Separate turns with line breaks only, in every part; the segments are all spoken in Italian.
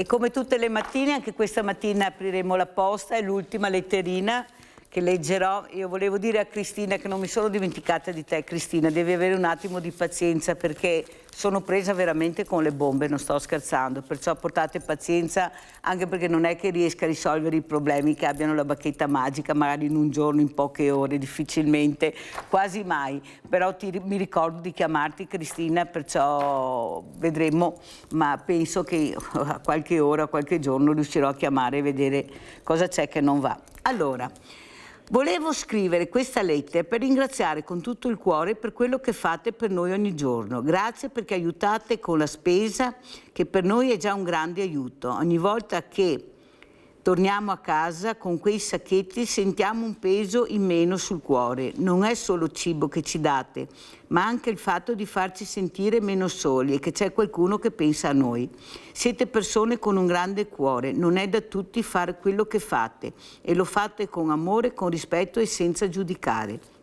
E come tutte le mattine, anche questa mattina apriremo la posta, è l'ultima letterina che leggerò. Io volevo dire a Cristina che non mi sono dimenticata di te, Cristina, devi avere un attimo di pazienza perché sono presa veramente con le bombe, non sto scherzando, perciò portate pazienza, anche perché non è che riesca a risolvere i problemi che abbiano la bacchetta magica, magari in un giorno, in poche ore, difficilmente, quasi mai, però mi ricordo di chiamarti Cristina, perciò vedremo, ma penso che a qualche ora, a qualche giorno riuscirò a chiamare e vedere cosa c'è che non va. Allora, volevo scrivere questa lettera per ringraziare con tutto il cuore per quello che fate per noi ogni giorno. Grazie perché aiutate con la spesa, che per noi è già un grande aiuto. Ogni volta che torniamo a casa con quei sacchetti sentiamo un peso in meno sul cuore. Non è solo cibo che ci date, ma anche il fatto di farci sentire meno soli e che c'è qualcuno che pensa a noi. Siete persone con un grande cuore, non è da tutti fare quello che fate e lo fate con amore, con rispetto e senza giudicare.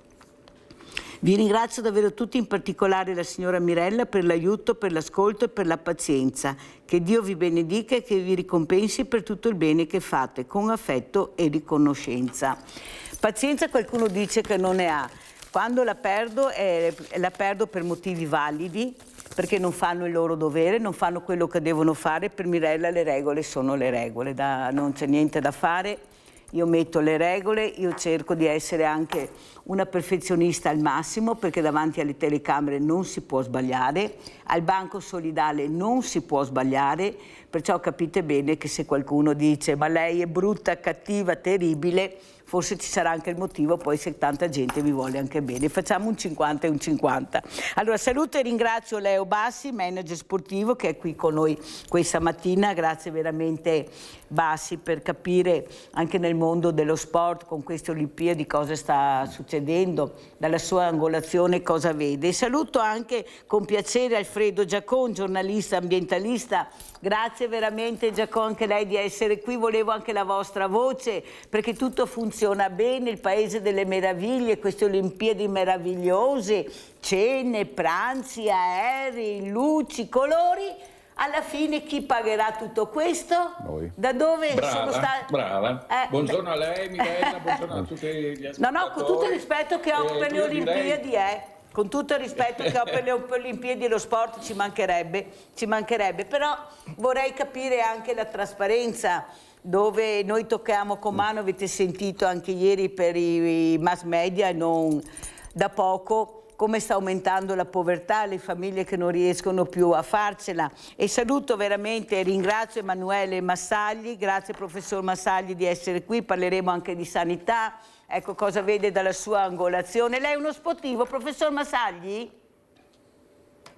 Vi ringrazio davvero tutti, in particolare la signora Mirella, per l'aiuto, per l'ascolto e per la pazienza. Che Dio vi benedica e che vi ricompensi per tutto il bene che fate, con affetto e riconoscenza. Pazienza qualcuno dice che non ne ha. Quando la perdo per motivi validi, perché non fanno il loro dovere, non fanno quello che devono fare. Per Mirella le regole sono le regole, non c'è niente da fare. Io metto le regole, io cerco di essere anche una perfezionista al massimo perché davanti alle telecamere non si può sbagliare, al banco solidale non si può sbagliare, perciò capite bene che se qualcuno dice ma lei è brutta, cattiva, terribile, forse ci sarà anche il motivo poi se tanta gente vi vuole anche bene. Facciamo un 50 e un 50. Allora saluto e ringrazio Leo Bassi, manager sportivo che è qui con noi questa mattina. Grazie veramente Bassi per capire anche nel mondo dello sport con queste Olimpiadi cosa sta succedendo, dalla sua angolazione cosa vede. E saluto anche con piacere Alfredo Giacon, giornalista ambientalista. Grazie veramente Giacon anche lei di essere qui, volevo anche la vostra voce perché tutto funziona bene, il paese delle meraviglie, queste Olimpiadi meravigliose, cene, pranzi, aerei, luci, colori. Alla fine chi pagherà tutto questo?
Noi.
Da dove
Brava,
sono stati?
Brava. Buongiorno a lei Mirella, buongiorno a tutti gli ascoltatori.
No, con tutto il rispetto che ho per le Olimpiadi, con tutto il rispetto che ho per le Olimpiadi e lo sport ci mancherebbe, però vorrei capire anche la trasparenza dove noi tocchiamo con mano, avete sentito anche ieri per i mass media, non da poco, come sta aumentando la povertà, le famiglie che non riescono più a farcela. E saluto veramente, ringrazio Emanuele Massagli, grazie professor Massagli di essere qui, parleremo anche di sanità, ecco cosa vede dalla sua angolazione. Lei è uno sportivo, professor Massagli?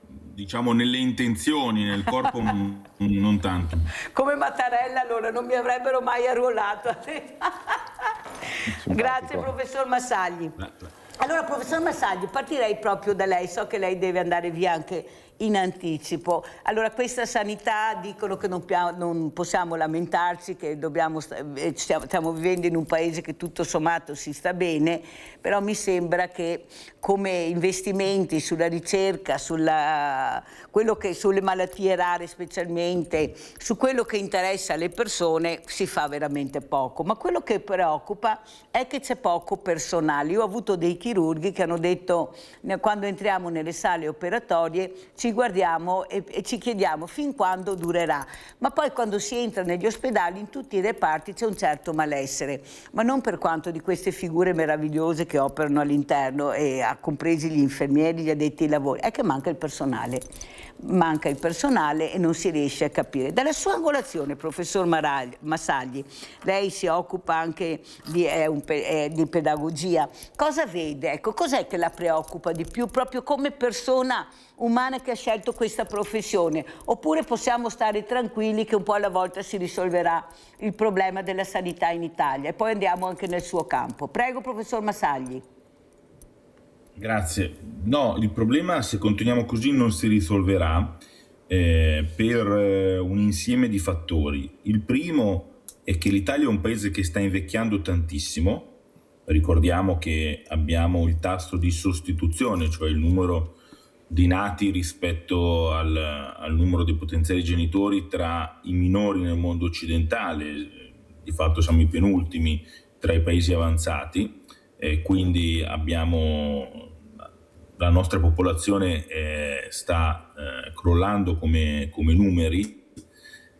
Diciamo nelle intenzioni, nel corpo non tanto.
Come Mattarella allora, non mi avrebbero mai arruolato. Grazie professor Massagli. Allora, professor Massagli, partirei proprio da lei, so che lei deve andare via anche in anticipo. Allora, questa sanità dicono che non possiamo lamentarci, che stiamo vivendo in un paese che tutto sommato si sta bene, però mi sembra che come investimenti sulla ricerca, sulle malattie rare specialmente, su quello che interessa le persone si fa veramente poco. Ma quello che preoccupa è che c'è poco personale. Io ho avuto dei chirurghi che hanno detto, quando entriamo nelle sale operatorie, ci guardiamo e ci chiediamo fin quando durerà, ma poi quando si entra negli ospedali in tutti i reparti c'è un certo malessere, ma non per quanto di queste figure meravigliose che operano all'interno, e compresi gli infermieri, gli addetti ai lavori, è che manca il personale e non si riesce a capire. Dalla sua angolazione, professor Massagli, lei si occupa anche di pedagogia, cosa vede? Ecco, cos'è che la preoccupa di più proprio come persona umana che ha scelto questa professione? Oppure possiamo stare tranquilli che un po' alla volta si risolverà il problema della sanità in Italia? E poi andiamo anche nel suo campo. Prego, professor Massagli.
Grazie. No, il problema se continuiamo così non si risolverà per un insieme di fattori. Il primo è che l'Italia è un paese che sta invecchiando tantissimo. Ricordiamo che abbiamo il tasso di sostituzione, cioè il numero di nati rispetto al numero dei potenziali genitori tra i minori nel mondo occidentale. Di fatto siamo i penultimi tra i paesi avanzati, quindi la nostra popolazione sta crollando come numeri.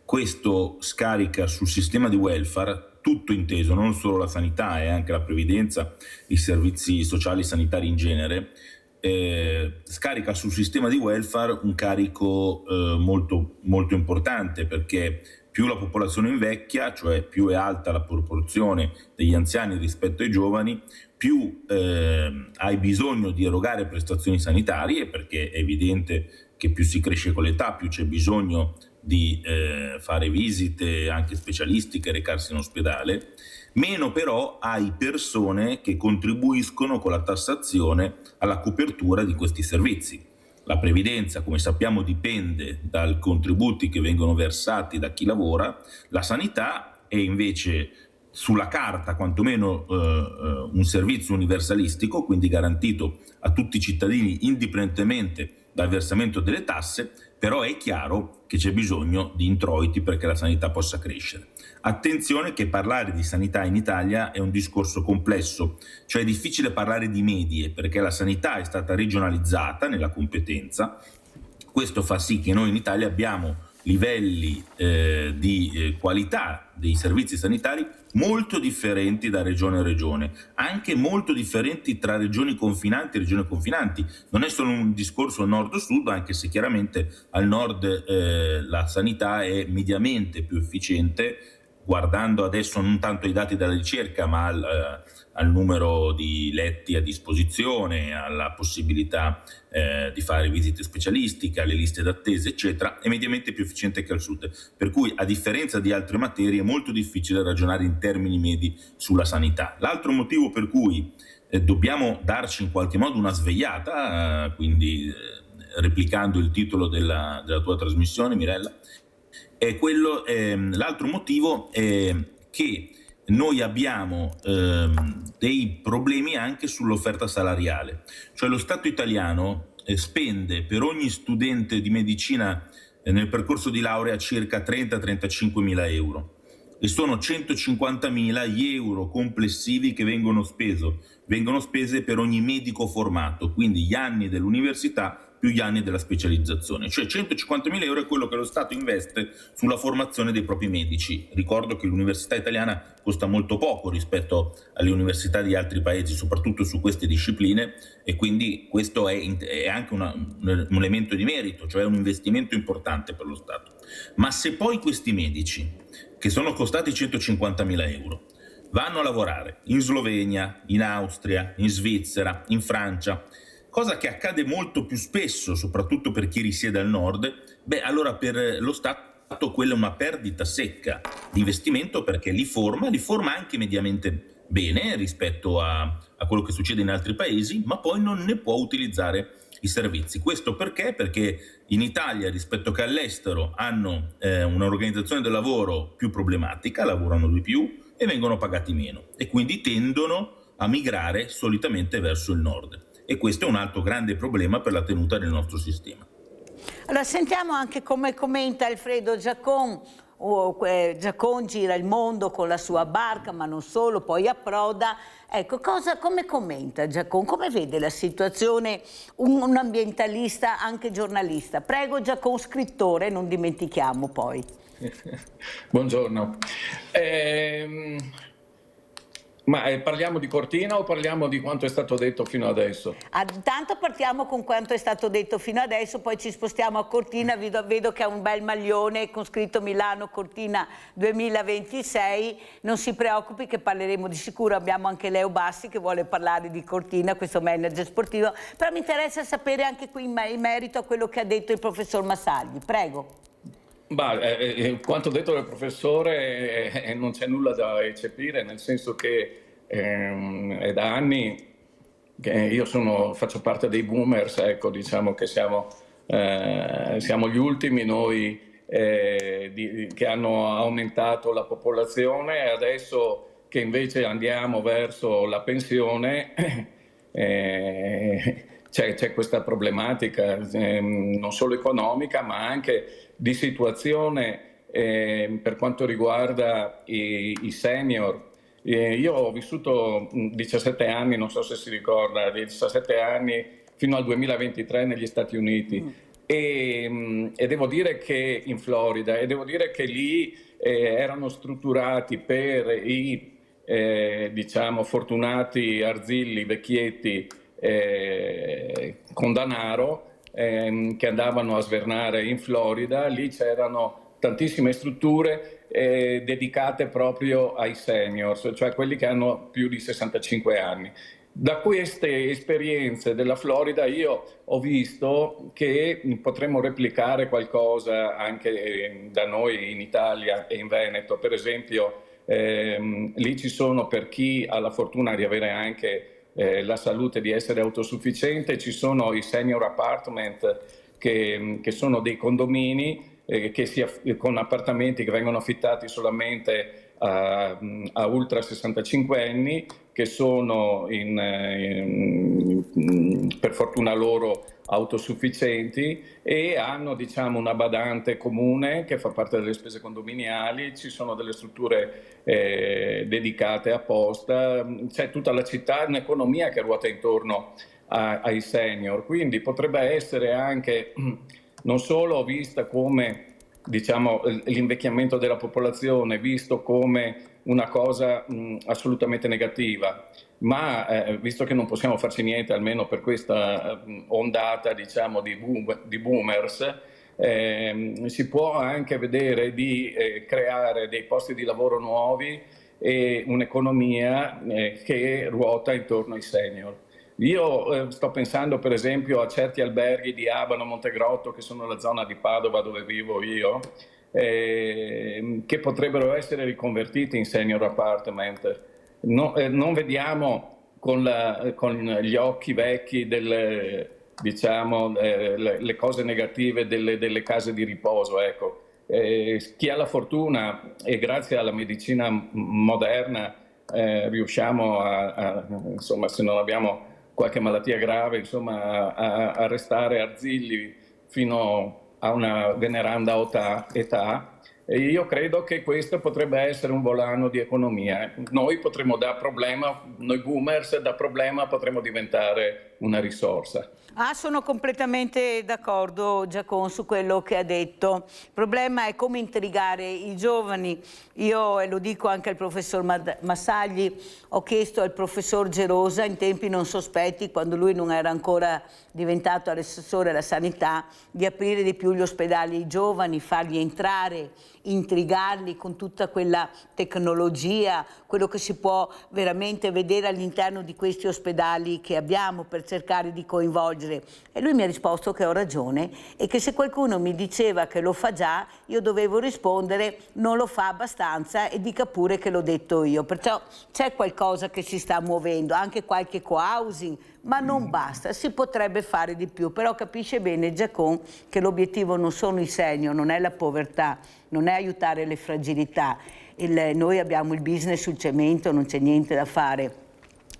Questo scarica sul sistema di welfare, tutto inteso, non solo la sanità, anche la previdenza, i servizi sociali e sanitari in genere, scarica sul sistema di welfare un carico molto, molto importante, perché più la popolazione invecchia, cioè più è alta la proporzione degli anziani rispetto ai giovani, più hai bisogno di erogare prestazioni sanitarie, perché è evidente che più si cresce con l'età, più c'è bisogno di fare visite anche specialistiche, recarsi in ospedale, meno però hai persone che contribuiscono con la tassazione alla copertura di questi servizi. La previdenza, come sappiamo, dipende dai contributi che vengono versati da chi lavora, la sanità è invece sulla carta quantomeno un servizio universalistico, quindi garantito a tutti i cittadini indipendentemente dal versamento delle tasse, però è chiaro che c'è bisogno di introiti perché la sanità possa crescere. Attenzione che parlare di sanità in Italia è un discorso complesso, cioè è difficile parlare di medie perché la sanità è stata regionalizzata nella competenza. Questo fa sì che noi in Italia abbiamo livelli di qualità dei servizi sanitari molto differenti da regione a regione, anche molto differenti tra regioni confinanti e regioni confinanti. Non è solo un discorso nord-sud, anche se chiaramente al nord la sanità è mediamente più efficiente, guardando adesso non tanto ai dati della ricerca, ma al numero di letti a disposizione, alla possibilità di fare visite specialistiche, alle liste d'attesa, eccetera, è mediamente più efficiente che al sud. Per cui, a differenza di altre materie, è molto difficile ragionare in termini medi sulla sanità. L'altro motivo per cui dobbiamo darci in qualche modo una svegliata, quindi replicando il titolo della tua trasmissione, Mirella, l'altro motivo è che noi abbiamo dei problemi anche sull'offerta salariale, cioè lo Stato italiano spende per ogni studente di medicina nel percorso di laurea circa 30-35 mila euro e sono 150.000 gli euro complessivi che vengono spese per ogni medico formato, quindi gli anni dell'università più gli anni della specializzazione, cioè 150.000 euro è quello che lo Stato investe sulla formazione dei propri medici. Ricordo che l'università italiana costa molto poco rispetto alle università di altri paesi, soprattutto su queste discipline, e quindi questo è anche un elemento di merito, cioè un investimento importante per lo Stato. Ma se poi questi medici, che sono costati 150.000 euro, vanno a lavorare in Slovenia, in Austria, in Svizzera, in Francia, cosa che accade molto più spesso, soprattutto per chi risiede al nord, allora per lo Stato quella è una perdita secca di investimento, perché li forma anche mediamente bene rispetto a quello che succede in altri paesi, ma poi non ne può utilizzare i servizi. Questo perché? Perché in Italia rispetto che all'estero hanno un'organizzazione del lavoro più problematica, lavorano di più e vengono pagati meno e quindi tendono a migrare solitamente verso il nord. E questo è un altro grande problema per la tenuta del nostro sistema.
Allora sentiamo anche come commenta Alfredo Giacon. Giacon gira il mondo con la sua barca, ma non solo, poi approda. Ecco, come commenta Giacon? Come vede la situazione un ambientalista, anche giornalista? Prego Giacon, scrittore, non dimentichiamo poi.
Buongiorno. Ma parliamo di Cortina o parliamo di quanto è stato detto fino adesso?
Intanto partiamo con quanto è stato detto fino adesso, poi ci spostiamo a Cortina. Vedo che ha un bel maglione con scritto Milano Cortina 2026. Non si preoccupi che parleremo di sicuro, abbiamo anche Leo Bassi che vuole parlare di Cortina, questo manager sportivo, però mi interessa sapere anche qui in merito a quello che ha detto il professor Massagli. Prego.
Quanto detto dal professore non c'è nulla da eccepire, nel senso che è da anni che io faccio parte dei boomers, ecco, diciamo che siamo gli ultimi noi che hanno aumentato la popolazione, e adesso che invece andiamo verso la pensione c'è questa problematica non solo economica, ma anche di situazione per quanto riguarda i senior. Io ho vissuto 17 anni, non so se si ricorda, 17 anni fino al 2023 negli Stati Uniti. E devo dire che in Florida, e devo dire che lì erano strutturati per i diciamo fortunati arzilli, vecchietti con denaro che andavano a svernare in Florida. Lì c'erano tantissime strutture dedicate proprio ai seniors, cioè quelli che hanno più di 65 anni. Da queste esperienze della Florida io ho visto che potremmo replicare qualcosa anche da noi in Italia e in Veneto. Per esempio lì ci sono, per chi ha la fortuna di avere anche la salute di essere autosufficiente, ci sono i senior apartment che sono dei condomini con appartamenti che vengono affittati solamente a ultra 65 anni, che sono per fortuna loro autosufficienti e hanno, diciamo, una badante comune che fa parte delle spese condominiali. Ci sono delle strutture dedicate apposta, c'è tutta la città, un'economia che ruota intorno ai senior, quindi potrebbe essere anche non solo vista come, diciamo, l'invecchiamento della popolazione visto come una cosa assolutamente negativa, ma visto che non possiamo farci niente, almeno per questa ondata, diciamo, di boomers, si può anche vedere di creare dei posti di lavoro nuovi e un'economia che ruota intorno ai senior. Io sto pensando per esempio a certi alberghi di Abano, Montegrotto, che sono la zona di Padova dove vivo io, che potrebbero essere riconvertiti in senior apartment. Non vediamo con gli occhi vecchi diciamo, le cose negative delle case di riposo. Ecco. Chi ha la fortuna e grazie alla medicina moderna riusciamo insomma, se non abbiamo qualche malattia grave, insomma, a restare arzilli fino a una veneranda età. E io credo che questo potrebbe essere un volano di economia. Noi potremmo da problema, noi boomers, da problema potremmo diventare una risorsa.
Sono completamente d'accordo, Giacon, su quello che ha detto. Il problema è come intrigare i giovani. Io, e lo dico anche al professor Massagli, ho chiesto al professor Gerosa in tempi non sospetti, quando lui non era ancora diventato assessore alla sanità, di aprire di più gli ospedali ai giovani, farli entrare, intrigarli con tutta quella tecnologia, quello che si può veramente vedere all'interno di questi ospedali che abbiamo, per cercare di coinvolgere. E lui mi ha risposto che ho ragione e che se qualcuno mi diceva che lo fa già, io dovevo rispondere non lo fa abbastanza e dica pure che l'ho detto io. Perciò c'è qualcosa che si sta muovendo, anche qualche co-housing, ma non basta, si potrebbe fare di più. Però capisce bene Giacon che l'obiettivo non sono i senior, non è la povertà, non è aiutare le fragilità. Noi abbiamo il business sul cemento, non c'è niente da fare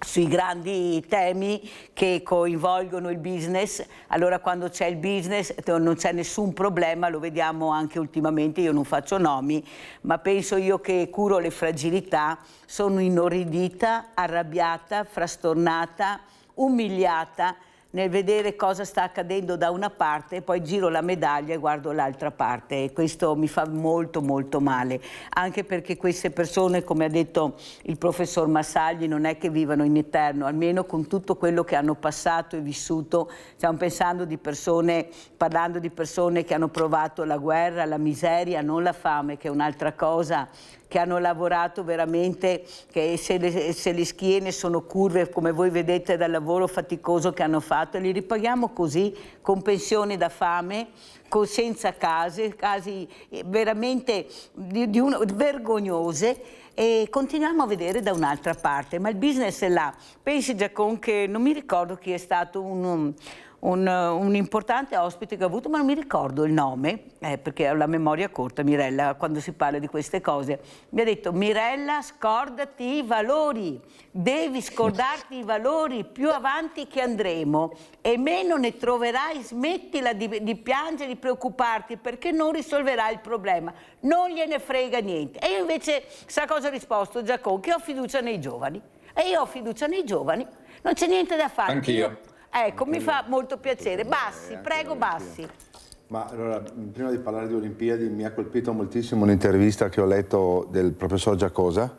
sui grandi temi che coinvolgono il business. Allora quando c'è il business non c'è nessun problema, lo vediamo anche ultimamente. Io non faccio nomi, ma penso io che curo le fragilità, sono inorridita, arrabbiata, frastornata, umiliata nel vedere cosa sta accadendo da una parte e poi giro la medaglia e guardo l'altra parte, e questo mi fa molto molto male, anche perché queste persone, come ha detto il professor Massagli, non è che vivano in eterno, almeno con tutto quello che hanno passato e vissuto. Stiamo pensando di persone, parlando di persone che hanno provato la guerra, la miseria, non la fame, che è un'altra cosa, che hanno lavorato veramente, che se le schiene sono curve, come voi vedete dal lavoro faticoso che hanno fatto, e li ripaghiamo così, con pensioni da fame, senza case, casi veramente vergognose, e continuiamo a vedere da un'altra parte. Ma il business è là. Pensi, Giacon, che non mi ricordo chi è stato un importante ospite che ho avuto, ma non mi ricordo il nome, perché ho la memoria corta, Mirella, quando si parla di queste cose. Mi ha detto: Mirella, scordati i valori, devi scordarti i valori, più avanti che andremo e meno ne troverai, smettila di piangere, di preoccuparti, perché non risolverai il problema, non gliene frega niente. E io invece, sa cosa ho risposto, Giacomo? Che ho fiducia nei giovani. E io ho fiducia nei giovani, non c'è niente da fare.
Anch'io.
Ecco, mi fa molto piacere. Bassi, prego, Bassi.
Ma allora, prima di parlare di Olimpiadi, mi ha colpito moltissimo un'intervista che ho letto del professor Giacosa,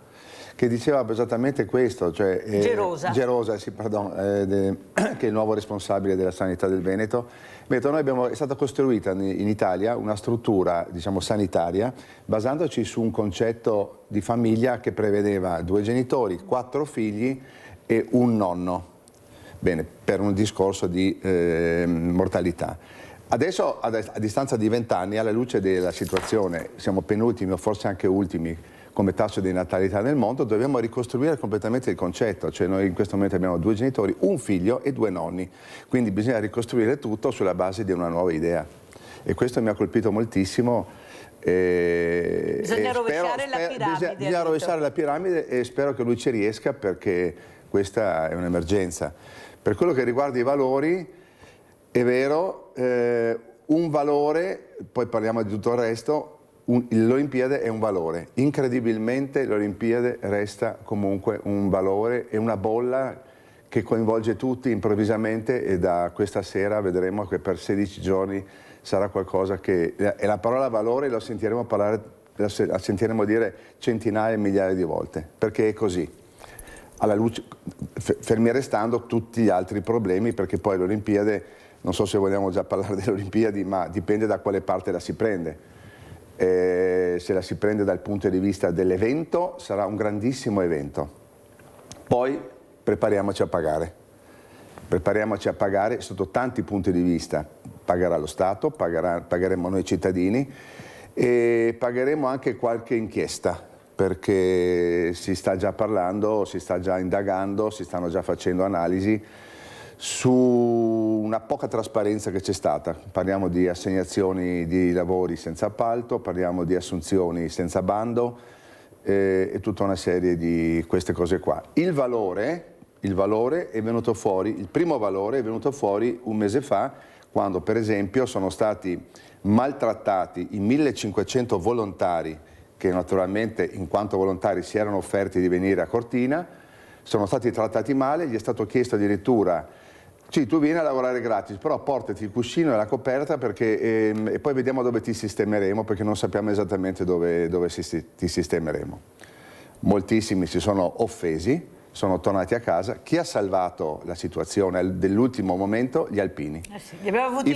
che diceva esattamente questo, cioè Gerosa, sì, pardon, che è il nuovo responsabile della sanità del Veneto. È stata costruita in Italia una struttura, diciamo, sanitaria, basandoci su un concetto di famiglia che prevedeva 2 genitori, 4 figli e un nonno. Bene, per un discorso di mortalità. Adesso, a distanza di 20 anni, alla luce della situazione, siamo penultimi o forse anche ultimi come tasso di natalità nel mondo, dobbiamo ricostruire completamente il concetto. Cioè noi in questo momento abbiamo 2 genitori, un figlio e 2 nonni. Quindi bisogna ricostruire tutto sulla base di una nuova idea. E questo mi ha colpito moltissimo.
Bisogna rovesciare la piramide.
Bisogna rovesciare la piramide e spero che lui ci riesca, perché questa è un'emergenza. Per quello che riguarda i valori, è vero, un valore, poi parliamo di tutto il resto, l'Olimpiade è un valore. Incredibilmente l'Olimpiade resta comunque un valore e una bolla che coinvolge tutti improvvisamente, e da questa sera vedremo che per 16 giorni sarà qualcosa che... E la parola valore la sentiremo dire centinaia e migliaia di volte, perché è così. Alla luce, fermi restando tutti gli altri problemi, perché poi l'Olimpiade, non so se vogliamo già parlare delle Olimpiadi, ma dipende da quale parte la si prende. Se la si prende dal punto di vista dell'evento, sarà un grandissimo evento. Poi prepariamoci a pagare. Prepariamoci a pagare sotto tanti punti di vista. Pagherà lo Stato, pagheremo noi cittadini e pagheremo anche qualche inchiesta, perché si sta già parlando, si sta già indagando, si stanno già facendo analisi su una poca trasparenza che c'è stata. Parliamo di assegnazioni di lavori senza appalto, parliamo di assunzioni senza bando e tutta una serie di queste cose qua. Il valore è venuto fuori, il primo valore è venuto fuori un mese fa, quando per esempio sono stati maltrattati i 1500 volontari che naturalmente in quanto volontari si erano offerti di venire a Cortina, sono stati trattati male, gli è stato chiesto addirittura: sì, tu vieni a lavorare gratis, però portati il cuscino e la coperta e poi vediamo dove ti sistemeremo, perché non sappiamo esattamente dove ti sistemeremo. Moltissimi si sono offesi, sono tornati a casa. Chi ha salvato la situazione dell'ultimo momento? Gli alpini.
Sì, li abbiamo avuti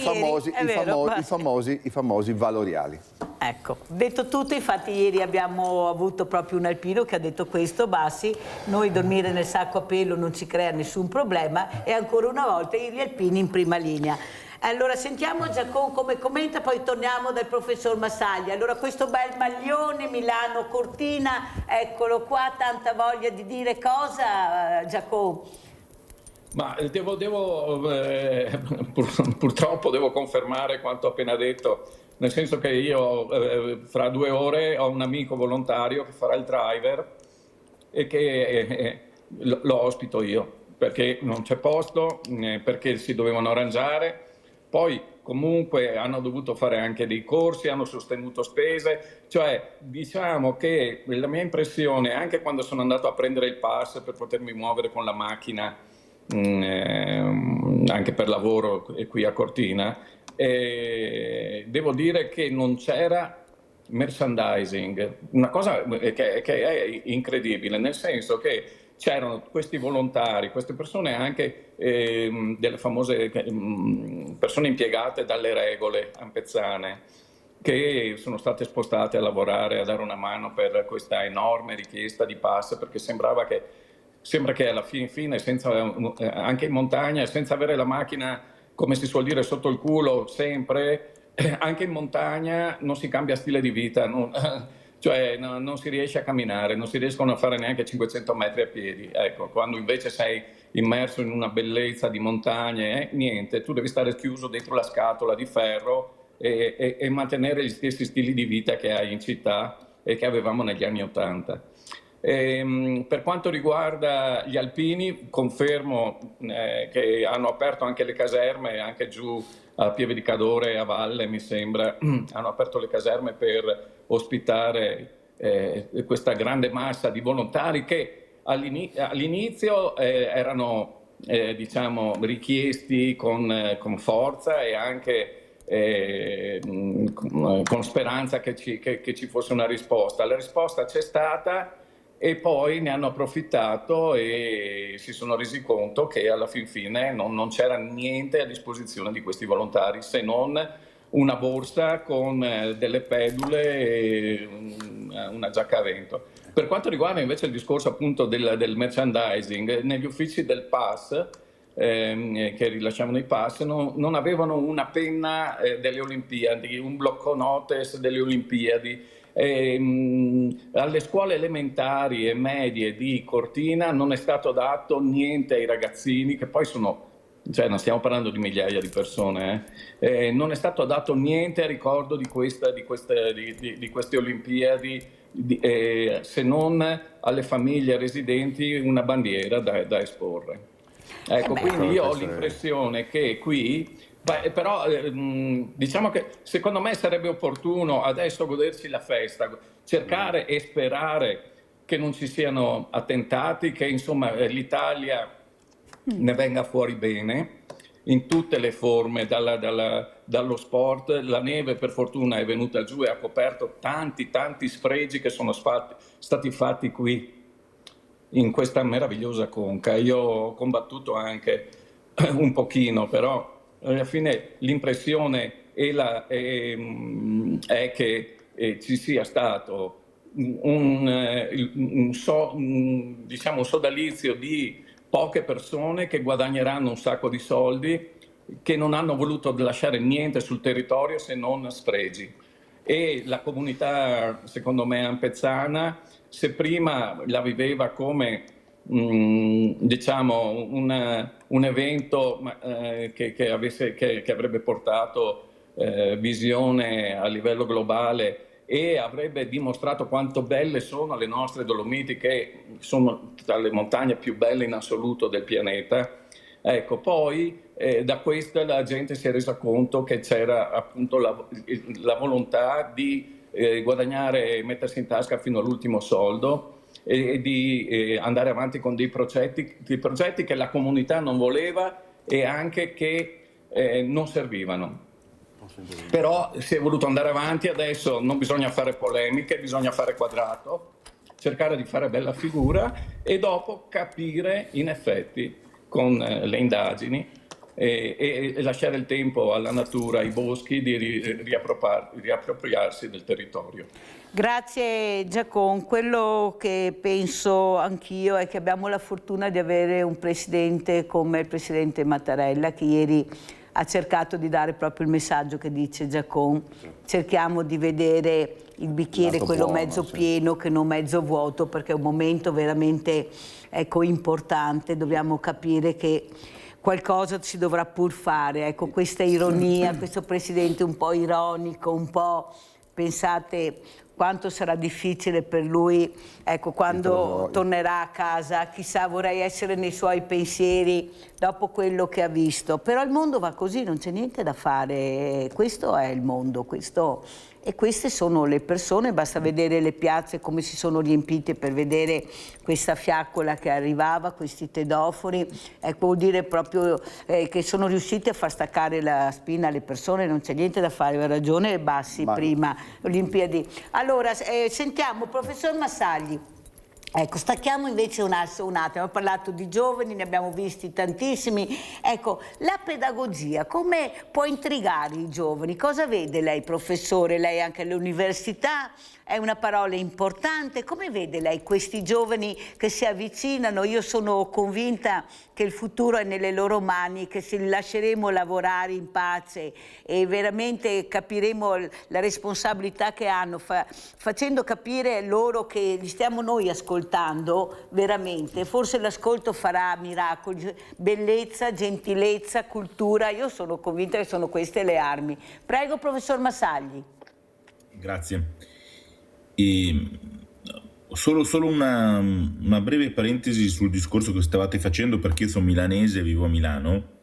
I famosi valoriali.
Ecco, detto tutto, infatti ieri abbiamo avuto proprio un alpino che ha detto questo: Bassi, noi dormire nel sacco a pelo non ci crea nessun problema, e ancora una volta gli alpini in prima linea. Allora sentiamo Giacomo come commenta, poi torniamo dal professor Massaglia. Allora, questo bel maglione Milano-Cortina, eccolo qua, tanta voglia di dire cosa, Giacomo?
Ma purtroppo devo confermare quanto appena detto, nel senso che io fra 2 ore ho un amico volontario che farà il driver e che lo ospito io, perché non c'è posto, perché si dovevano arrangiare. Poi comunque hanno dovuto fare anche dei corsi, hanno sostenuto spese, cioè diciamo che la mia impressione, anche quando sono andato a prendere il pass per potermi muovere con la macchina, anche per lavoro qui a Cortina, devo dire che non c'era merchandising, una cosa che è incredibile, nel senso che c'erano questi volontari, queste persone anche delle famose persone impiegate dalle regole ampezzane, che sono state spostate a lavorare, a dare una mano per questa enorme richiesta di pass, perché sembra che alla fine, anche in montagna, senza avere la macchina, come si suol dire, sotto il culo sempre, anche in montagna non si cambia stile di vita, cioè non si riesce a camminare, non si riescono a fare neanche 500 metri a piedi. Ecco, quando invece sei immerso in una bellezza di montagne, niente, tu devi stare chiuso dentro la scatola di ferro e mantenere gli stessi stili di vita che hai in città e che avevamo negli anni '80. Per quanto riguarda gli alpini, confermo che hanno aperto anche le caserme, anche giù a Pieve di Cadore, a valle mi sembra, hanno aperto le caserme per ospitare questa grande massa di volontari che all'inizio erano diciamo richiesti con forza e anche con speranza che ci fosse una risposta. La risposta c'è stata e poi ne hanno approfittato e si sono resi conto che alla fin fine non c'era niente a disposizione di questi volontari se non una borsa con delle pedule e una giacca a vento. Per quanto riguarda invece il discorso appunto del merchandising, negli uffici del PAS che rilasciavano i pass non avevano una penna delle Olimpiadi, un blocco notes delle Olimpiadi. Alle scuole elementari e medie di Cortina non è stato dato niente ai ragazzini, che poi sono, cioè non stiamo parlando di migliaia di persone, non è stato dato niente a ricordo di queste Olimpiadi, se non alle famiglie residenti una bandiera da esporre. Ecco, quindi io ho l'impressione che qui, però diciamo che secondo me sarebbe opportuno adesso godersi la festa, cercare e sperare che non ci siano attentati, che insomma l'Italia ne venga fuori bene in tutte le forme, dallo sport. La neve per fortuna è venuta giù e ha coperto tanti sfregi che sono stati fatti qui in questa meravigliosa conca. Io ho combattuto anche un pochino, però alla fine l'impressione è che ci sia stato un sodalizio di poche persone che guadagneranno un sacco di soldi, che non hanno voluto lasciare niente sul territorio se non sfregi. E la comunità, secondo me, ampezzana, se prima la viveva come diciamo un evento che avrebbe portato visione a livello globale e avrebbe dimostrato quanto belle sono le nostre Dolomiti, che sono tra le montagne più belle in assoluto del pianeta. Ecco, poi da questo la gente si è resa conto che c'era appunto la volontà di guadagnare e mettersi in tasca fino all'ultimo soldo e di andare avanti con dei progetti che la comunità non voleva e anche che non servivano. Però si è voluto andare avanti, adesso non bisogna fare polemiche, bisogna fare quadrato, cercare di fare bella figura e dopo capire in effetti con le indagini e lasciare il tempo alla natura, ai boschi di riappropriarsi del territorio.
Grazie Giacon. Quello che penso anch'io è che abbiamo la fortuna di avere un presidente come il presidente Mattarella, che ieri ha cercato di dare proprio il messaggio che dice Giacon. Cerchiamo di vedere il bicchiere, quello mezzo pieno che non mezzo vuoto, perché è un momento veramente importante. Dobbiamo capire che qualcosa si dovrà pur fare. Ecco, questa ironia, questo presidente un po' ironico, un po', pensate quanto sarà difficile per lui, ecco, quando tornerà a casa, chissà, vorrei essere nei suoi pensieri dopo quello che ha visto. Però il mondo va così, non c'è niente da fare, questo è il mondo, e queste sono le persone, basta vedere le piazze come si sono riempite per vedere questa fiaccola che arrivava, questi tedofori, vuol dire proprio che sono riusciti a far staccare la spina alle persone, non c'è niente da fare, aveva ragione Bassi prima, Olimpiadi. Allora, sentiamo, professor Massagli. Ecco, stacchiamo invece un attimo, abbiamo parlato di giovani, ne abbiamo visti tantissimi. Ecco, la pedagogia, come può intrigare i giovani? Cosa vede lei, professore? Lei anche all'università, è una parola importante. Come vede lei questi giovani che si avvicinano? Io sono convinta che il futuro è nelle loro mani, che se li lasceremo lavorare in pace e veramente capiremo la responsabilità che hanno, facendo capire loro che li stiamo noi ascoltando, ascoltando, veramente, forse l'ascolto farà miracoli, bellezza, gentilezza, cultura, io sono convinta che sono queste le armi. Prego, professor Massagli.
Grazie. Solo una breve parentesi sul discorso che stavate facendo, perché io sono milanese e vivo a Milano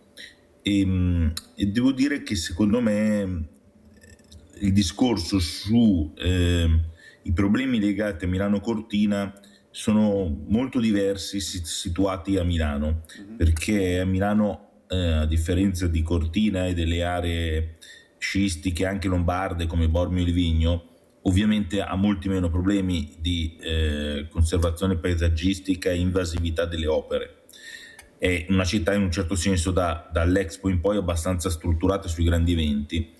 e devo dire che secondo me il discorso su i problemi legati a Milano Cortina sono molto diversi situati a Milano, perché a Milano, a differenza di Cortina e delle aree sciistiche anche lombarde come Bormio e Livigno, ovviamente ha molti meno problemi di conservazione paesaggistica e invasività delle opere. È una città in un certo senso dall'Expo in poi abbastanza strutturata sui grandi eventi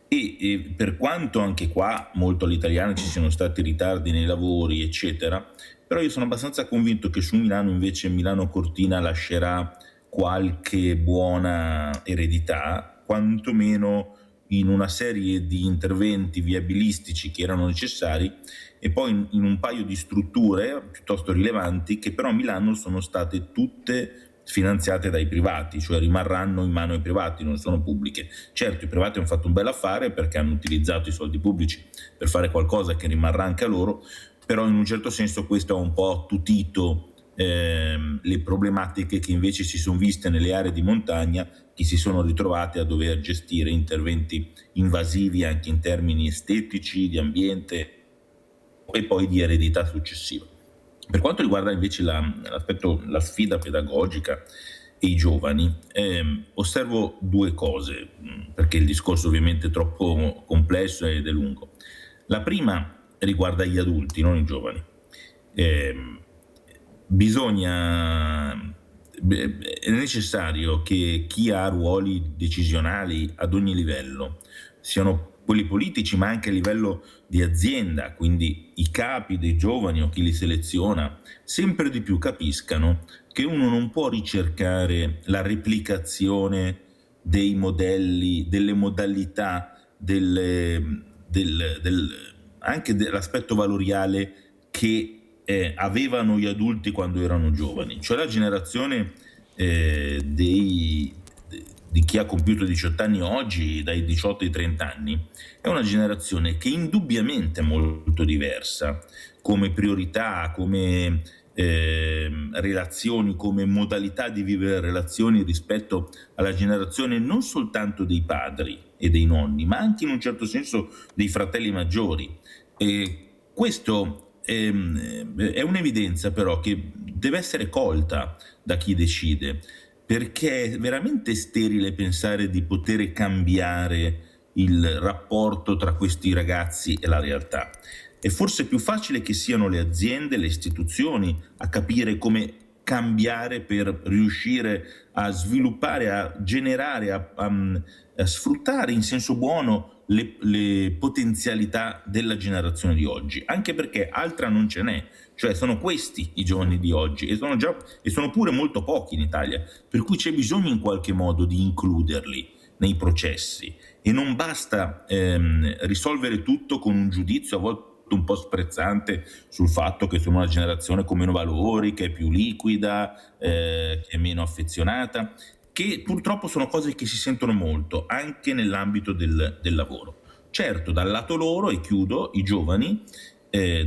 e per quanto anche qua molto all'italiana ci siano stati ritardi nei lavori eccetera, però io sono abbastanza convinto che su Milano invece Milano Cortina lascerà qualche buona eredità, quantomeno in una serie di interventi viabilistici che erano necessari e poi in un paio di strutture piuttosto rilevanti che però a Milano sono state tutte finanziate dai privati, cioè rimarranno in mano ai privati, non sono pubbliche. Certo, i privati hanno fatto un bel affare perché hanno utilizzato i soldi pubblici per fare qualcosa che rimarrà anche a loro, però in un certo senso questo ha un po' attutito le problematiche che invece si sono viste nelle aree di montagna, che si sono ritrovate a dover gestire interventi invasivi anche in termini estetici, di ambiente e poi di eredità successiva. Per quanto riguarda invece la sfida pedagogica e i giovani, osservo due cose, perché il discorso ovviamente è troppo complesso ed è lungo. La prima riguarda gli adulti, non i giovani. È necessario che chi ha ruoli decisionali ad ogni livello, siano quelli politici ma anche a livello di azienda, quindi i capi dei giovani o chi li seleziona, sempre di più capiscano che uno non può ricercare la replicazione dei modelli, delle modalità, anche dell'aspetto valoriale che avevano gli adulti quando erano giovani, cioè la generazione di chi ha compiuto 18 anni oggi, dai 18 ai 30 anni, è una generazione che indubbiamente è molto diversa come priorità, come relazioni, come modalità di vivere relazioni rispetto alla generazione non soltanto dei padri e dei nonni, ma anche in un certo senso dei fratelli maggiori. Questo è un'evidenza però che deve essere colta da chi decide, perché è veramente sterile pensare di poter cambiare il rapporto tra questi ragazzi e la realtà. È forse più facile che siano le aziende, le istituzioni a capire come cambiare per riuscire a sviluppare, a generare, a sfruttare in senso buono le potenzialità della generazione di oggi, anche perché altra non ce n'è, cioè sono questi i giovani di oggi e sono pure molto pochi in Italia, per cui c'è bisogno in qualche modo di includerli nei processi e non basta risolvere tutto con un giudizio a volte un po' sprezzante sul fatto che sono una generazione con meno valori, che è più liquida, che è meno affezionata, che purtroppo sono cose che si sentono molto anche nell'ambito del lavoro. Certo, dal lato loro, e chiudo, i giovani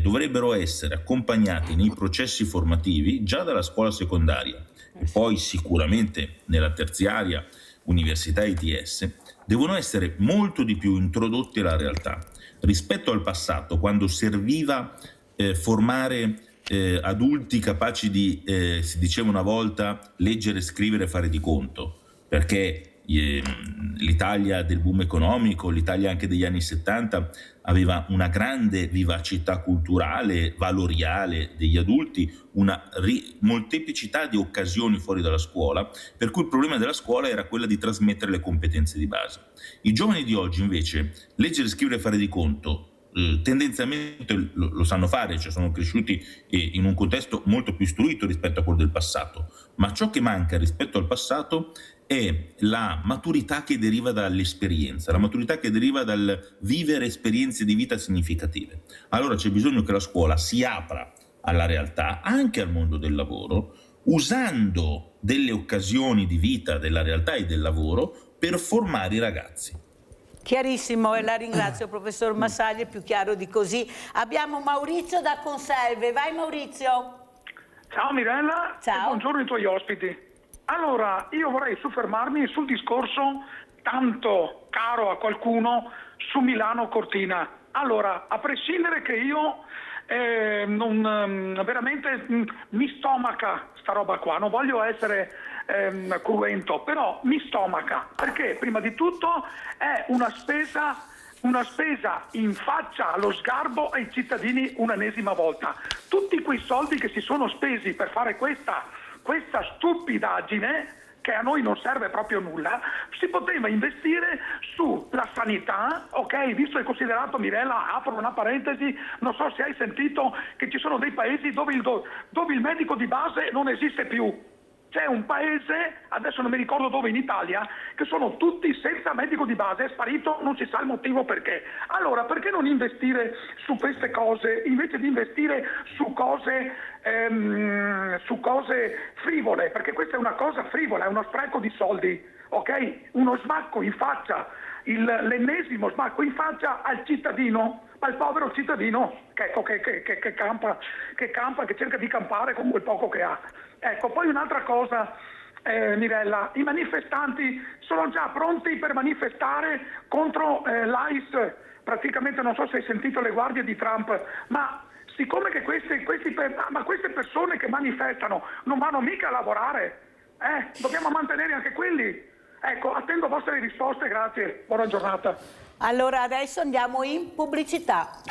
dovrebbero essere accompagnati nei processi formativi già dalla scuola secondaria e poi sicuramente nella terziaria, università e ITS, devono essere molto di più introdotti alla realtà rispetto al passato, quando serviva formare adulti capaci di, si diceva una volta, leggere, scrivere e fare di conto, perché l'Italia del boom economico, l'Italia anche degli anni 70 aveva una grande vivacità culturale, valoriale degli adulti, una molteplicità di occasioni fuori dalla scuola, per cui il problema della scuola era quella di trasmettere le competenze di base. I giovani di oggi invece leggere, scrivere e fare di conto tendenzialmente lo sanno fare, cioè sono cresciuti in un contesto molto più istruito rispetto a quello del passato, ma ciò che manca rispetto al passato è la maturità che deriva dall'esperienza, la maturità che deriva dal vivere esperienze di vita significative. Allora c'è bisogno che la scuola si apra alla realtà, anche al mondo del lavoro, usando delle occasioni di vita della realtà e del lavoro per formare i ragazzi.
Chiarissimo, e la ringrazio professor Massagli, è più chiaro di così. Abbiamo Maurizio da Conselve, vai Maurizio.
Ciao Mirella,
Ciao.
E buongiorno ai tuoi ospiti. Allora, io vorrei soffermarmi sul discorso tanto caro a qualcuno su Milano-Cortina. Allora, a prescindere che io veramente mi stomaca sta roba qua, non voglio essere cruento, però mi stomaca, perché prima di tutto è una spesa in faccia allo sgarbo ai cittadini un'ennesima volta. Tutti quei soldi che si sono spesi per fare questa stupidaggine, che a noi non serve proprio nulla, si poteva investire sulla sanità, ok? Visto e considerato, Mirella, apro una parentesi, non so se hai sentito che ci sono dei paesi dove il medico di base non esiste più. C'è un paese, adesso non mi ricordo dove in Italia, che sono tutti senza medico di base, è sparito, non si sa il motivo perché. Allora, perché non investire su queste cose, invece di investire su cose frivole? Perché questa è una cosa frivola, è uno spreco di soldi, ok? Uno smacco in faccia, l'ennesimo smacco in faccia al cittadino, al povero cittadino che campa, che cerca di campare con quel poco che ha. Ecco, poi un'altra cosa, Mirella, i manifestanti sono già pronti per manifestare contro l'ICE, praticamente non so se hai sentito le guardie di Trump, ma siccome che queste persone che manifestano non vanno mica a lavorare, dobbiamo mantenere anche quelli. Ecco, attendo vostre risposte, grazie, buona giornata.
Allora adesso andiamo in pubblicità.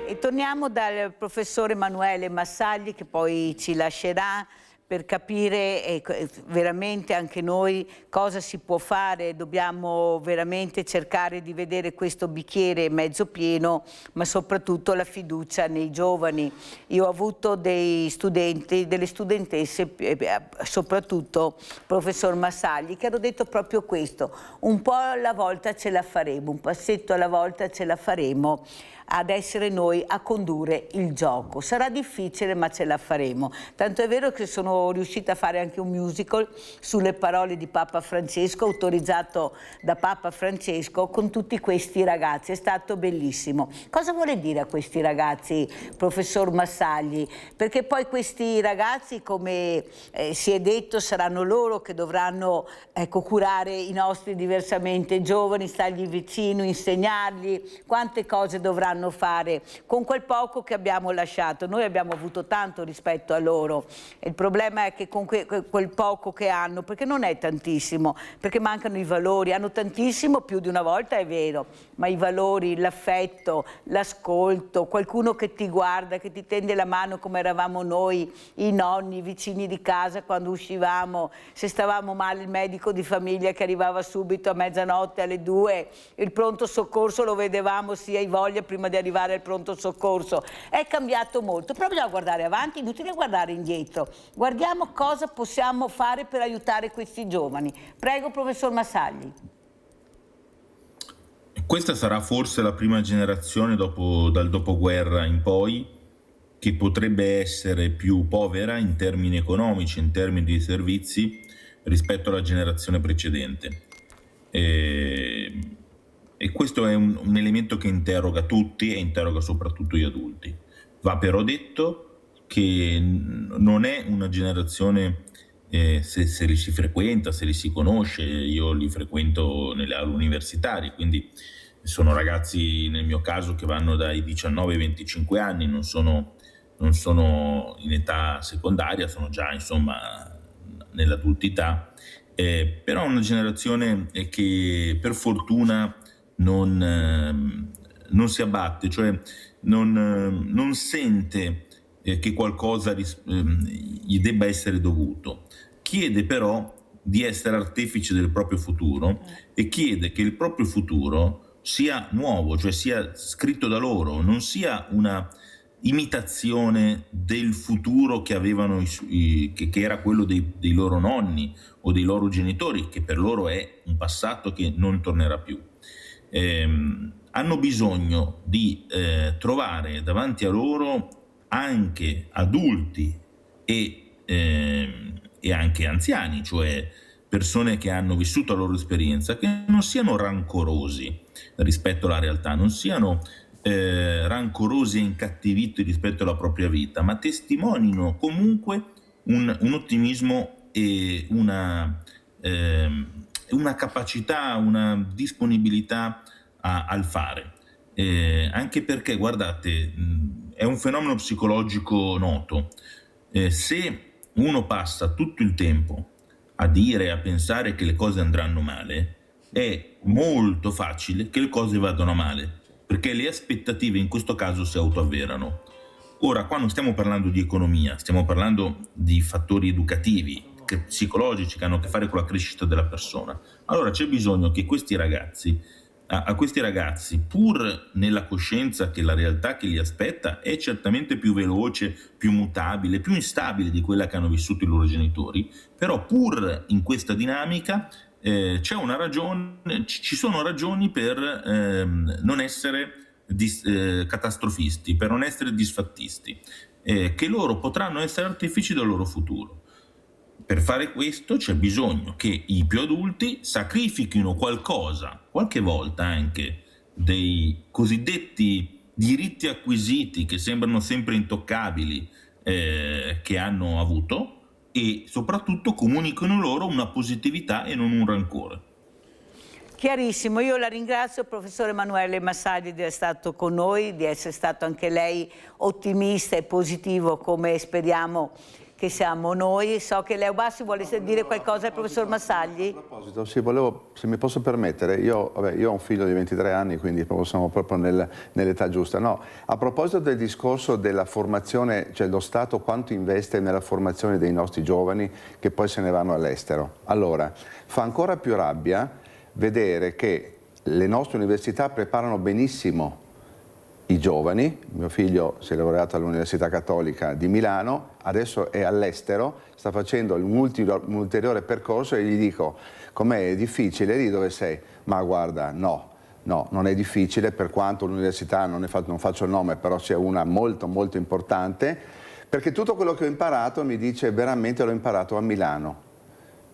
E torniamo dal professore Emanuele Massagli, che poi ci lascerà per capire veramente anche noi cosa si può fare. Dobbiamo veramente cercare di vedere questo bicchiere mezzo pieno, ma soprattutto la fiducia nei giovani. Io ho avuto dei studenti, delle studentesse, soprattutto professor Massagli, che hanno detto proprio questo: un po' alla volta ce la faremo, un passetto alla volta ce la faremo ad essere noi a condurre il gioco. Sarà difficile, ma ce la faremo. Tanto è vero che sono riuscita a fare anche un musical sulle parole di Papa Francesco, autorizzato da Papa Francesco, con tutti questi ragazzi. È stato bellissimo. Cosa vuole dire a questi ragazzi, professor Massagli? Perché poi questi ragazzi, come si è detto, saranno loro che dovranno curare i nostri diversamente giovani, stargli vicino, insegnargli quante cose dovranno fare con quel poco che abbiamo lasciato. Noi abbiamo avuto tanto rispetto a loro, e il problema è che con quel poco che hanno, perché non è tantissimo, perché mancano i valori, hanno tantissimo, più di una volta è vero, ma i valori, l'affetto, l'ascolto, qualcuno che ti guarda, che ti tende la mano come eravamo noi, i nonni, i vicini di casa quando uscivamo, se stavamo male il medico di famiglia che arrivava subito a mezzanotte, alle 2, il pronto soccorso lo vedevamo, sì, hai voglia, prima di arrivare al pronto soccorso. È cambiato molto, però bisogna guardare avanti, inutile guardare indietro. Guardiamo cosa possiamo fare per aiutare questi giovani. Prego, professor Massagli.
Questa sarà forse la prima generazione dal dopoguerra in poi che potrebbe essere più povera in termini economici, in termini di servizi, rispetto alla generazione precedente. E questo è un elemento che interroga tutti e interroga soprattutto gli adulti. Va però detto che non è una generazione, se li si frequenta, se li si conosce, io li frequento nelle aule universitarie, quindi sono ragazzi nel mio caso che vanno dai 19 ai 25 anni, non sono in età secondaria, sono già insomma nell'adultità, però è una generazione che per fortuna non si abbatte, cioè non sente che qualcosa gli debba essere dovuto. Chiede però di essere artefice del proprio futuro e chiede che il proprio futuro sia nuovo, cioè sia scritto da loro, non sia una imitazione del futuro che avevano, che era quello dei loro nonni o dei loro genitori, che per loro è un passato che non tornerà più. Hanno bisogno di trovare davanti a loro anche adulti e anche anziani, cioè persone che hanno vissuto la loro esperienza, che non siano rancorosi rispetto alla realtà, non siano rancorosi e incattiviti rispetto alla propria vita, ma testimonino comunque un ottimismo e una capacità, una disponibilità al fare. Anche perché, guardate, è un fenomeno psicologico noto. Se uno passa tutto il tempo a dire e a pensare che le cose andranno male, è molto facile che le cose vadano male, perché le aspettative in questo caso si autoavverano. Ora, qua non stiamo parlando di economia, stiamo parlando di fattori educativi, psicologici, che hanno a che fare con la crescita della persona. Allora c'è bisogno che a questi ragazzi, pur nella coscienza che la realtà che li aspetta è certamente più veloce, più mutabile, più instabile di quella che hanno vissuto i loro genitori, però pur in questa dinamica ci sono ragioni per non essere catastrofisti, per non essere disfattisti, che loro potranno essere artefici del loro futuro. Per fare questo c'è bisogno che i più adulti sacrifichino qualcosa, qualche volta anche, dei cosiddetti diritti acquisiti che sembrano sempre intoccabili che hanno avuto, e soprattutto comunicano loro una positività e non un rancore.
Chiarissimo, io la ringrazio professore Emanuele Massagli di essere stato con noi, di essere stato anche lei ottimista e positivo come speriamo che siamo noi. So che Leo Bassi vuole dire qualcosa al professor Massagli.
A proposito, sì, se mi posso permettere, io ho un figlio di 23 anni, quindi siamo proprio nell'età giusta. No, a proposito del discorso della formazione, cioè lo Stato quanto investe nella formazione dei nostri giovani che poi se ne vanno all'estero. Allora, fa ancora più rabbia vedere che le nostre università preparano benissimo i giovani. Mio figlio si è laureato all'Università Cattolica di Milano, adesso è all'estero, sta facendo un ulteriore percorso e gli dico: com'è difficile lì dove sei? Ma guarda, no, non è difficile, per quanto l'università, non faccio il nome, però sia una molto molto importante, perché tutto quello che ho imparato, mi dice, veramente l'ho imparato a Milano,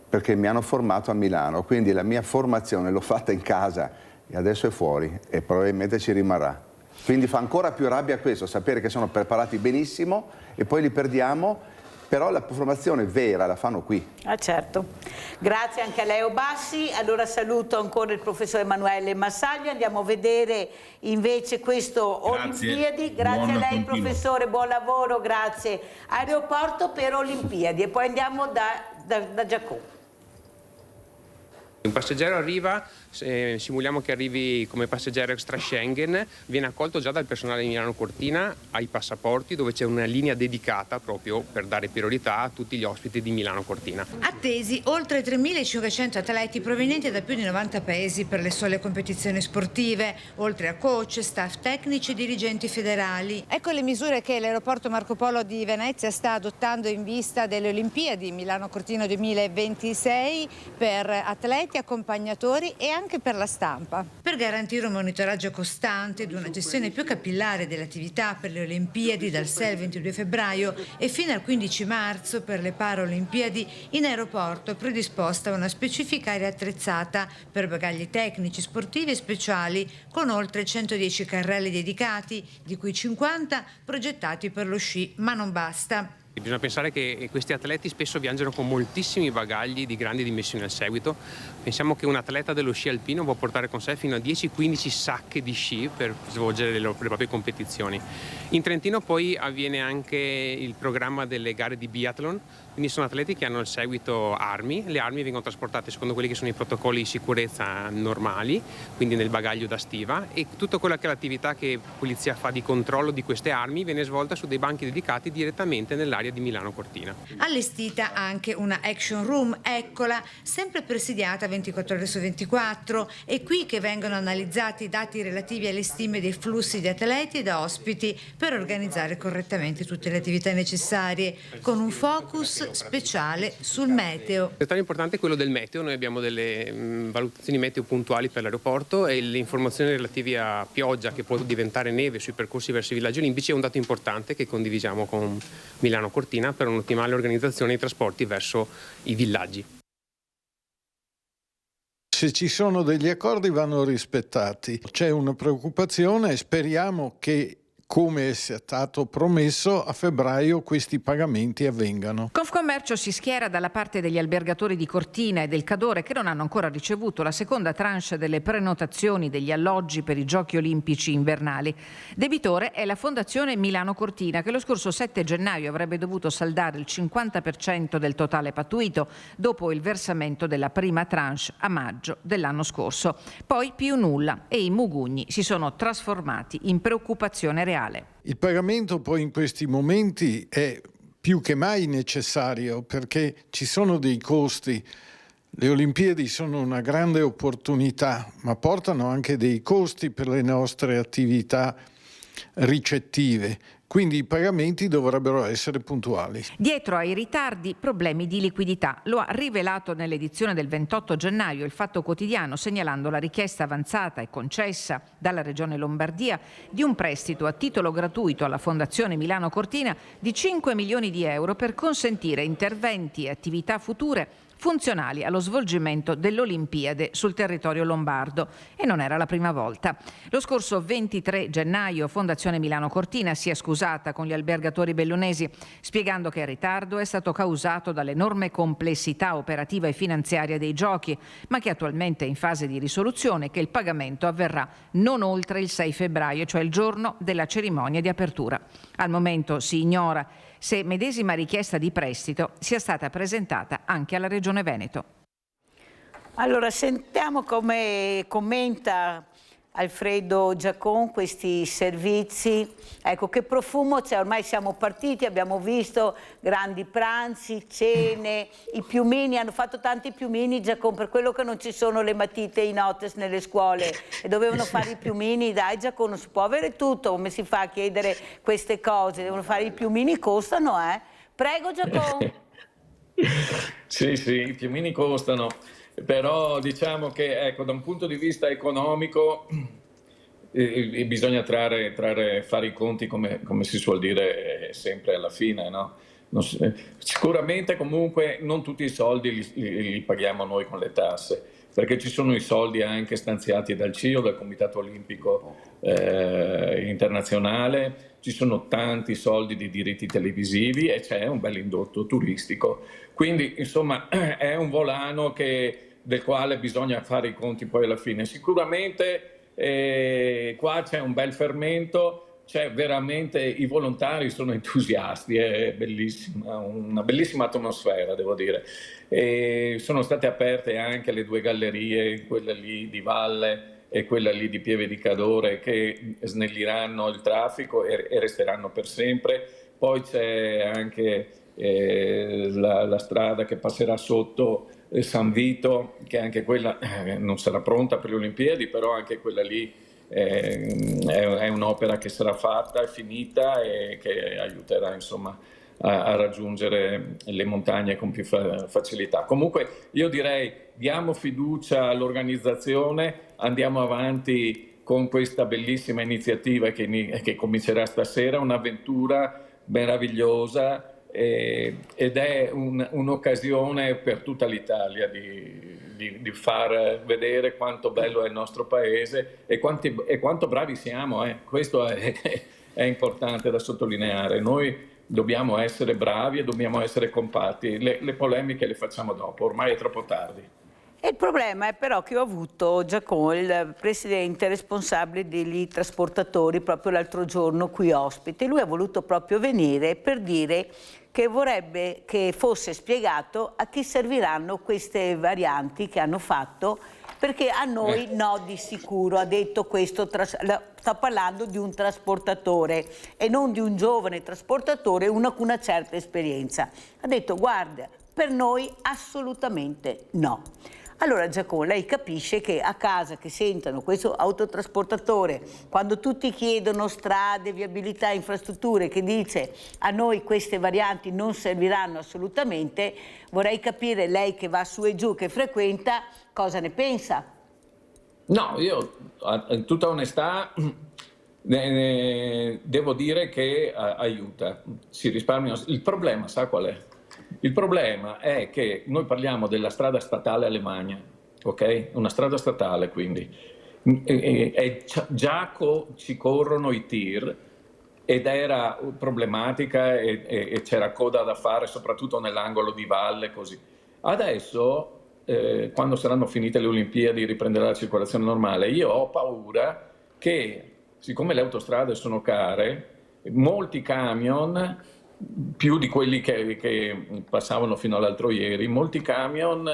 perché mi hanno formato a Milano, quindi la mia formazione l'ho fatta in casa e adesso è fuori e probabilmente ci rimarrà. Quindi fa ancora più rabbia questo, sapere che sono preparati benissimo e poi li perdiamo, però la formazione vera la fanno qui.
Ah, certo. Grazie anche a Leo Bassi. Allora saluto ancora il professore Emanuele Massagli. Andiamo a vedere invece questo Olimpiadi. Grazie a lei professore, buon lavoro, grazie. Aeroporto per Olimpiadi e poi andiamo da Giacomo.
Un passeggero arriva, simuliamo che arrivi come passeggero extra Schengen, viene accolto già dal personale di Milano Cortina ai passaporti, dove c'è una linea dedicata proprio per dare priorità a tutti gli ospiti di Milano Cortina.
Attesi oltre 3.500 atleti provenienti da più di 90 paesi per le sole competizioni sportive, oltre a coach, staff tecnici e dirigenti federali. Ecco le misure che l'aeroporto Marco Polo di Venezia sta adottando in vista delle Olimpiadi Milano Cortina 2026 per atleti, accompagnatori e anche per la stampa. Per garantire un monitoraggio costante ed una gestione più capillare delle attività per le Olimpiadi dal 6 al 22 febbraio e fino al 15 marzo per le Paralimpiadi, in aeroporto è predisposta una specifica area attrezzata per bagagli tecnici, sportivi e speciali, con oltre 110 carrelli dedicati, di cui 50 progettati per lo sci, ma non basta.
Bisogna pensare che questi atleti spesso viaggiano con moltissimi bagagli di grandi dimensioni al seguito. Pensiamo che un atleta dello sci alpino può portare con sé fino a 10-15 sacche di sci per svolgere le proprie competizioni. In Trentino poi avviene anche il programma delle gare di biathlon, quindi sono atleti che hanno al seguito armi. Le armi vengono trasportate secondo quelli che sono i protocolli di sicurezza normali, quindi nel bagaglio da stiva, e tutta quella che è l'attività che polizia fa di controllo di queste armi viene svolta su dei banchi dedicati direttamente nell'area di Milano Cortina.
Allestita anche una action room, eccola, sempre presidiata 24 ore su 24, è qui che vengono analizzati i dati relativi alle stime dei flussi di atleti ed ospiti per organizzare correttamente tutte le attività necessarie, con un focus speciale sul meteo.
Il dettaglio importante è quello del meteo. Noi abbiamo delle valutazioni meteo puntuali per l'aeroporto e le informazioni relative a pioggia che può diventare neve sui percorsi verso i villaggi olimpici è un dato importante che condividiamo con Milano Cortina per un'ottimale organizzazione dei trasporti verso i villaggi.
Se ci sono degli accordi vanno rispettati. C'è una preoccupazione e speriamo che, come è stato promesso, a febbraio questi pagamenti avvengano.
Confcommercio si schiera dalla parte degli albergatori di Cortina e del Cadore che non hanno ancora ricevuto la seconda tranche delle prenotazioni degli alloggi per i Giochi Olimpici invernali. Debitore è la Fondazione Milano Cortina, che lo scorso 7 gennaio avrebbe dovuto saldare il 50% del totale pattuito dopo il versamento della prima tranche a maggio dell'anno scorso. Poi più nulla e i mugugni si sono trasformati in preoccupazione reale.
Il pagamento poi in questi momenti è più che mai necessario perché ci sono dei costi. Le Olimpiadi sono una grande opportunità, ma portano anche dei costi per le nostre attività ricettive. Quindi i pagamenti dovrebbero essere puntuali.
Dietro ai ritardi, problemi di liquidità. Lo ha rivelato nell'edizione del 28 gennaio il Fatto Quotidiano, segnalando la richiesta avanzata e concessa dalla Regione Lombardia di un prestito a titolo gratuito alla Fondazione Milano Cortina di 5 milioni di euro per consentire interventi e attività future funzionali allo svolgimento dell'Olimpiade sul territorio lombardo. E non era la prima volta. Lo scorso 23 gennaio Fondazione Milano Cortina si è scusata con gli albergatori bellunesi, spiegando che il ritardo è stato causato dall'enorme complessità operativa e finanziaria dei giochi, ma che attualmente è in fase di risoluzione e che il pagamento avverrà non oltre il 6 febbraio, cioè il giorno della cerimonia di apertura. Al momento si ignora se medesima richiesta di prestito sia stata presentata anche alla Regione Veneto.
Allora, sentiamo come commenta Alfredo Giacon questi servizi. Ecco, che profumo c'è, ormai siamo partiti, abbiamo visto grandi pranzi, cene, i piumini, hanno fatto tanti piumini, Giacon, per quello che non ci sono le matite in notes nelle scuole e dovevano fare i piumini. Dai Giacon, non si può avere tutto, come si fa a chiedere queste cose? Devono fare i piumini, costano, eh? Prego Giacon.
Sì, i piumini costano. Però diciamo che, ecco, da un punto di vista economico bisogna fare i conti come si suol dire sempre alla fine, no? Sicuramente comunque non tutti i soldi li paghiamo noi con le tasse, perché ci sono i soldi anche stanziati dal CIO, dal Comitato Olimpico Internazionale, ci sono tanti soldi di diritti televisivi e c'è un bel indotto turistico. Quindi insomma è un volano del quale bisogna fare i conti poi alla fine. Sicuramente qua c'è un bel fermento, c'è veramente, i volontari sono entusiasti, è bellissima, una bellissima atmosfera, devo dire. Sono state aperte anche le 2 gallerie, quella lì di Valle e quella lì di Pieve di Cadore, che snelliranno il traffico e resteranno per sempre. Poi c'è anche la strada che passerà sotto San Vito, che anche quella non sarà pronta per le Olimpiadi, però anche quella lì è un'opera che sarà fatta, è finita e che aiuterà insomma a raggiungere le montagne con più facilità. Comunque io direi diamo fiducia all'organizzazione, andiamo avanti con questa bellissima iniziativa che comincerà stasera, un'avventura meravigliosa ed è un'occasione per tutta l'Italia di far vedere quanto bello è il nostro paese e quanto bravi siamo. Questo è importante da sottolineare. Noi dobbiamo essere bravi e dobbiamo essere compatti. Le polemiche le facciamo dopo, ormai è troppo tardi.
E il problema è però che ho avuto Giacon, il presidente responsabile degli trasportatori, proprio l'altro giorno qui ospite. Lui ha voluto proprio venire per dire che vorrebbe che fosse spiegato a chi serviranno queste varianti che hanno fatto, perché a noi no di sicuro, ha detto questo, sta parlando di un trasportatore e non di un giovane trasportatore, uno con una certa esperienza. Ha detto guarda, per noi assolutamente no. Allora Giacomo, lei capisce che a casa che sentono questo autotrasportatore, quando tutti chiedono strade, viabilità, infrastrutture, che dice a noi queste varianti non serviranno assolutamente, vorrei capire lei che va su e giù, che frequenta, cosa ne pensa?
No, io in tutta onestà devo dire che aiuta, si risparmia. Il problema, sa qual è? Il problema è che noi parliamo della strada statale Alemagna, ok? Una strada statale, quindi. Già ci corrono i tir ed era problematica e c'era coda da fare, soprattutto nell'angolo di valle, così. Adesso, quando saranno finite le Olimpiadi, riprenderà la circolazione normale. Io ho paura che, siccome le autostrade sono care, molti camion, più di quelli che passavano fino all'altro ieri, molti camion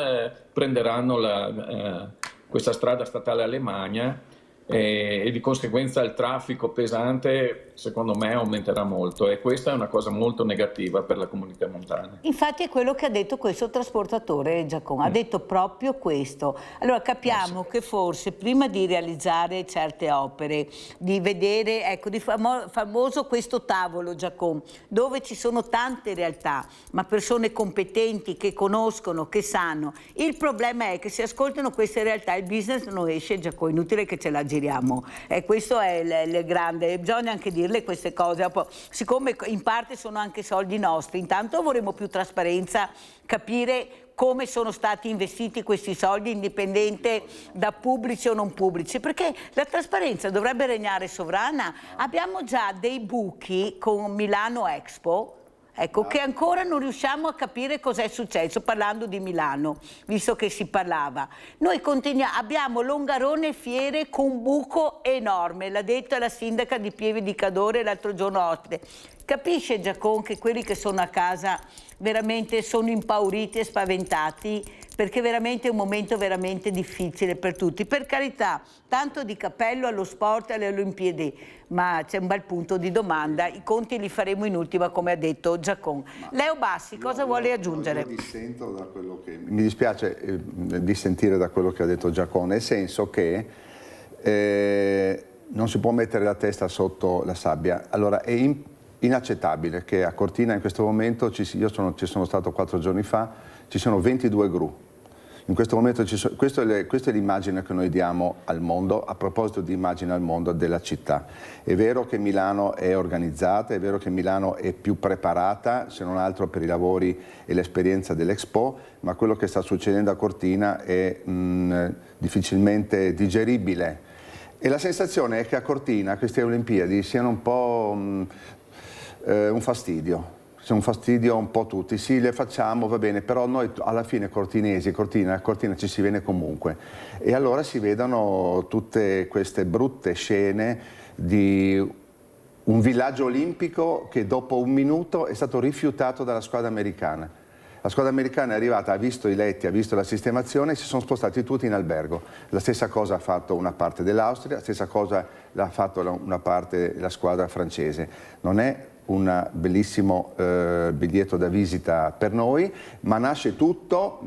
prenderanno questa strada statale Alemagna e di conseguenza il traffico pesante secondo me aumenterà molto e questa è una cosa molto negativa per la comunità montana.
Infatti è quello che ha detto questo trasportatore Giacomo, ha detto proprio questo. Allora capiamo che forse prima di realizzare certe opere, di vedere, ecco, di famoso questo tavolo Giacomo, dove ci sono tante realtà, ma persone competenti che conoscono, che sanno. Il problema è che se ascoltano queste realtà il business non esce, Giacomo, inutile che ce la giriamo. E questo è il grande, bisogna anche dirle queste cose, siccome in parte sono anche soldi nostri, intanto vorremmo più trasparenza, capire come sono stati investiti questi soldi, indipendente da pubblici o non pubblici, perché la trasparenza dovrebbe regnare sovrana. Abbiamo già dei buchi con Milano Expo, ecco, che ancora non riusciamo a capire cos'è successo, parlando di Milano, visto che si parlava. Noi abbiamo Longarone Fiere con un buco enorme, l'ha detto la sindaca di Pieve di Cadore l'altro giorno ospite. Capisce Giacomo che quelli che sono a casa veramente sono impauriti e spaventati, perché veramente è un momento veramente difficile per tutti. Per carità, tanto di cappello allo sport e alle Olimpiadi, ma c'è un bel punto di domanda, i conti li faremo in ultima, come ha detto Giacomo. Leo Bassi, cosa vuole aggiungere?
Io dissento da quello che mi dispiace dissentire da quello che ha detto Giacomo, nel senso che non si può mettere la testa sotto la sabbia. Allora è inaccettabile che a Cortina in questo momento, ci sono stato 4 giorni fa, ci sono 22 gru. In questo momento questa è l'immagine che noi diamo al mondo, a proposito di immagine al mondo della città. È vero che Milano è organizzata, è vero che Milano è più preparata, se non altro per i lavori e l'esperienza dell'Expo, ma quello che sta succedendo a Cortina è difficilmente digeribile. E la sensazione è che a Cortina queste Olimpiadi siano un po' un fastidio. C'è un fastidio un po' tutti, sì le facciamo, va bene, però noi alla fine cortinesi, a Cortina ci si viene comunque. E allora si vedono tutte queste brutte scene di un villaggio olimpico che dopo un minuto è stato rifiutato dalla squadra americana. La squadra americana è arrivata, ha visto i letti, ha visto la sistemazione e si sono spostati tutti in albergo. La stessa cosa ha fatto una parte dell'Austria, la stessa cosa l'ha fatto una parte della squadra francese. Non è un bellissimo biglietto da visita per noi, ma nasce tutto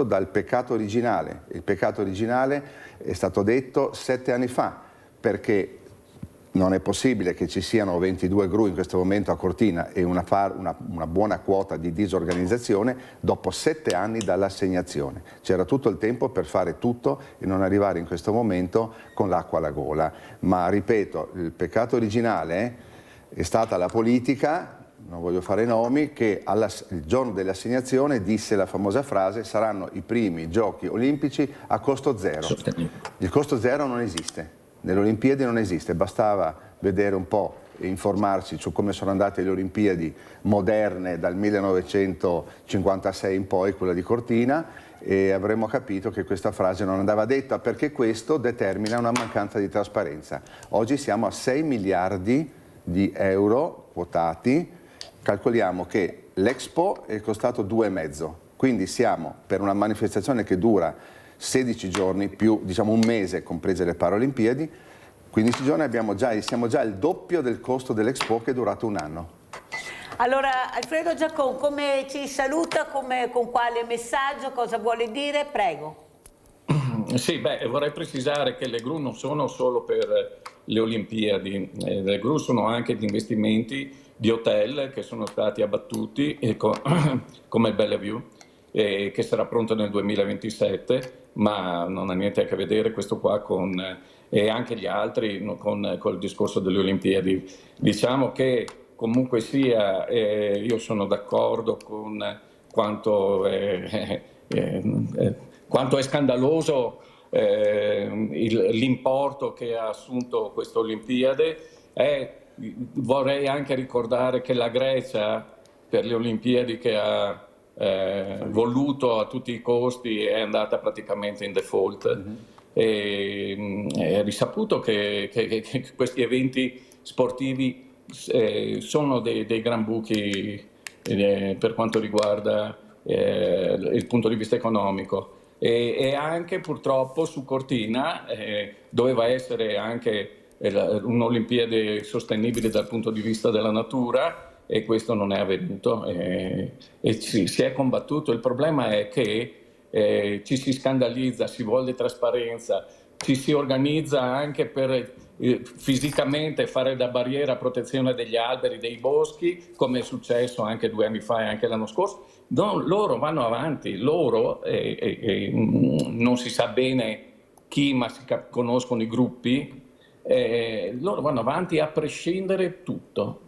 dal peccato originale. Il peccato originale è stato detto 7 anni fa, perché non è possibile che ci siano 22 gru in questo momento a Cortina e una buona quota di disorganizzazione dopo 7 anni dall'assegnazione. C'era tutto il tempo per fare tutto e non arrivare in questo momento con l'acqua alla gola. Ma ripeto, il peccato originale è stata la politica, non voglio fare nomi, che il giorno dell'assegnazione disse la famosa frase: saranno i primi giochi olimpici a costo zero. Il costo zero non esiste, nelle Olimpiadi non esiste, bastava vedere un po' e informarsi su come sono andate le Olimpiadi moderne dal 1956 in poi, quella di Cortina, e avremmo capito che questa frase non andava detta, perché questo determina una mancanza di trasparenza. Oggi siamo a 6 miliardi di euro quotati, calcoliamo che l'Expo è costato 2,5. Quindi siamo per una manifestazione che dura 16 giorni più diciamo un mese, comprese le Paralimpiadi, 15 giorni siamo già il doppio del costo dell'Expo che è durato un anno.
Allora, Alfredo Giacon, come ci saluta, con quale messaggio, cosa vuole dire? Prego.
Sì, vorrei precisare che le GRU non sono solo per le Olimpiadi, le GRU sono anche gli investimenti di hotel che sono stati abbattuti, come il Bellevue, che sarà pronto nel 2027, ma non ha niente a che vedere questo qua e anche gli altri con il discorso delle Olimpiadi. Diciamo che comunque sia, io sono d'accordo con quanto è scandaloso l'importo che ha assunto questa Olimpiade. Vorrei anche ricordare che la Grecia, per le Olimpiadi che ha voluto a tutti i costi, è andata praticamente in default. È risaputo che questi eventi sportivi sono dei gran buchi per quanto riguarda il punto di vista economico, e anche purtroppo su Cortina doveva essere anche un'Olimpiade sostenibile dal punto di vista della natura, e questo non è avvenuto, e si è combattuto. Il problema è che ci si scandalizza, si vuole trasparenza, ci si organizza anche per fisicamente fare da barriera a protezione degli alberi, dei boschi, come è successo anche 2 anni fa e anche l'anno scorso. Loro vanno avanti, non si sa bene chi, ma si conoscono i gruppi, loro vanno avanti a prescindere tutto.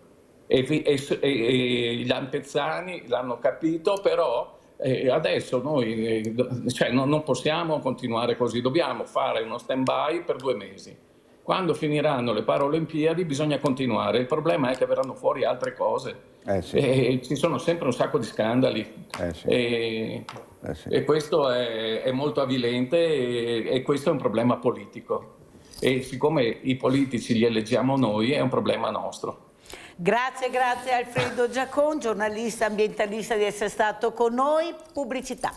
E gli Lampezzani l'hanno capito, però adesso noi non possiamo continuare così, dobbiamo fare uno stand-by per 2 mesi. Quando finiranno le Paralimpiadi bisogna continuare. Il problema è che verranno fuori altre cose. Sì. E ci sono sempre un sacco di scandali. Sì. E questo è molto avvilente, e questo è un problema politico. E siccome i politici li eleggiamo noi, è un problema nostro.
Grazie Alfredo Giacon, giornalista ambientalista, di essere stato con noi. Pubblicità.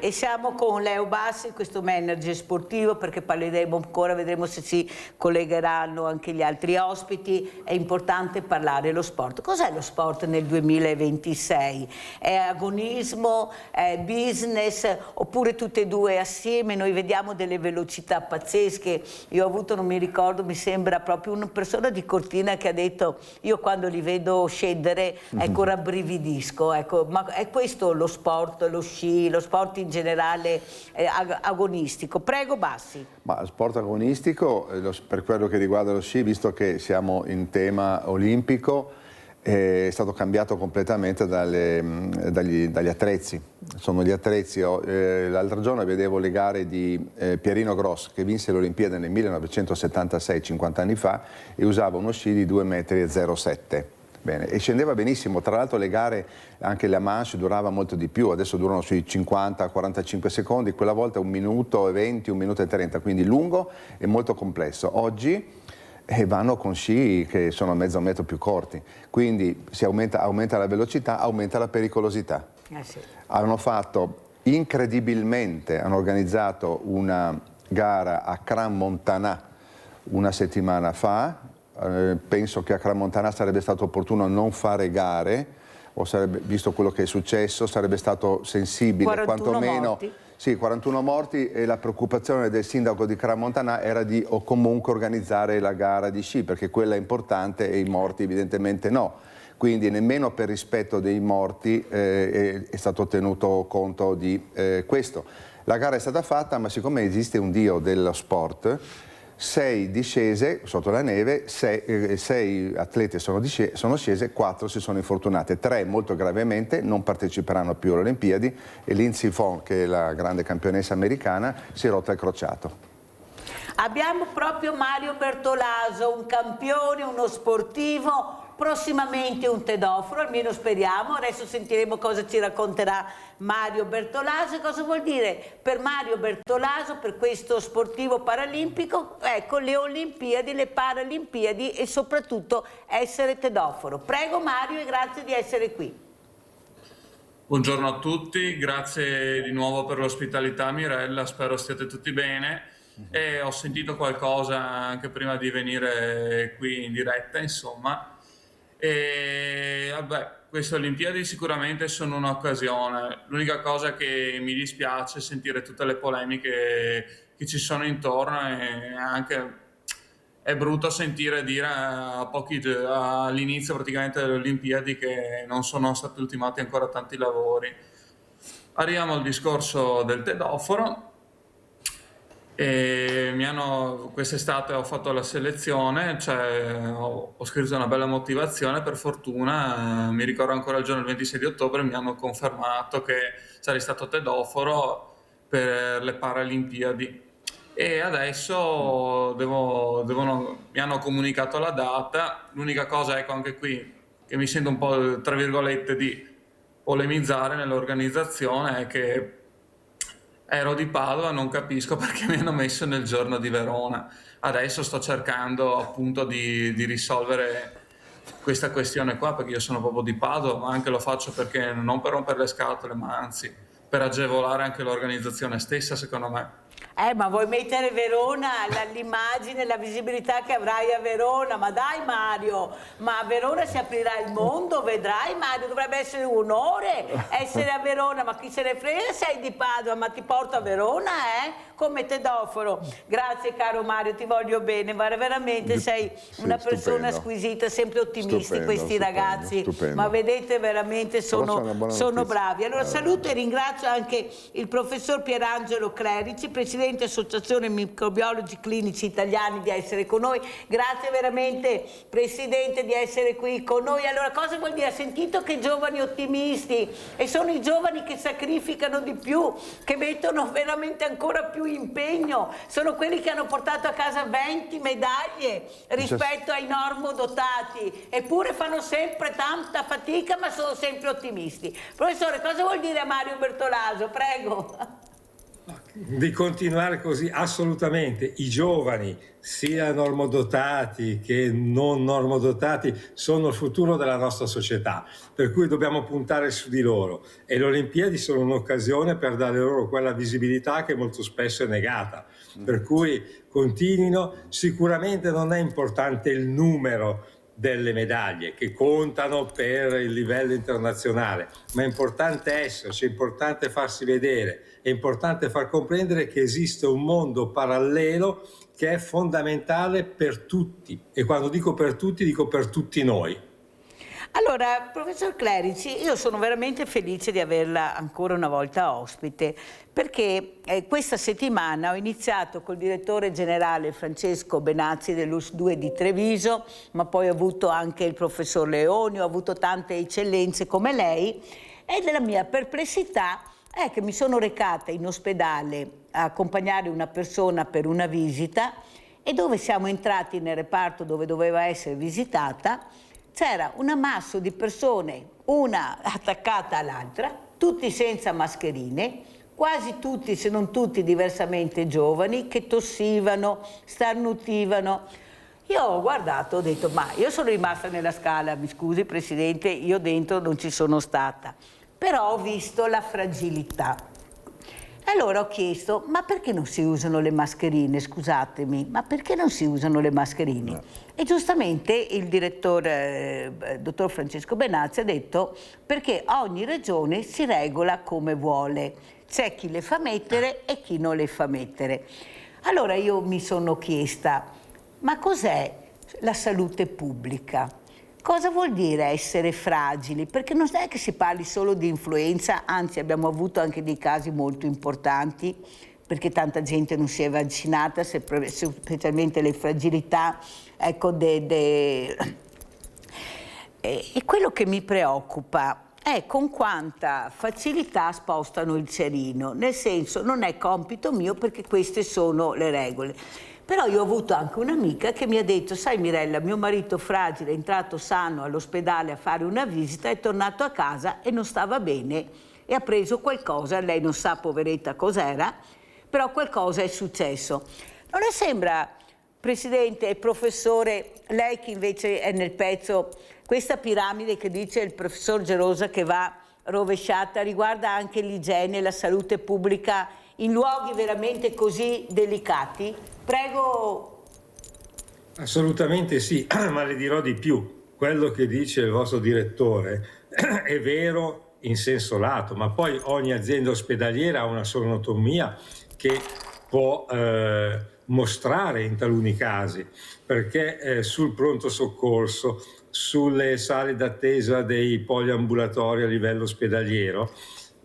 E siamo con Leo Bassi, questo manager sportivo, perché parleremo ancora, vedremo se si collegheranno anche gli altri ospiti. È importante parlare dello sport. Cos'è lo sport nel 2026? È agonismo, è business, oppure tutte e due assieme? Noi vediamo delle velocità pazzesche. Io ho avuto, non mi ricordo, mi sembra proprio una persona di Cortina che ha detto: io quando li vedo scendere, ecco, rabbrividisco. Ecco, ma è questo lo sport, lo sci, lo sport in generale agonistico. Prego Bassi. Ma
lo sport agonistico, per quello che riguarda lo sci, visto che siamo in tema olimpico, è stato cambiato completamente dagli attrezzi. Sono gli attrezzi. L'altro giorno vedevo le gare di Pierino Gross, che vinse l'Olimpiade nel 1976, 50 anni fa, e usava uno sci di 2,07 m. Bene, e scendeva benissimo. Tra l'altro le gare, anche la manche, durava molto di più, adesso durano sui 50-45 secondi, quella volta 1 minuto e 20, 1 minuto e 30, quindi lungo e molto complesso. Oggi vanno con sci che sono mezzo metro più corti, quindi si aumenta la velocità, aumenta la pericolosità. Sì. Hanno organizzato una gara a Crans-Montana una settimana fa. Penso che a Crans-Montana sarebbe stato opportuno non fare gare, visto quello che è successo, sarebbe stato sensibile, quantomeno. Morti. Sì, 41 morti, e la preoccupazione del sindaco di Crans-Montana era di comunque organizzare la gara di sci, perché quella è importante e i morti evidentemente no. Quindi nemmeno per rispetto dei morti è stato tenuto conto di questo. La gara è stata fatta, ma siccome esiste un dio dello sport, 6 discese sotto la neve, 6 atlete sono scese, 4 si sono infortunate, 3 molto gravemente non parteciperanno più alle Olimpiadi, e Lindsey Vonn, che è la grande campionessa americana, si è rotta il crociato.
Abbiamo proprio Mario Bertolaso, un campione, uno sportivo prossimamente un tedoforo, almeno speriamo. Adesso sentiremo cosa ci racconterà Mario Bertolaso. Cosa vuol dire per Mario Bertolaso, per questo sportivo paralimpico? Ecco, le Olimpiadi, le Paralimpiadi e soprattutto essere tedoforo. Prego Mario e grazie di essere qui.
Buongiorno a tutti, grazie di nuovo per l'ospitalità Mirella, spero stiate tutti bene. E ho sentito qualcosa anche prima di venire qui in diretta, insomma. E vabbè, queste Olimpiadi sicuramente sono un'occasione. L'unica cosa che mi dispiace è sentire tutte le polemiche che ci sono intorno, e anche è brutto sentire dire all'inizio praticamente delle Olimpiadi che non sono stati ultimati ancora tanti lavori. Arriviamo al discorso del tedoforo. E quest'estate ho fatto la selezione, ho scritto una bella motivazione, per fortuna mi ricordo ancora il giorno del 26 di ottobre mi hanno confermato che sarei stato tedoforo per le Paralimpiadi. E adesso mi hanno comunicato la data. L'unica cosa, ecco, anche qui che mi sento un po', tra virgolette, di polemizzare nell'organizzazione è che ero di Padova, non capisco perché mi hanno messo nel giorno di Verona. Adesso sto cercando appunto di risolvere questa questione qua, perché io sono proprio di Padova, ma anche lo faccio perché non per rompere le scatole, ma anzi per agevolare anche l'organizzazione stessa, secondo me.
Ma vuoi mettere Verona, l'immagine, la visibilità che avrai a Verona? Ma dai Mario, ma a Verona si aprirà il mondo, vedrai Mario, dovrebbe essere un onore essere a Verona, ma chi se ne frega, sei di Padova, ma ti porto a Verona, come tedoforo. Grazie caro Mario, ti voglio bene, ma veramente sei una persona squisita, sempre ottimisti questi ragazzi, ma vedete veramente sono bravi. Allora saluto e ringrazio anche il professor Pierangelo Clerici, presidente Associazione Microbiologi Clinici Italiani, di essere con noi. Grazie veramente Presidente di essere qui con noi. Allora cosa vuol dire? Ha sentito che giovani ottimisti, e sono i giovani che sacrificano di più, che mettono veramente ancora più impegno, sono quelli che hanno portato a casa 20 medaglie rispetto ai normodotati, eppure fanno sempre tanta fatica ma sono sempre ottimisti. Professore, cosa vuol dire a Mario Bertolaso? Prego.
Di continuare così, assolutamente. I giovani, sia normodotati che non normodotati, sono il futuro della nostra società, per cui dobbiamo puntare su di loro, e le Olimpiadi sono un'occasione per dare loro quella visibilità che molto spesso è negata, per cui continuino. Sicuramente non è importante il numero delle medaglie, che contano per il livello internazionale, ma è importante esserci, è importante farsi vedere, è importante far comprendere che esiste un mondo parallelo che è fondamentale per tutti, e quando dico per tutti dico per tutti noi.
Allora, professor Clerici, io sono veramente felice di averla ancora una volta ospite, perché questa settimana ho iniziato col direttore generale Francesco Benazzi dell'US2 di Treviso, ma poi ho avuto anche il professor Leoni, ho avuto tante eccellenze come lei, e della mia perplessità è che mi sono recata in ospedale a accompagnare una persona per una visita, e dove siamo entrati nel reparto dove doveva essere visitata c'era un ammasso di persone, una attaccata all'altra, tutti senza mascherine, quasi tutti, se non tutti, diversamente giovani, che tossivano, starnutivano. Io ho guardato, ho detto, ma io sono rimasta nella scala, mi scusi Presidente, io dentro non ci sono stata, però ho visto la fragilità. Allora ho chiesto, ma perché non si usano le mascherine, scusatemi, ma perché non si usano le mascherine? No. E giustamente il direttore, dottor Francesco Benazzi, ha detto, perché ogni regione si regola come vuole, c'è chi le fa mettere e chi non le fa mettere. Allora io mi sono chiesta, ma cos'è la salute pubblica? Cosa vuol dire essere fragili? Perché non è che si parli solo di influenza, anzi abbiamo avuto anche dei casi molto importanti, perché tanta gente non si è vaccinata, specialmente le fragilità, ecco, e quello che mi preoccupa è con quanta facilità spostano il cerino, nel senso non è compito mio perché queste sono le regole. Però io ho avuto anche un'amica che mi ha detto: sai Mirella, mio marito fragile è entrato sano all'ospedale a fare una visita, è tornato a casa e non stava bene e ha preso qualcosa, lei non sa poveretta cos'era, però qualcosa è successo. Non le sembra, Presidente e Professore, lei che invece è nel pezzo, questa piramide che dice il professor Gerosa che va rovesciata riguarda anche l'igiene e la salute pubblica in luoghi veramente così delicati? Prego.
Assolutamente sì, ma le dirò di più. Quello che dice il vostro direttore è vero in senso lato, ma poi ogni azienda ospedaliera ha una sua anatomia che può mostrare in taluni casi, perché sul pronto soccorso, sulle sale d'attesa dei poliambulatori a livello ospedaliero,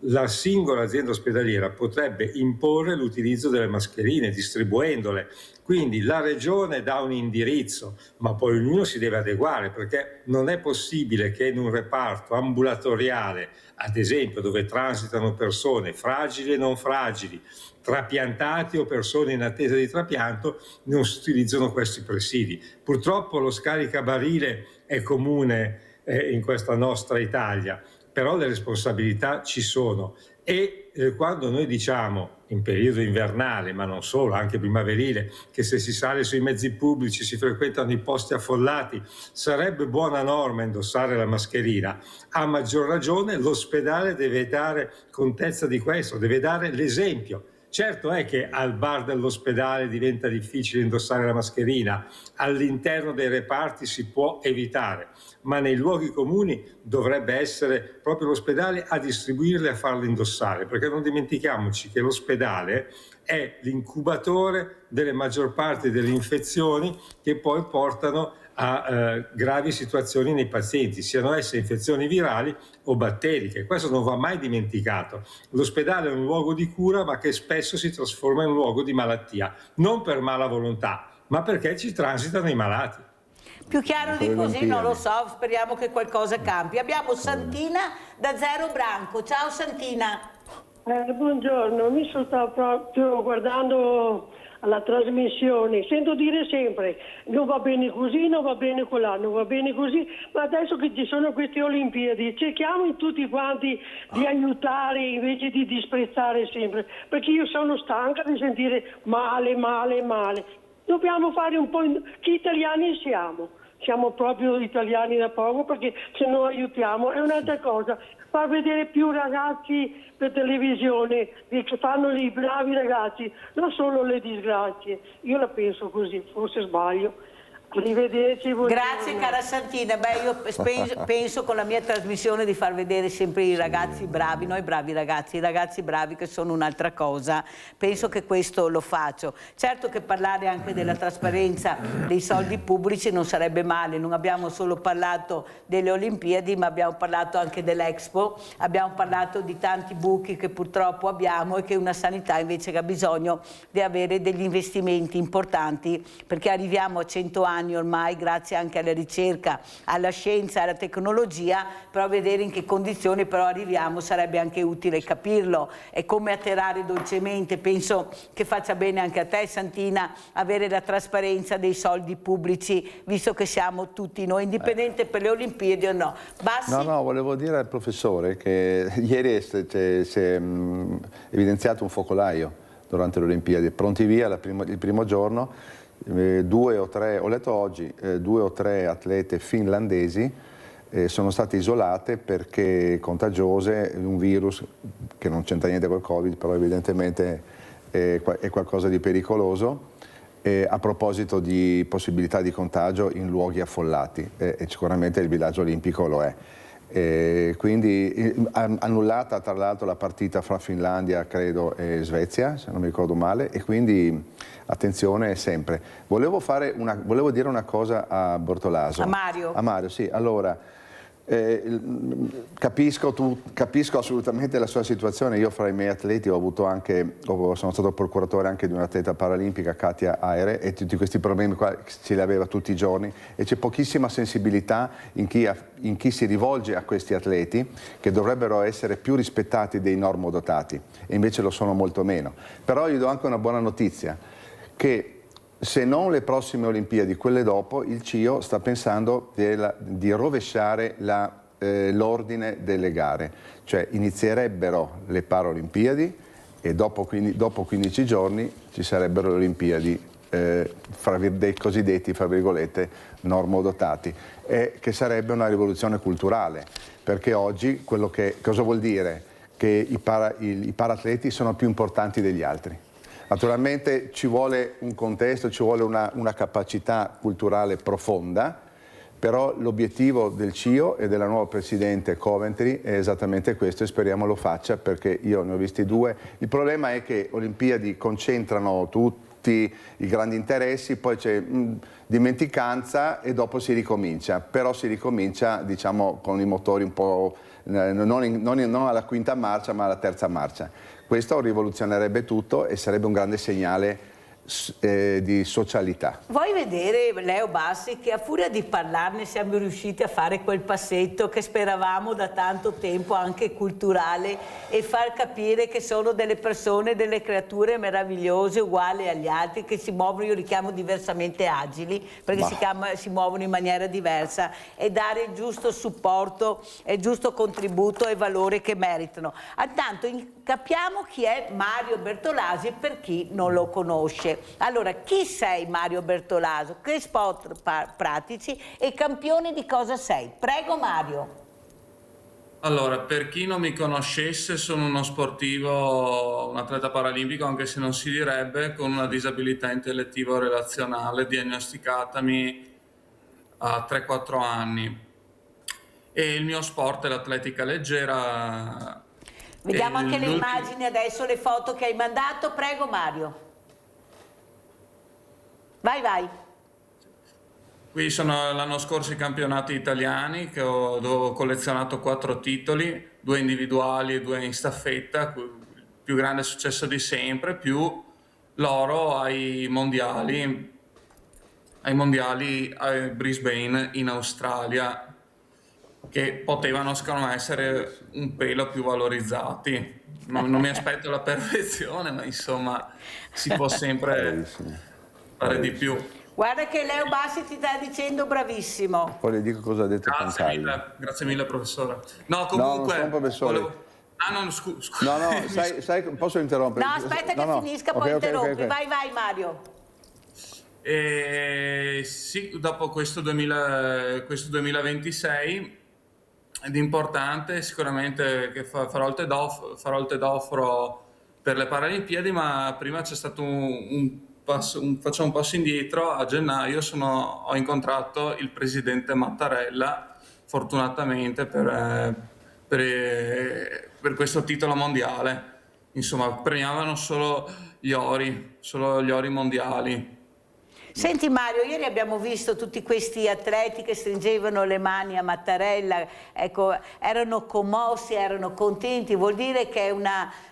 la singola azienda ospedaliera potrebbe imporre l'utilizzo delle mascherine distribuendole. Quindi la regione dà un indirizzo, ma poi ognuno si deve adeguare, perché non è possibile che in un reparto ambulatoriale, ad esempio dove transitano persone fragili e non fragili, trapiantati o persone in attesa di trapianto, non si utilizzano questi presidi. Purtroppo lo scaricabarile è comune in questa nostra Italia, però le responsabilità ci sono e quando noi diciamo in periodo invernale, ma non solo, anche primaverile, che se si sale sui mezzi pubblici, si frequentano i posti affollati, sarebbe buona norma indossare la mascherina, a maggior ragione l'ospedale deve dare contezza di questo, deve dare l'esempio. Certo è che al bar dell'ospedale diventa difficile indossare la mascherina, all'interno dei reparti si può evitare, ma nei luoghi comuni dovrebbe essere proprio l'ospedale a distribuirle e a farle indossare, perché non dimentichiamoci che l'ospedale è l'incubatore delle maggior parte delle infezioni che poi portano a gravi situazioni nei pazienti, siano esse infezioni virali o batteriche. Questo non va mai dimenticato. L'ospedale è un luogo di cura, ma che spesso si trasforma in un luogo di malattia, non per mala volontà, ma perché ci transitano i malati.
Più chiaro di così non lo so, speriamo che qualcosa cambi. Abbiamo Santina da Zero Branco. Ciao Santina.
Buongiorno, mi stavo proprio guardando alla trasmissione, sento dire sempre non va bene così, non va bene colà, non va bene così, ma adesso che ci sono queste Olimpiadi cerchiamo in tutti quanti di aiutare invece di disprezzare sempre, perché io sono stanca di sentire male, male, male. Dobbiamo fare un po', che italiani siamo proprio italiani da poco, perché se non aiutiamo è un'altra cosa. Far vedere più ragazzi per televisione che fanno i bravi ragazzi, non solo le disgrazie. Io la penso così, forse sbaglio. Arrivederci.
Grazie cara Santina. Beh, io penso con la mia trasmissione di far vedere sempre i ragazzi bravi, noi bravi ragazzi, i ragazzi bravi che sono un'altra cosa. Penso che questo lo faccio. Certo che parlare anche della trasparenza dei soldi pubblici non sarebbe male. Non abbiamo solo parlato delle Olimpiadi, ma abbiamo parlato anche dell'Expo, abbiamo parlato di tanti buchi che purtroppo abbiamo e che una sanità invece che ha bisogno di avere degli investimenti importanti, perché arriviamo a 100 anni ormai, grazie anche alla ricerca, alla scienza, alla tecnologia, però vedere in che condizioni però arriviamo sarebbe anche utile capirlo. È come atterrare dolcemente. Penso che faccia bene anche a te Santina avere la trasparenza dei soldi pubblici, visto che siamo tutti noi, indipendente per le Olimpiadi o no. Bassi?
No, volevo dire al professore che ieri si è evidenziato un focolaio durante le Olimpiadi, pronti via il primo giorno. 2 o 3, ho letto oggi, 2 o 3 atlete finlandesi sono state isolate perché contagiose, un virus che non c'entra niente col Covid, però evidentemente è qualcosa di pericoloso, a proposito di possibilità di contagio in luoghi affollati, e sicuramente il villaggio olimpico lo è. Quindi annullata tra l'altro la partita fra Finlandia credo e Svezia, se non mi ricordo male, e quindi attenzione sempre. Volevo dire una cosa a Bortolaso.
A Mario.
A Mario, sì. Allora, capisco assolutamente la sua situazione. Io fra i miei atleti sono stato procuratore anche di un'atleta paralimpica, Katia Aire, e tutti questi problemi qua ce li aveva tutti i giorni, e c'è pochissima sensibilità in chi si rivolge a questi atleti, che dovrebbero essere più rispettati dei normodotati, e invece lo sono molto meno. Però gli do anche una buona notizia, che se non le prossime Olimpiadi, quelle dopo, il CIO sta pensando di rovesciare l'ordine delle gare, cioè inizierebbero le Paralimpiadi e dopo 15 giorni ci sarebbero le Olimpiadi dei cosiddetti, fra virgolette, normodotati, che sarebbe una rivoluzione culturale, perché oggi cosa vuol dire? Che i paratleti sono più importanti degli altri. Naturalmente ci vuole un contesto, ci vuole una capacità culturale profonda, però l'obiettivo del CIO e della nuova presidente Coventry è esattamente questo e speriamo lo faccia, perché io ne ho visti 2. Il problema è che Olimpiadi concentrano tutti i grandi interessi, poi c'è dimenticanza e dopo si ricomincia, però si ricomincia, diciamo, con i motori un po' non alla quinta marcia ma alla terza marcia. Questo rivoluzionerebbe tutto e sarebbe un grande segnale di socialità.
Vuoi vedere, Leo Bassi, che a furia di parlarne siamo riusciti a fare quel passetto che speravamo da tanto tempo, anche culturale, e far capire che sono delle persone, delle creature meravigliose, uguali agli altri, che si muovono, io li chiamo diversamente agili, perché si muovono in maniera diversa, e dare il giusto supporto, il giusto contributo e valore che meritano. Intanto capiamo chi è Mario Bertolasi per chi non lo conosce. Allora, chi sei Mario Bertolaso? Che sport pratici e campione di cosa sei? Prego Mario.
Allora, per chi non mi conoscesse, sono uno sportivo, un atleta paralimpico, anche se non si direbbe, con una disabilità intellettivo-relazionale diagnosticatami a 3-4 anni. E il mio sport è l'atletica leggera.
Vediamo anche le immagini adesso, le foto che hai mandato. Prego Mario. Vai.
Qui sono l'anno scorso i campionati italiani dove ho collezionato 4 titoli, 2 individuali e 2 in staffetta, il più grande successo di sempre, più l'oro ai mondiali a Brisbane in Australia, che potevano secondo me essere un pelo più valorizzati. Non mi aspetto la perfezione, ma insomma si può sempre fare di più.
Guarda che Leo Bassi ti sta dicendo bravissimo.
Poi le dico cosa ha detto Pancalli.
Grazie mille professore. No, comunque...
No, non sono professore. No, sai, posso interrompere?
No, aspetta che finisca, poi interrompi. Okay. Vai Mario.
Sì, dopo questo 2026 ed importante sicuramente che farò il tedoforo per le Paralimpiadi, ma prima c'è stato facciamo un passo indietro. A gennaio ho incontrato il presidente Mattarella, fortunatamente per questo titolo mondiale. Insomma, premiavano solo gli ori mondiali.
Senti Mario, ieri abbiamo visto tutti questi atleti che stringevano le mani a Mattarella, ecco, erano commossi, erano contenti, vuol dire che è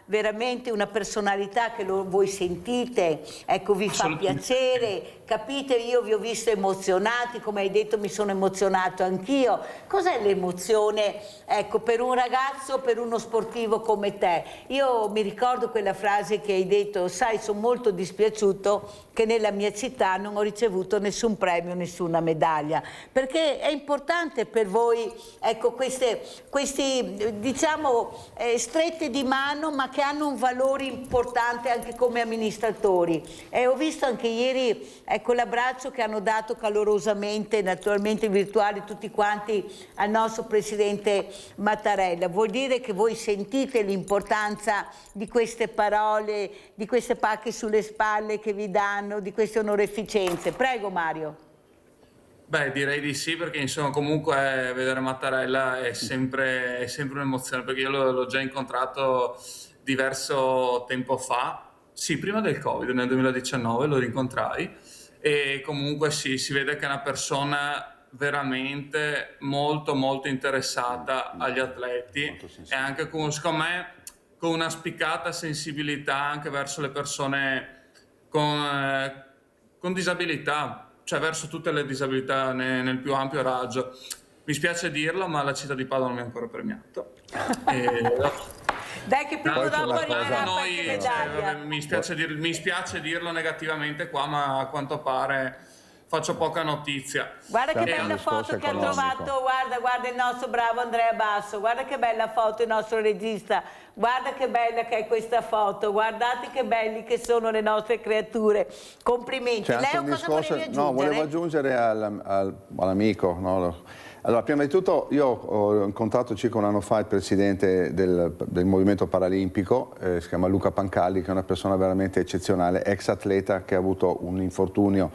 veramente una personalità che voi sentite, ecco, vi fa piacere, capite? Io vi ho visto emozionati, come hai detto mi sono emozionato anch'io. Cos'è l'emozione, ecco, per un ragazzo, per uno sportivo come te? Io mi ricordo quella frase che hai detto, sai, sono molto dispiaciuto che nella mia città non ho ricevuto nessun premio, nessuna medaglia, perché è importante per voi, ecco, questi diciamo strette di mano, ma che hanno un valore importante anche come amministratori. E ho visto anche ieri, ecco, l'abbraccio che hanno dato calorosamente, naturalmente virtuale, tutti quanti al nostro presidente Mattarella. Vuol dire che voi sentite l'importanza di queste parole, di queste pacche sulle spalle che vi danno, di queste onoreficenze. Prego Mario.
Beh, direi di sì, perché insomma comunque vedere Mattarella è sempre un'emozione, perché io l'ho già incontrato diverso tempo fa, sì, prima del Covid, nel 2019 lo rincontrai, e comunque sì, si vede che è una persona veramente molto interessata agli atleti e anche secondo me con una spiccata sensibilità anche verso le persone con disabilità, cioè verso tutte le disabilità nel più ampio raggio. Mi spiace dirlo, ma la città di Padova non mi ha ancora premiato.
Dai che prima o dopo arriverà
noi,
medaglia.
Mi spiace dirlo negativamente qua, ma a quanto pare faccio poca notizia.
Guarda che bella foto che ha trovato, guarda il nostro bravo Andrea Basso, guarda che bella foto il nostro regista, guarda che bella che è questa foto, guardate che belli che sono le nostre creature, complimenti. Leo, cosa volevi aggiungere?
No, volevo aggiungere all'amico, no? Allora, prima di tutto io ho incontrato circa un anno fa il presidente del movimento paralimpico, si chiama Luca Pancalli, che è una persona veramente eccezionale, ex atleta che ha avuto un infortunio.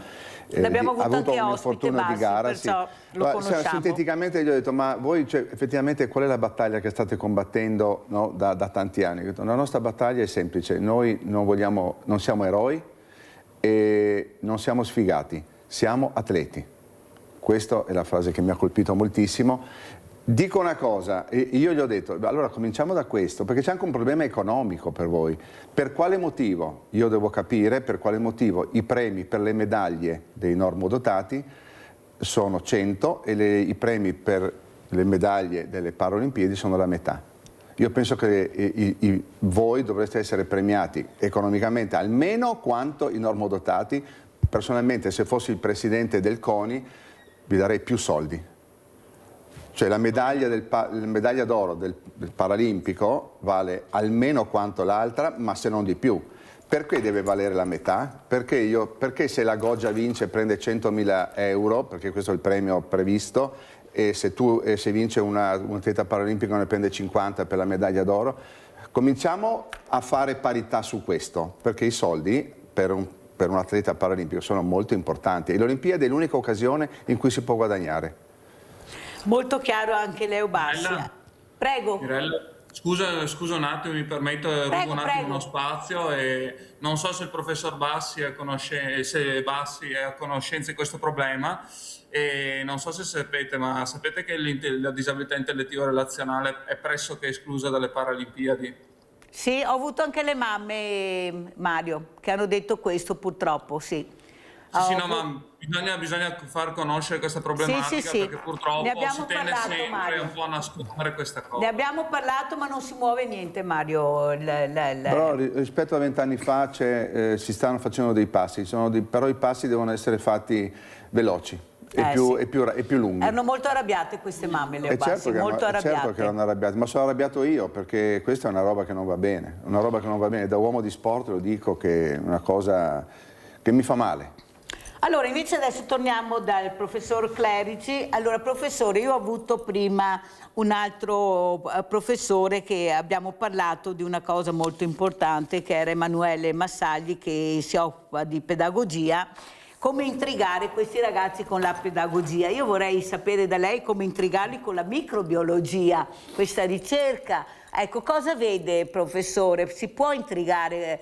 L'abbiamo avuto anche
un
ospite,
infortunio di gara,
perciò
sì.
lo conosciamo.
Sinteticamente gli ho detto, ma voi effettivamente qual è la battaglia che state combattendo, no, da tanti anni? Ho detto, la nostra battaglia è semplice, noi non siamo eroi e non siamo sfigati, siamo atleti. Questa è la frase che mi ha colpito moltissimo. Dico una cosa, io gli ho detto, allora cominciamo da questo, perché c'è anche un problema economico per voi. Per quale motivo? Io devo capire per quale motivo i premi per le medaglie dei normodotati sono 100 e i premi per le medaglie delle Paralimpiadi sono la metà. Io penso che voi dovreste essere premiati economicamente almeno quanto i normodotati. Personalmente, se fossi il presidente del CONI, vi darei più soldi. Cioè la medaglia d'oro del Paralimpico vale almeno quanto l'altra, ma se non di più. Perché deve valere la metà? Perché se la Goggia vince prende 100.000 euro, perché questo è il premio previsto, e se vince un atleta paralimpico ne prende 50 per la medaglia d'oro? Cominciamo a fare parità su questo, perché i soldi per un atleta paralimpico sono molto importanti e l'Olimpiade è l'unica occasione in cui si può guadagnare.
Molto chiaro anche Leo Bassi. Prego.
Mirella, scusa un attimo, mi permetto, rubo un attimo uno spazio e non so se il professor Bassi è a conoscenza di questo problema e non so se sapete, ma sapete che la disabilità intellettiva relazionale è pressoché esclusa dalle Paralimpiadi?
Sì, ho avuto anche le mamme, Mario, che hanno detto questo purtroppo, sì.
Sì, no, ma bisogna far conoscere questa problematica perché purtroppo si tende sempre un po' a nascondere questa cosa.
Ne abbiamo parlato ma non si muove niente, Mario.
Però rispetto a 20 anni fa si stanno facendo dei passi, però i passi devono essere fatti veloci e più lunghi.
Erano molto arrabbiate queste mamme, Leo Bassi, molto arrabbiate.
Certo che erano arrabbiate, ma sono arrabbiato io perché questa è una roba che non va bene, Da uomo di sport lo dico che è una cosa che mi fa male.
Allora, invece adesso torniamo dal professor Clerici. Allora, professore, io ho avuto prima un altro professore che abbiamo parlato di una cosa molto importante, che era Emanuele Massagli, che si occupa di pedagogia. Come intrigare questi ragazzi con la pedagogia? Io vorrei sapere da lei come intrigarli con la microbiologia, questa ricerca. Ecco, cosa vede, professore? Si può intrigare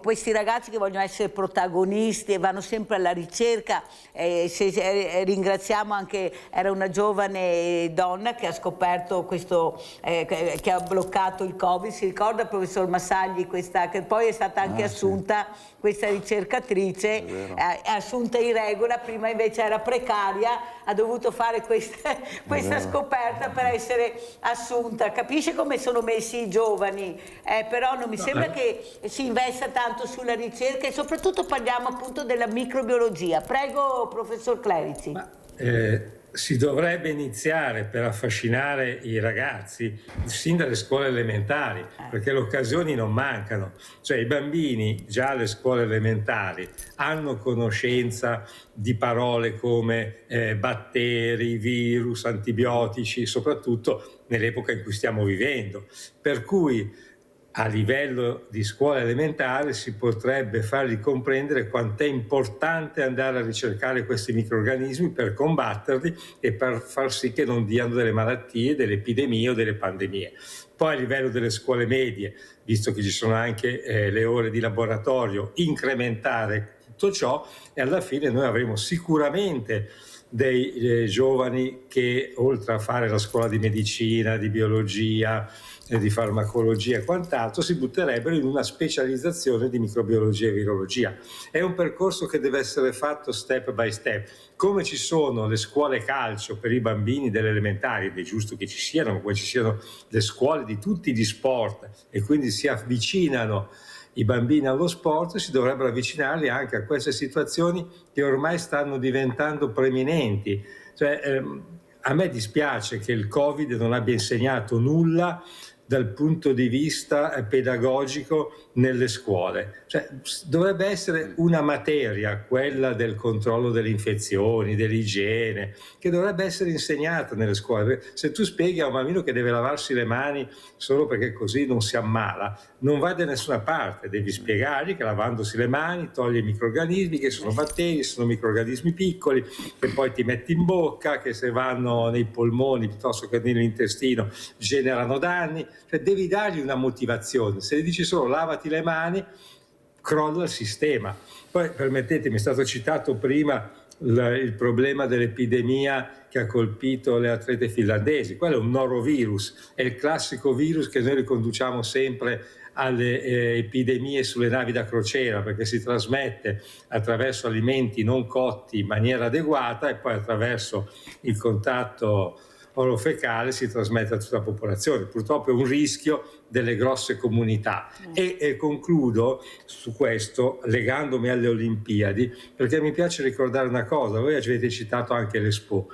questi ragazzi che vogliono essere protagonisti e vanno sempre alla ricerca? Ringraziamo anche, era una giovane donna che ha scoperto questo, che ha bloccato il Covid. Si ricorda, professor Massagli, che poi è stata anche assunta, questa ricercatrice, è assunta in regola, prima invece era precaria, ha dovuto fare questa scoperta per essere assunta. Capisce come sono messi i giovani, però non mi sembra che si investa tanto sulla ricerca e soprattutto parliamo appunto della microbiologia. Prego, professor Clerici.
Si dovrebbe iniziare per affascinare i ragazzi sin dalle scuole elementari, perché le occasioni non mancano. Cioè i bambini già alle scuole elementari hanno conoscenza di parole come batteri, virus, antibiotici, soprattutto nell'epoca in cui stiamo vivendo. Per cui a livello di scuola elementare si potrebbe fargli comprendere quanto è importante andare a ricercare questi microrganismi per combatterli e per far sì che non diano delle malattie, delle epidemie o delle pandemie. Poi a livello delle scuole medie, visto che ci sono anche le ore di laboratorio, incrementare tutto ciò, e alla fine noi avremo sicuramente dei giovani che, oltre a fare la scuola di medicina, di biologia, di farmacologia e quant'altro, si butterebbero in una specializzazione di microbiologia e virologia. È un percorso che deve essere fatto step by step. Come ci sono le scuole calcio per i bambini delle elementari, ed è giusto che ci siano, ma poi ci siano le scuole di tutti gli sport e quindi si avvicinano i bambini allo sport, si dovrebbero avvicinarli anche a queste situazioni che ormai stanno diventando preminenti. Cioè, a me dispiace che il Covid non abbia insegnato nulla dal punto di vista pedagogico nelle scuole. Cioè, dovrebbe essere una materia, quella del controllo delle infezioni, dell'igiene, che dovrebbe essere insegnata nelle scuole. Se tu spieghi a un bambino che deve lavarsi le mani solo perché così non si ammala, non va da nessuna parte. Devi spiegargli che lavandosi le mani toglie i microrganismi, che sono batteri, sono microrganismi piccoli, che poi ti metti in bocca, che se vanno nei polmoni piuttosto che nell'intestino generano danni. Cioè, devi dargli una motivazione. Se gli dici solo lavati le mani, crolla il sistema. Poi permettetemi, è stato citato prima il problema dell'epidemia che ha colpito le atlete finlandesi. Quello è un norovirus, è il classico virus che noi riconduciamo sempre alle epidemie sulle navi da crociera, perché si trasmette attraverso alimenti non cotti in maniera adeguata e poi attraverso il contatto orofecale si trasmette a tutta la popolazione. Purtroppo è un rischio delle grosse comunità. E concludo su questo legandomi alle Olimpiadi, perché mi piace ricordare una cosa. Voi avete citato anche l'Expo.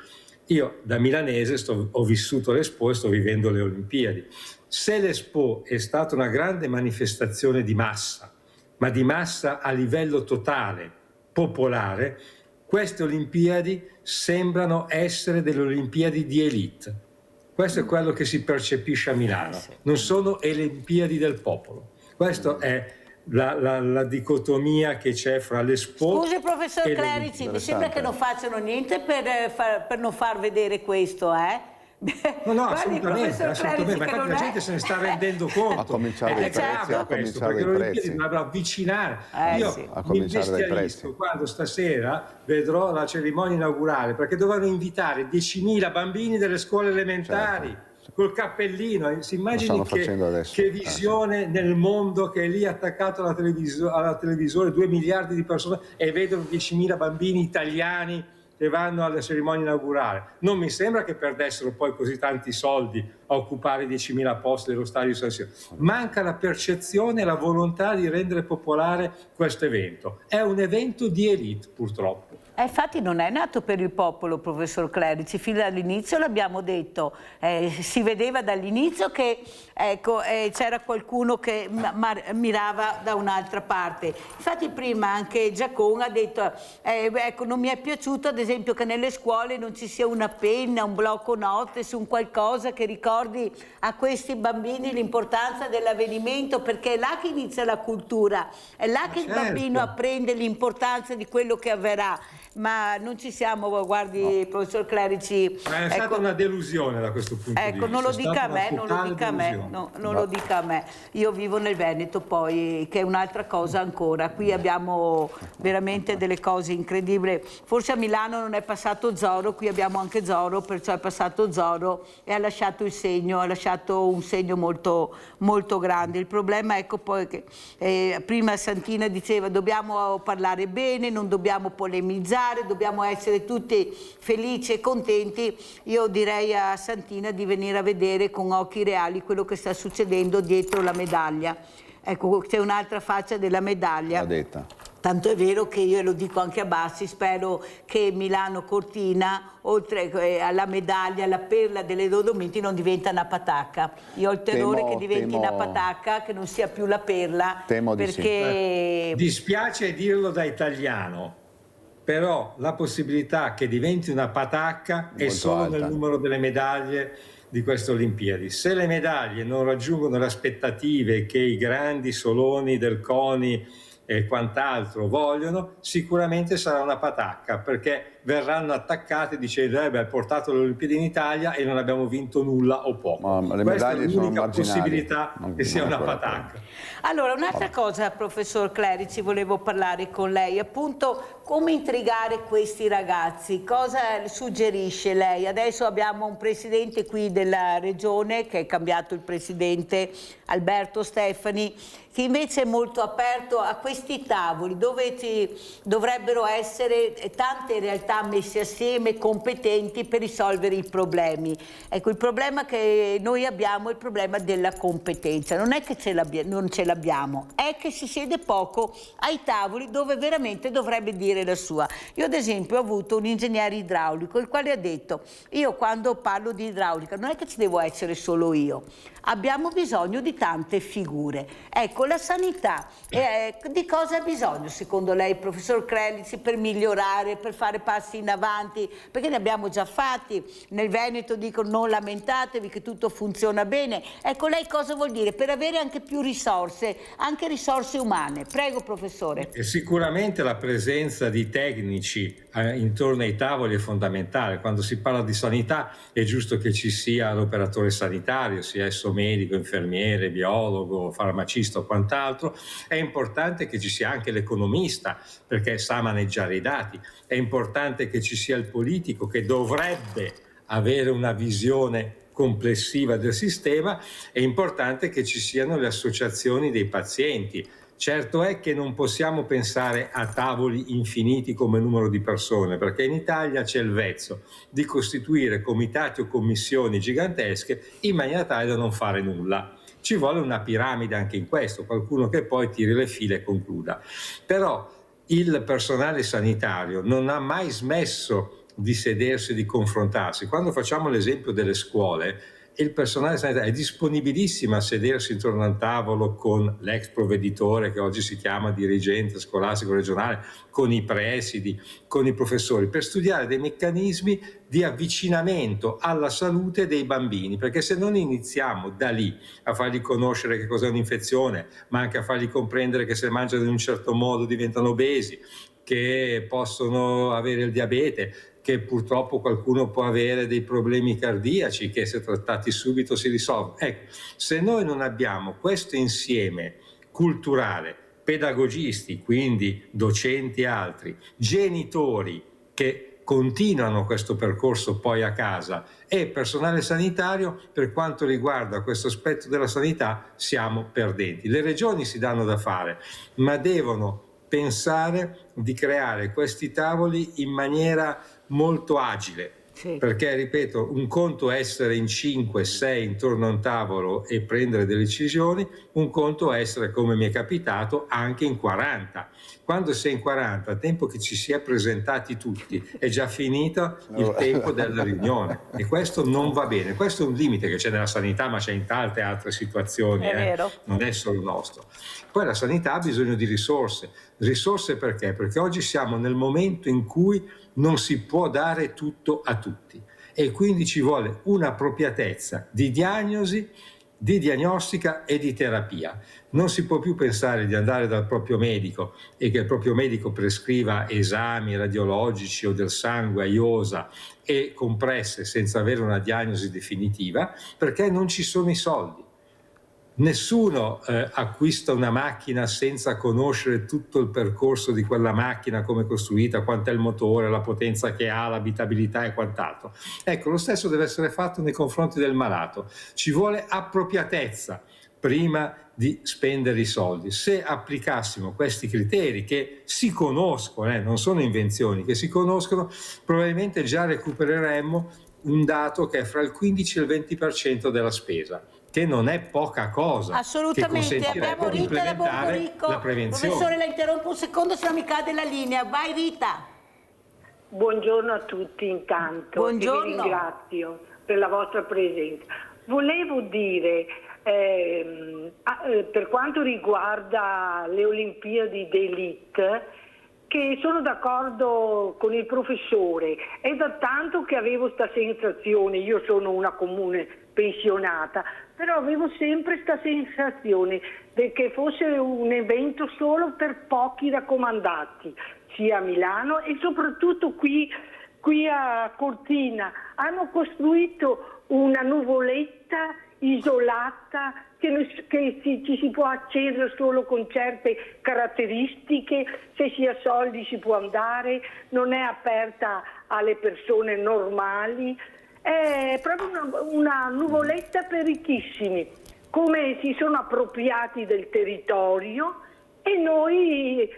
Io da milanese ho vissuto l'Expo e sto vivendo le Olimpiadi. Se l'Expo è stata una grande manifestazione di massa, ma di massa a livello totale, popolare, queste Olimpiadi sembrano essere delle Olimpiadi di elite. Questo è quello che si percepisce a Milano. Non sono Olimpiadi del popolo. Questa è la dicotomia che c'è fra l'Expo.
Scusi professor Clerici, mi sembra che non facciano niente per non far vedere questo,
No, assolutamente, ma infatti la gente se ne sta rendendo conto.
A cominciare dai prezzi,
perché le Olimpiadi dovrebbero avvicinare. Io mi imbestialisco quando stasera vedrò la cerimonia inaugurale, perché dovranno invitare 10.000 bambini delle scuole elementari. Certo. Col cappellino, si immagini che visione nel mondo, che è lì attaccato alla televisore 2 miliardi di persone e vedono 10.000 bambini italiani che vanno alla cerimonia inaugurale. Non mi sembra che perdessero poi così tanti soldi a occupare 10.000 posti dello stadio San Siro. Manca la percezione e la volontà di rendere popolare questo evento. È un evento di elite, purtroppo.
Infatti non è nato per il popolo, professor Clerici, fin dall'inizio l'abbiamo detto, si vedeva dall'inizio che c'era qualcuno che mirava da un'altra parte. Infatti prima anche Giacon ha detto, non mi è piaciuto ad esempio che nelle scuole non ci sia una penna, un blocco note su un qualcosa che ricordi a questi bambini l'importanza dell'avvenimento, perché è là che inizia la cultura, è là che il bambino apprende l'importanza di quello che avverrà. Ma non ci siamo, guardi, professor Clerici.
Ma è stata una delusione da questo punto di vista.
Non lo dica a me, Io vivo nel Veneto poi, che è un'altra cosa ancora. Qui abbiamo veramente delle cose incredibili. Forse a Milano non è passato Zorro, qui abbiamo anche Zorro, perciò è passato Zorro e ha lasciato il segno, ha lasciato un segno molto, molto grande. Il problema ecco poi che prima Santina diceva dobbiamo parlare bene, non dobbiamo polemizzare, dobbiamo essere tutti felici e contenti. Io direi a Santina di venire a vedere con occhi reali quello che sta succedendo dietro la medaglia. Ecco, c'è un'altra faccia della medaglia.
L'ha detta.
Tanto è vero che io lo dico anche a Bassi, spero che Milano-Cortina, oltre alla medaglia, alla perla delle Dolomiti, non diventa una patacca. Io ho il terrore che diventi una patacca, che non sia più la perla.
Temo di
perché...
Dispiace dirlo da italiano, però la possibilità che diventi una patacca è solo nel numero delle medaglie di queste Olimpiadi. Se le medaglie non raggiungono le aspettative che i grandi soloni del CONI e quant'altro vogliono, sicuramente sarà una patacca, perché verranno attaccate dicendo hai portato le Olimpiadi in Italia e non abbiamo vinto nulla o poco.
Ma le
Questa è
medaglie sono
l'unica
marginali.
possibilità che sia una patacca.
Allora, un'altra cosa, professor Clerici, volevo parlare con lei, appunto, come intrigare questi ragazzi, cosa suggerisce lei? Adesso abbiamo un presidente qui della regione, che è cambiato il presidente, Alberto Stefani, che invece è molto aperto a questi tavoli dove dovrebbero essere tante realtà messe assieme, competenti per risolvere i problemi. Ecco, il problema che noi abbiamo è il problema della competenza, non è che non ce l'abbiamo, è che si siede poco ai tavoli dove veramente dovrebbe dire la sua. Io ad esempio ho avuto un ingegnere idraulico il quale ha detto: io quando parlo di idraulica non è che ci devo essere solo io, abbiamo bisogno di tante figure. Ecco, la sanità, di cosa ha bisogno secondo lei, professor Clerici, per migliorare, per fare passi in avanti? Perché ne abbiamo già fatti, nel Veneto dicono non lamentatevi che tutto funziona bene. Ecco, lei cosa vuol dire? Per avere anche più risorse, anche risorse umane. Prego, professore.
E sicuramente la presenza di tecnici intorno ai tavoli è fondamentale. Quando si parla di sanità è giusto che ci sia l'operatore sanitario, sia esso medico, infermiere, biologo, farmacista o quant'altro. È importante che ci sia anche l'economista, perché sa maneggiare i dati. È importante che ci sia il politico, che dovrebbe avere una visione complessiva del sistema. È importante che ci siano le associazioni dei pazienti. Certo è che non possiamo pensare a tavoli infiniti come numero di persone, perché in Italia c'è il vezzo di costituire comitati o commissioni gigantesche in maniera tale da non fare nulla. Ci vuole una piramide anche in questo, qualcuno che poi tiri le fila e concluda. Però il personale sanitario non ha mai smesso di sedersi e di confrontarsi. Quando facciamo l'esempio delle scuole, il personale sanitario è disponibilissimo a sedersi intorno a un tavolo con l'ex provveditore, che oggi si chiama dirigente scolastico regionale, con i presidi, con i professori, per studiare dei meccanismi di avvicinamento alla salute dei bambini, perché se non iniziamo da lì a fargli conoscere che cos'è un'infezione, ma anche a fargli comprendere che se mangiano in un certo modo diventano obesi, che possono avere il diabete, che purtroppo qualcuno può avere dei problemi cardiaci che se trattati subito si risolvono. Ecco, se noi non abbiamo questo insieme culturale, pedagogisti, quindi docenti e altri, genitori che continuano questo percorso poi a casa e personale sanitario, per quanto riguarda questo aspetto della sanità siamo perdenti. Le regioni si danno da fare, ma devono pensare di creare questi tavoli in maniera molto agile, sì. Perché, ripeto, un conto è essere in 5-6 intorno a un tavolo e prendere delle decisioni, un conto è essere, come mi è capitato, anche in 40. Quando sei in 40, a tempo che ci si è presentati tutti, è già finito il tempo della riunione e questo non va bene. Questo è un limite che c'è nella sanità, ma c'è in tante altre situazioni, non è solo il nostro. Poi la sanità ha bisogno di risorse. Risorse perché? Perché oggi siamo nel momento in cui non si può dare tutto a tutti e quindi ci vuole un'appropriatezza di diagnosi, di diagnostica e di terapia. Non si può più pensare di andare dal proprio medico e che il proprio medico prescriva esami radiologici o del sangue a iosa e compresse senza avere una diagnosi definitiva, perché non ci sono i soldi. Nessuno acquista una macchina senza conoscere tutto il percorso di quella macchina, come è costruita, quant'è il motore, la potenza che ha, l'abitabilità e quant'altro. Ecco, lo stesso deve essere fatto nei confronti del malato. Ci vuole appropriatezza prima di spendere i soldi. Se applicassimo questi criteri che si conoscono, non sono invenzioni, che si conoscono, probabilmente già recupereremmo un dato che è fra il 15 e il 20% della spesa, che non è poca cosa.
Assolutamente, abbiamo Rita da Borgorico.
La prevenzione.
Professore, la interrompo un secondo, se no mi cade la linea. Vai Rita.
Buongiorno a tutti intanto.
Buongiorno.
E vi ringrazio per la vostra presenza. Volevo dire, per quanto riguarda le Olimpiadi d'Elite, che sono d'accordo con il professore, è da tanto che avevo questa sensazione, io sono una comune pensionata, però avevo sempre questa sensazione che fosse un evento solo per pochi raccomandati, sia a Milano e soprattutto qui a Cortina. Hanno costruito una nuvoletta isolata che ci si può accedere solo con certe caratteristiche, se si ha soldi si può andare, non è aperta alle persone normali, è proprio una nuvoletta per ricchissimi, come si sono appropriati del territorio e noi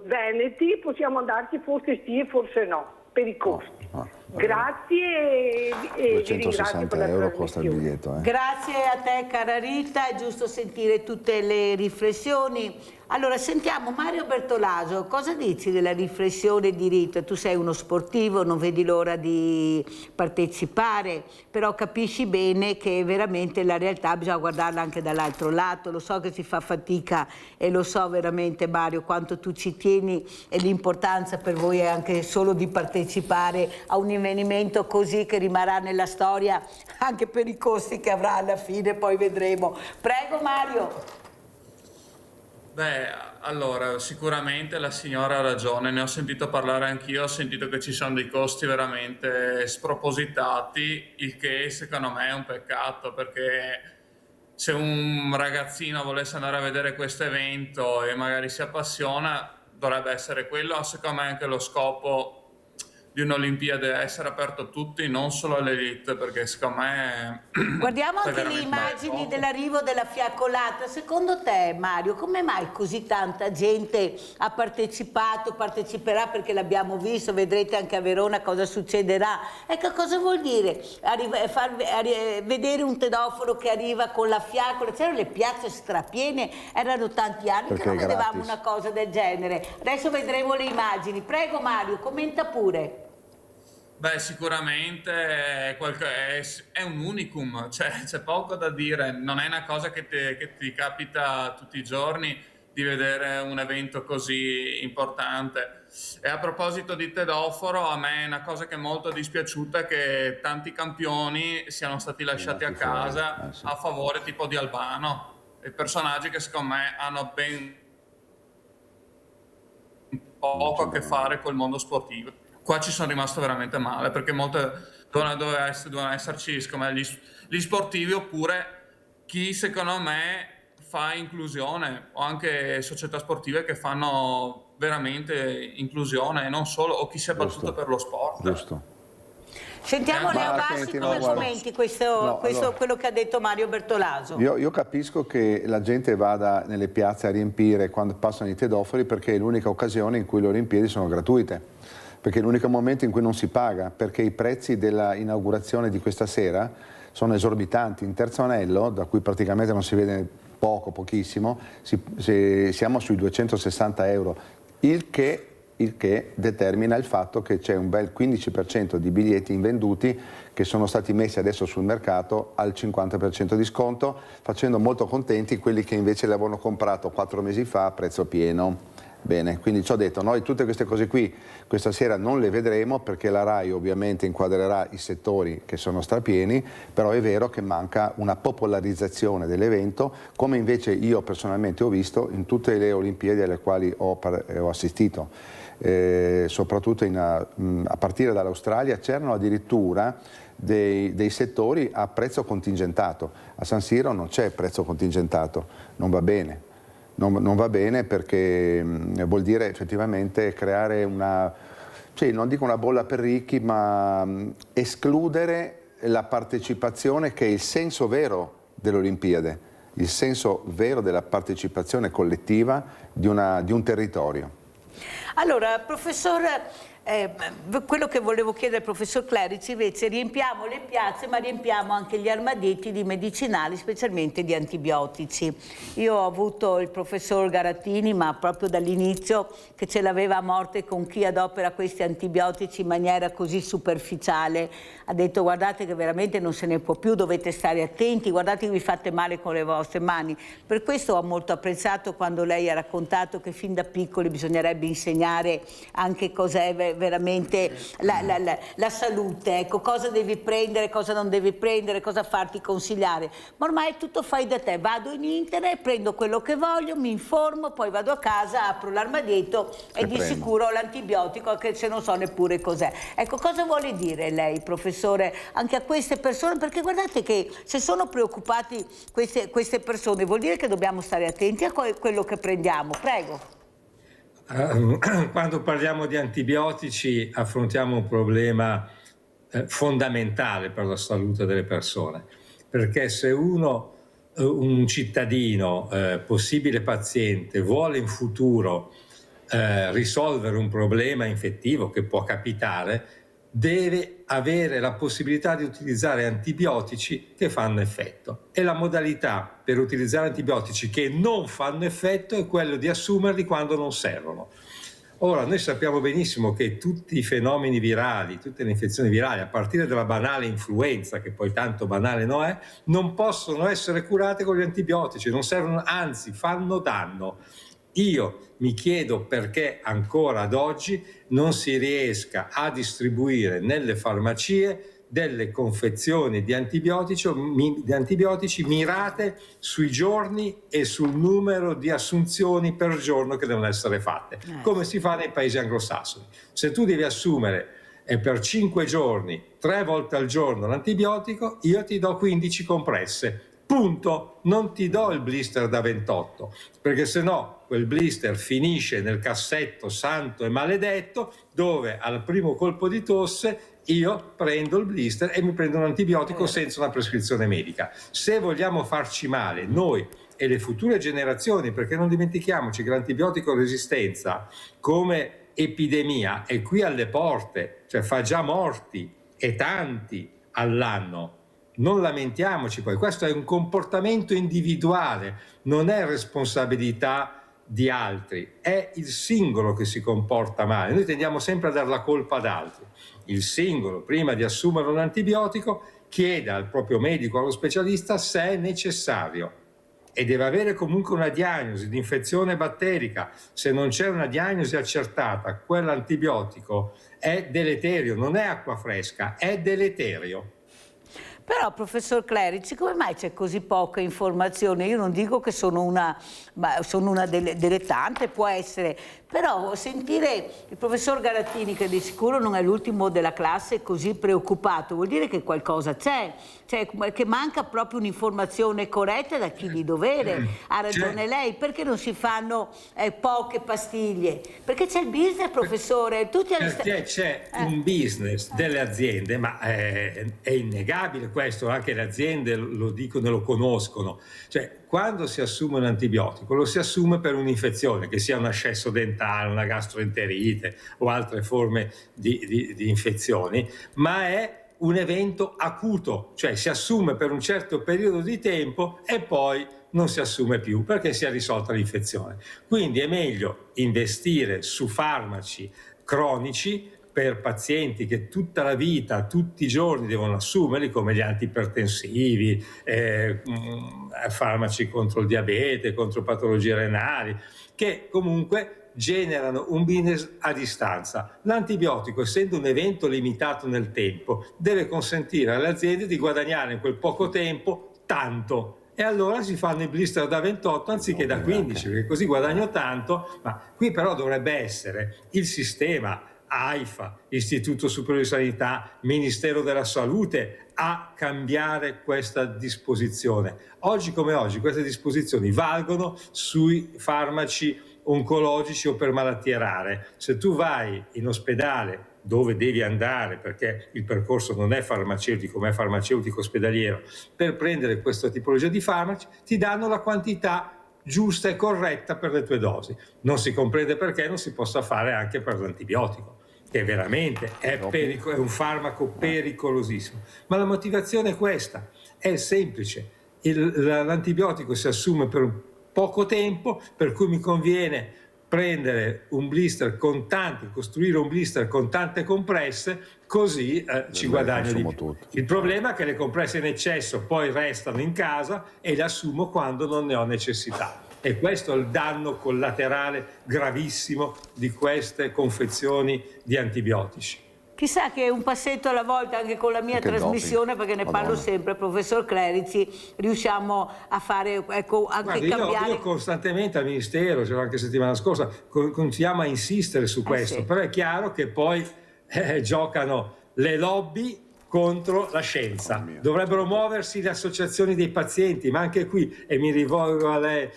veneti possiamo andarci forse sì e forse no, per i costi. Grazie e vi ringrazio per la
€260 costa il biglietto.
Grazie a te cara Rita, è giusto sentire tutte le riflessioni. Allora sentiamo Mario Bertolaso, cosa dici della riflessione di Rita? Tu sei uno sportivo, non vedi l'ora di partecipare, però capisci bene che veramente la realtà bisogna guardarla anche dall'altro lato. Lo so che si fa fatica e lo so veramente Mario quanto tu ci tieni e l'importanza per voi è anche solo di partecipare a un avvenimento così che rimarrà nella storia anche per i costi che avrà alla fine, poi vedremo. Prego Mario.
Beh, allora, sicuramente la signora ha ragione, ne ho sentito parlare anch'io, ho sentito che ci sono dei costi veramente spropositati, il che secondo me è un peccato, perché se un ragazzino volesse andare a vedere questo evento e magari si appassiona, dovrebbe essere quello, secondo me anche lo scopo di un'Olimpiade, essere aperto a tutti, non solo all'elite, perché secondo me...
Guardiamo anche le immagini dell'arrivo della fiaccolata. Secondo te, Mario, come mai così tanta gente ha partecipato, parteciperà, perché l'abbiamo visto, vedrete anche a Verona cosa succederà. Ecco, cosa vuol dire vedere un tedoforo che arriva con la fiaccola? C'erano le piazze strapiene, erano tanti anni
perché
che non vedevamo
gratis.
una cosa del genere. Adesso vedremo le immagini. Prego Mario, commenta pure.
Beh, sicuramente è un unicum, cioè c'è poco da dire, non è una cosa che ti capita tutti i giorni di vedere un evento così importante. E a proposito di tedoforo, a me è una cosa che è molto dispiaciuta che tanti campioni siano stati lasciati a casa a favore tipo di Albano, e personaggi che secondo me hanno ben poco a che fare col mondo sportivo. Qua ci sono rimasto veramente male, perché dovevano esserci gli sportivi, oppure chi secondo me fa inclusione, o anche società sportive che fanno veramente inclusione e non solo, o chi si è battuto per lo sport.
Giusto.
Sentiamo Leo Bassi come commenti quello che ha detto Mario Bertolaso.
Io capisco che la gente vada nelle piazze a riempire quando passano i tedofori, perché è l'unica occasione in cui le Olimpiadi sono gratuite. Perché è l'unico momento in cui non si paga, perché i prezzi della inaugurazione di questa sera sono esorbitanti. In terzo anello, da cui praticamente non si vede pochissimo, siamo sui €260, il che determina il fatto che c'è un bel 15% di biglietti invenduti che sono stati messi adesso sul mercato al 50% di sconto, facendo molto contenti quelli che invece li avevano comprato 4 mesi fa a prezzo pieno. Bene, quindi ci ho detto, noi tutte queste cose qui questa sera non le vedremo, perché la RAI ovviamente inquadrerà i settori che sono strapieni, però è vero che manca una popolarizzazione dell'evento, come invece io personalmente ho visto in tutte le Olimpiadi alle quali ho assistito, soprattutto a partire dall'Australia c'erano addirittura dei settori a prezzo contingentato. A San Siro non c'è prezzo contingentato, non va bene. Non va bene, perché vuol dire effettivamente creare non dico una bolla per ricchi, ma escludere la partecipazione, che è il senso vero dell'Olimpiade, il senso vero della partecipazione collettiva di un territorio.
Allora, professore, quello che volevo chiedere al professor Clerici, invece, riempiamo le piazze, ma riempiamo anche gli armadietti di medicinali, specialmente di antibiotici. Io ho avuto il professor Garattini, ma proprio dall'inizio, che ce l'aveva a morte con chi adopera questi antibiotici in maniera così superficiale. Ha detto: guardate che veramente non se ne può più, dovete stare attenti, guardate che vi fate male con le vostre mani. Per questo ho molto apprezzato quando lei ha raccontato che fin da piccoli bisognerebbe insegnare anche cos'è veramente la salute, ecco, cosa devi prendere, cosa non devi prendere, cosa farti consigliare, ma ormai tutto fai da te, vado in internet, prendo quello che voglio, mi informo, poi vado a casa, apro l'armadietto e di sicuro ho l'antibiotico, anche se non so neppure cos'è. Ecco, cosa vuole dire lei, professore, anche a queste persone? Perché guardate che se sono preoccupati queste persone vuol dire che dobbiamo stare attenti a quello che prendiamo. Prego.
Quando parliamo di antibiotici affrontiamo un problema fondamentale per la salute delle persone, perché se un cittadino, possibile paziente, vuole in futuro risolvere un problema infettivo che può capitare, deve avere la possibilità di utilizzare antibiotici che fanno effetto, e la modalità per utilizzare antibiotici che non fanno effetto è quello di assumerli quando non servono. Ora, noi sappiamo benissimo che tutti i fenomeni virali, tutte le infezioni virali, a partire dalla banale influenza, che poi tanto banale non è, non possono essere curate con gli antibiotici, non servono, anzi fanno danno. Io mi chiedo perché ancora ad oggi non si riesca a distribuire nelle farmacie delle confezioni di antibiotici mirate sui giorni e sul numero di assunzioni per giorno che devono essere fatte, come si fa nei paesi anglosassoni. Se tu devi assumere per 5 giorni, 3 volte al giorno l'antibiotico, io ti do 15 compresse. Punto, non ti do il blister da 28, perché sennò quel blister finisce nel cassetto santo e maledetto, dove al primo colpo di tosse io prendo il blister e mi prendo un antibiotico senza una prescrizione medica. Se vogliamo farci male noi e le future generazioni, perché non dimentichiamoci che l'antibiotico resistenza come epidemia è qui alle porte, cioè fa già morti e tanti all'anno. Non lamentiamoci poi, questo è un comportamento individuale, non è responsabilità di altri, è il singolo che si comporta male. Noi tendiamo sempre a dare la colpa ad altri. Il singolo, prima di assumere un antibiotico, chiede al proprio medico, allo specialista, se è necessario, e deve avere comunque una diagnosi di infezione batterica. Se non c'è una diagnosi accertata, quell'antibiotico è deleterio, non è acqua fresca, è deleterio.
Però, professor Clerici, come mai c'è così poca informazione? Io non dico che sono una delle tante, può essere, però sentire il professor Garattini, che di sicuro non è l'ultimo della classe, così preoccupato, vuol dire che qualcosa c'è, cioè che manca proprio un'informazione corretta da chi di dovere. Ha ragione lei, perché non si fanno poche pastiglie? Perché c'è il business, professore.
Perché c'è un business delle aziende, ma è innegabile questo, anche le aziende lo dicono e lo conoscono. Cioè, quando si assume un antibiotico lo si assume per un'infezione, che sia un ascesso dentale, una gastroenterite o altre forme di infezioni, ma è un evento acuto, cioè si assume per un certo periodo di tempo e poi non si assume più perché si è risolta l'infezione. Quindi è meglio investire su farmaci cronici per pazienti che tutta la vita, tutti i giorni devono assumerli, come gli antipertensivi, farmaci contro il diabete, contro patologie renali, che comunque generano un business a distanza. L'antibiotico, essendo un evento limitato nel tempo, deve consentire alle aziende di guadagnare in quel poco tempo tanto. E allora si fanno i blister da 28 anziché da 15, perché così guadagno tanto. Ma qui però dovrebbe essere il sistema AIFA, Istituto Superiore di Sanità, Ministero della Salute a cambiare questa disposizione. Oggi come oggi queste disposizioni valgono sui farmaci oncologici o per malattie rare. Se tu vai in ospedale, dove devi andare perché il percorso non è farmaceutico ma è farmaceutico ospedaliero, per prendere questa tipologia di farmaci ti danno la quantità giusta e corretta per le tue dosi. Non si comprende perché non si possa fare anche per l'antibiotico, che veramente è un farmaco pericolosissimo. Ma la motivazione è questa, è semplice. L'antibiotico si assume per poco tempo, per cui mi conviene prendere un blister con tanti, costruire un blister con tante compresse, così ci guadagno di più. Il problema è che le compresse in eccesso poi restano in casa e le assumo quando non ne ho necessità. E questo è il danno collaterale gravissimo di queste confezioni di antibiotici.
Chissà che un passetto alla volta anche con la mia trasmissione, perché ne parlo sempre, professor Clerici, riusciamo a fare, ecco, anche cambiare.
Io costantemente al Ministero, c'era anche settimana scorsa, continuiamo a insistere su questo,
sì.
Però è chiaro che poi giocano le lobby contro la scienza. Dovrebbero muoversi le associazioni dei pazienti, ma anche qui, e mi rivolgo a lei,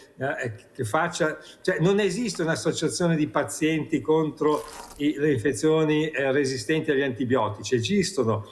cioè non esiste un'associazione di pazienti contro le infezioni resistenti agli antibiotici. Esistono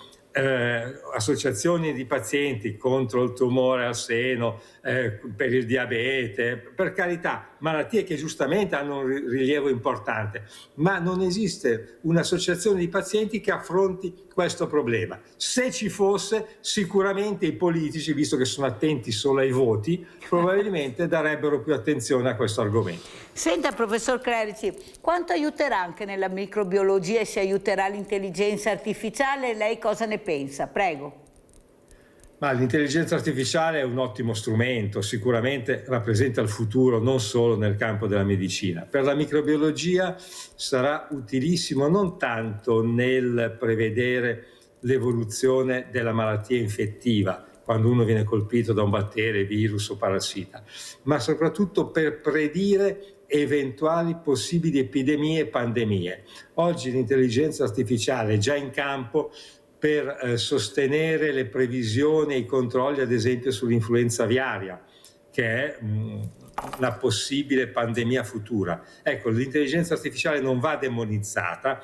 associazioni di pazienti contro il tumore al seno, per il diabete, per carità, malattie che giustamente hanno un rilievo importante, ma non esiste un'associazione di pazienti che affronti questo problema. Se ci fosse, sicuramente i politici, visto che sono attenti solo ai voti, probabilmente darebbero più attenzione a questo argomento.
Senta, professor Clerici, quanto aiuterà anche nella microbiologia e se aiuterà l'intelligenza artificiale? Lei cosa ne pensa? Prego.
Ma l'intelligenza artificiale è un ottimo strumento, sicuramente rappresenta il futuro non solo nel campo della medicina. Per la microbiologia sarà utilissimo non tanto nel prevedere l'evoluzione della malattia infettiva, quando uno viene colpito da un batterio, virus o parassita, ma soprattutto per predire eventuali possibili epidemie e pandemie. Oggi l'intelligenza artificiale è già in campo per sostenere le previsioni e i controlli, ad esempio, sull'influenza aviaria, che è una possibile pandemia futura. Ecco, l'intelligenza artificiale non va demonizzata,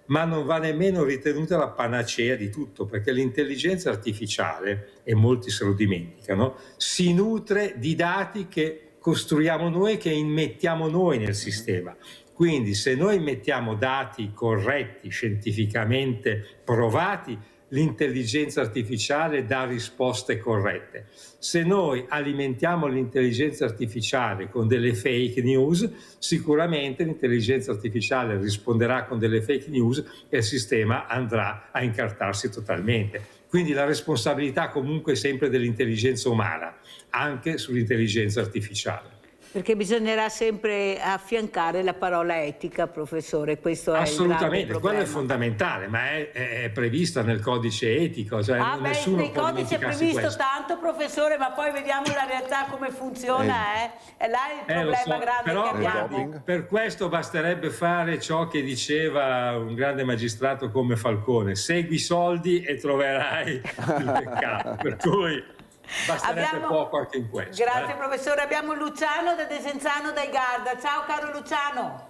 ma non va nemmeno ritenuta la panacea di tutto, perché l'intelligenza artificiale, e molti se lo dimenticano, si nutre di dati che costruiamo noi, che immettiamo noi nel sistema. Quindi se noi mettiamo dati corretti, scientificamente provati, l'intelligenza artificiale dà risposte corrette. Se noi alimentiamo l'intelligenza artificiale con delle fake news, sicuramente l'intelligenza artificiale risponderà con delle fake news e il sistema andrà a incartarsi totalmente. Quindi la responsabilità comunque è sempre dell'intelligenza umana, anche sull'intelligenza artificiale.
Perché bisognerà sempre affiancare la parola etica, professore, questo è
assolutamente,
il
quello è fondamentale, ma è prevista nel codice etico, cioè nessuno
nel
può
codice è previsto
questo.
Tanto, professore, ma poi vediamo la realtà come funziona, è là il problema grande
però,
che abbiamo.
Per questo basterebbe fare ciò che diceva un grande magistrato come Falcone: segui i soldi e troverai il peccato, per cui basterebbe poco anche in questo.
Grazie professore, abbiamo Luciano da Desenzano dai Garda. Ciao caro Luciano.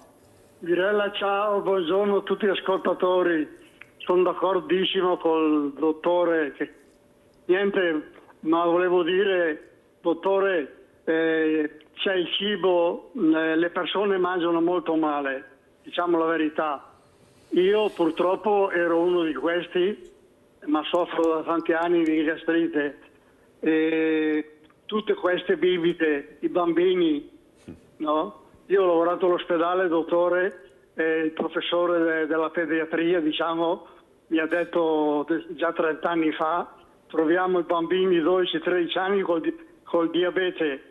Mirella, ciao, buongiorno a tutti gli ascoltatori. Sono d'accordissimo col dottore. Niente, ma volevo dire, dottore, c'è il cibo, le persone mangiano molto male, diciamo la verità. Io purtroppo ero uno di questi, ma soffro da tanti anni di gastrite. Tutte queste bibite, i bambini, no? Io ho lavorato all'ospedale, dottore, il professore della pediatria, diciamo, mi ha detto già 30 anni fa, troviamo i bambini di 12-13 anni col diabete,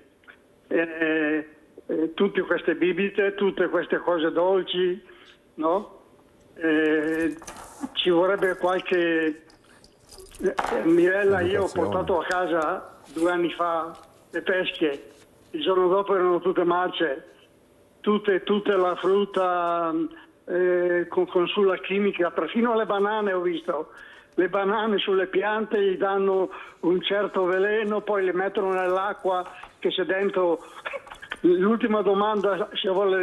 tutte queste bibite, tutte queste cose dolci, no? Ci vorrebbe qualche... Mirella, io ho portato a casa 2 anni fa le pesche, il giorno dopo erano tutte marce, tutte la frutta con sulla chimica, perfino le banane ho visto, le banane sulle piante gli danno un certo veleno, poi le mettono nell'acqua che c'è dentro. L'ultima domanda, se vuole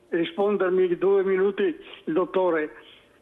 rispondermi 2 minuti il dottore.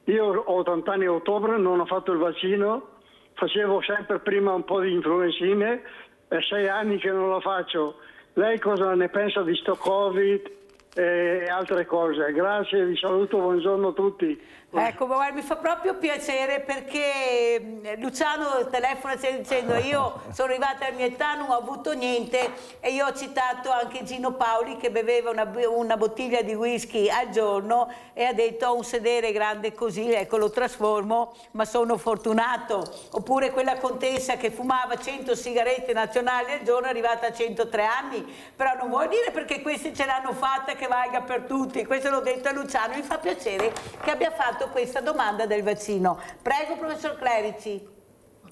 Io ho 80 anni a ottobre, non ho fatto il vaccino, facevo sempre prima un po' di influenzine, è 6 anni che non lo faccio. Lei cosa ne pensa di sto Covid e altre cose. Grazie, vi saluto, buongiorno a tutti.
Ecco, guarda, mi fa proprio piacere perché Luciano telefona dicendo io sono arrivata alla mia età, non ho avuto niente, e io ho citato anche Gino Paoli che beveva una bottiglia di whisky al giorno e ha detto ho un sedere grande così, ecco lo trasformo, ma sono fortunato. Oppure quella contessa che fumava 100 sigarette nazionali al giorno è arrivata a 103 anni, però non vuol dire perché questi ce l'hanno fatta che valga per tutti. Questo l'ho detto a Luciano, mi fa piacere che abbia fatto questa domanda del vaccino. Prego, professor Clerici.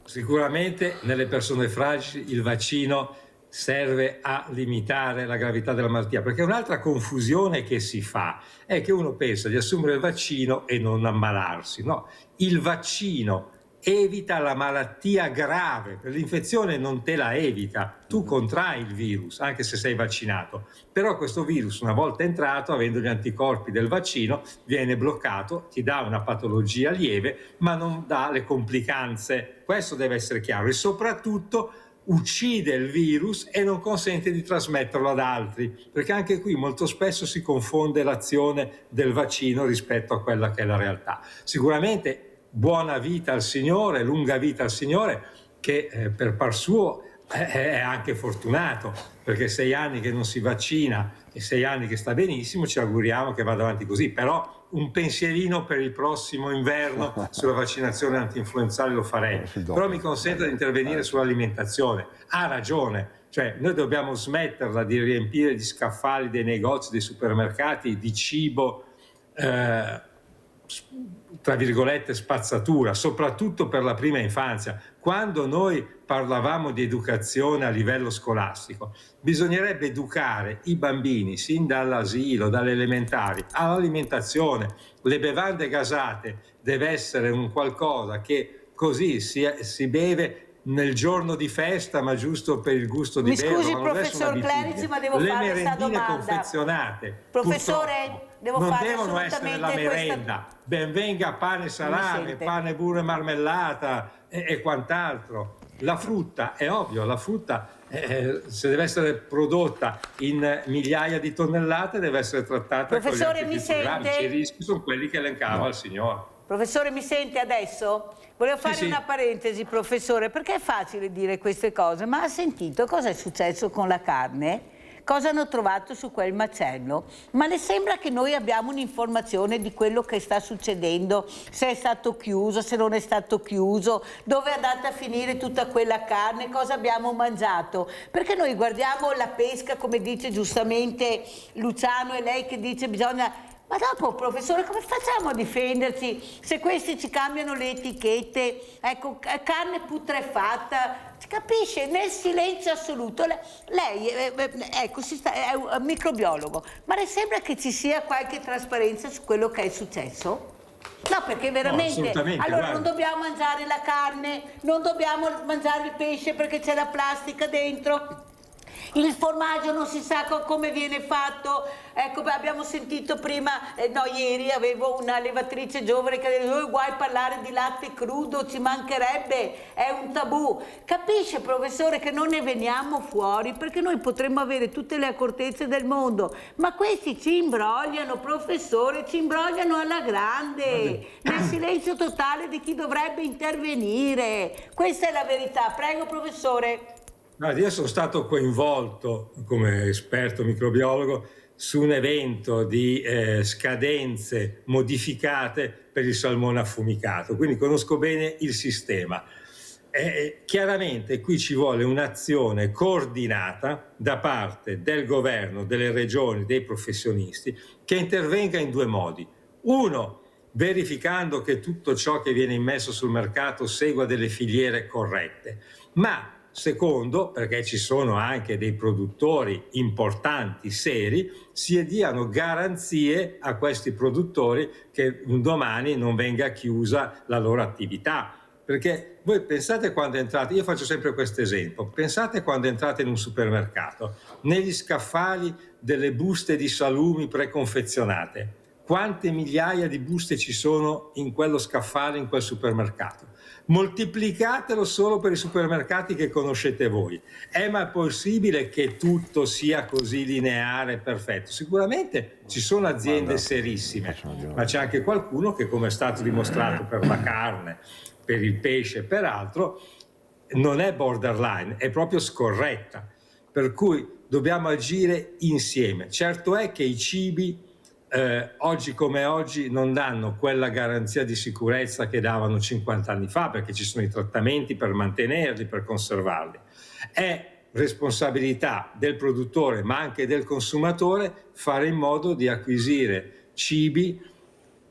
Sicuramente nelle persone fragili il vaccino serve a limitare la gravità della malattia, perché un'altra confusione che si fa è che uno pensa di assumere il vaccino e non ammalarsi. No, il vaccino evita la malattia grave, l'infezione non te la evita, tu contrai il virus anche se sei vaccinato, però questo virus una volta entrato, avendo gli anticorpi del vaccino, viene bloccato, ti dà una patologia lieve ma non dà le complicanze, questo deve essere chiaro, e soprattutto uccide il virus e non consente di trasmetterlo ad altri, perché anche qui molto spesso si confonde l'azione del vaccino rispetto a quella che è la realtà. Sicuramente buona vita al Signore, lunga vita al Signore, che per par suo è anche fortunato, perché 6 anni che non si vaccina e 6 anni che sta benissimo, ci auguriamo che vada avanti così, però un pensierino per il prossimo inverno sulla vaccinazione antinfluenzale lo farei. Però mi consenta di intervenire sull'alimentazione. Ha ragione, cioè noi dobbiamo smetterla di riempire gli scaffali dei negozi, dei supermercati di cibo tra virgolette spazzatura, soprattutto per la prima infanzia. Quando noi parlavamo di educazione a livello scolastico, bisognerebbe educare i bambini sin dall'asilo, dalle elementari, all'alimentazione. Le bevande gasate deve essere un qualcosa che così si beve nel giorno di festa, ma giusto per il gusto di bere.
Mi scusi, professor Clerici, ma devo fare questa domanda.
Le merendine confezionate,
professore, devo
non
fare
devono essere la merenda. Ben venga pane salame, pane burro e marmellata e quant'altro. La frutta, è ovvio, la frutta se deve essere prodotta in migliaia di tonnellate deve essere trattata
professore,
con gli programmi. I rischi sono quelli che elencava il signore.
Professore, mi sente adesso? Volevo fare una parentesi, professore, perché è facile dire queste cose, ma ha sentito cosa è successo con la carne? Cosa hanno trovato su quel macello? Ma le sembra che noi abbiamo un'informazione di quello che sta succedendo, se è stato chiuso, se non è stato chiuso, dove è andata a finire tutta quella carne, cosa abbiamo mangiato? Perché noi guardiamo la pesca, come dice giustamente Luciano, e lei che dice bisogna... Ma dopo, professore, come facciamo a difenderci se questi ci cambiano le etichette? Ecco, carne putrefatta, si capisce, nel silenzio assoluto. Lei ecco, è un microbiologo, ma le sembra che ci sia qualche trasparenza su quello che è successo? No, perché veramente, allora non dobbiamo mangiare la carne, non dobbiamo mangiare il pesce perché c'è la plastica dentro. Il formaggio non si sa come viene fatto. Ecco, abbiamo sentito prima, ieri avevo una allevatrice giovane che diceva guai parlare di latte crudo, ci mancherebbe, è un tabù. Capisce, professore, che non ne veniamo fuori perché noi potremmo avere tutte le accortezze del mondo, ma questi ci imbrogliano, professore, ci imbrogliano alla grande, nel silenzio totale di chi dovrebbe intervenire. Questa è la verità. Prego, professore.
Io sono stato coinvolto come esperto microbiologo su un evento di scadenze modificate per il salmone affumicato, quindi conosco bene il sistema. Chiaramente qui ci vuole un'azione coordinata da parte del governo, delle regioni, dei professionisti, che intervenga in 2 modi. Uno, verificando che tutto ciò che viene immesso sul mercato segua delle filiere corrette, ma secondo, perché ci sono anche dei produttori importanti, seri, si diano garanzie a questi produttori che un domani non venga chiusa la loro attività. Perché voi pensate quando entrate, io faccio sempre questo esempio, pensate quando entrate in un supermercato, negli scaffali delle buste di salumi preconfezionate, quante migliaia di buste ci sono in quello scaffale, in quel supermercato. Moltiplicatelo solo per i supermercati che conoscete voi. È mai possibile che tutto sia così lineare, perfetto? Sicuramente ci sono aziende serissime, ma c'è anche qualcuno che, come è stato dimostrato per la carne, per il pesce e per altro, non è borderline, è proprio scorretta. Per cui dobbiamo agire insieme. Certo è che i cibi oggi come oggi non danno quella garanzia di sicurezza che davano 50 anni fa, perché ci sono i trattamenti per mantenerli, per conservarli. È responsabilità del produttore ma anche del consumatore fare in modo di acquisire cibi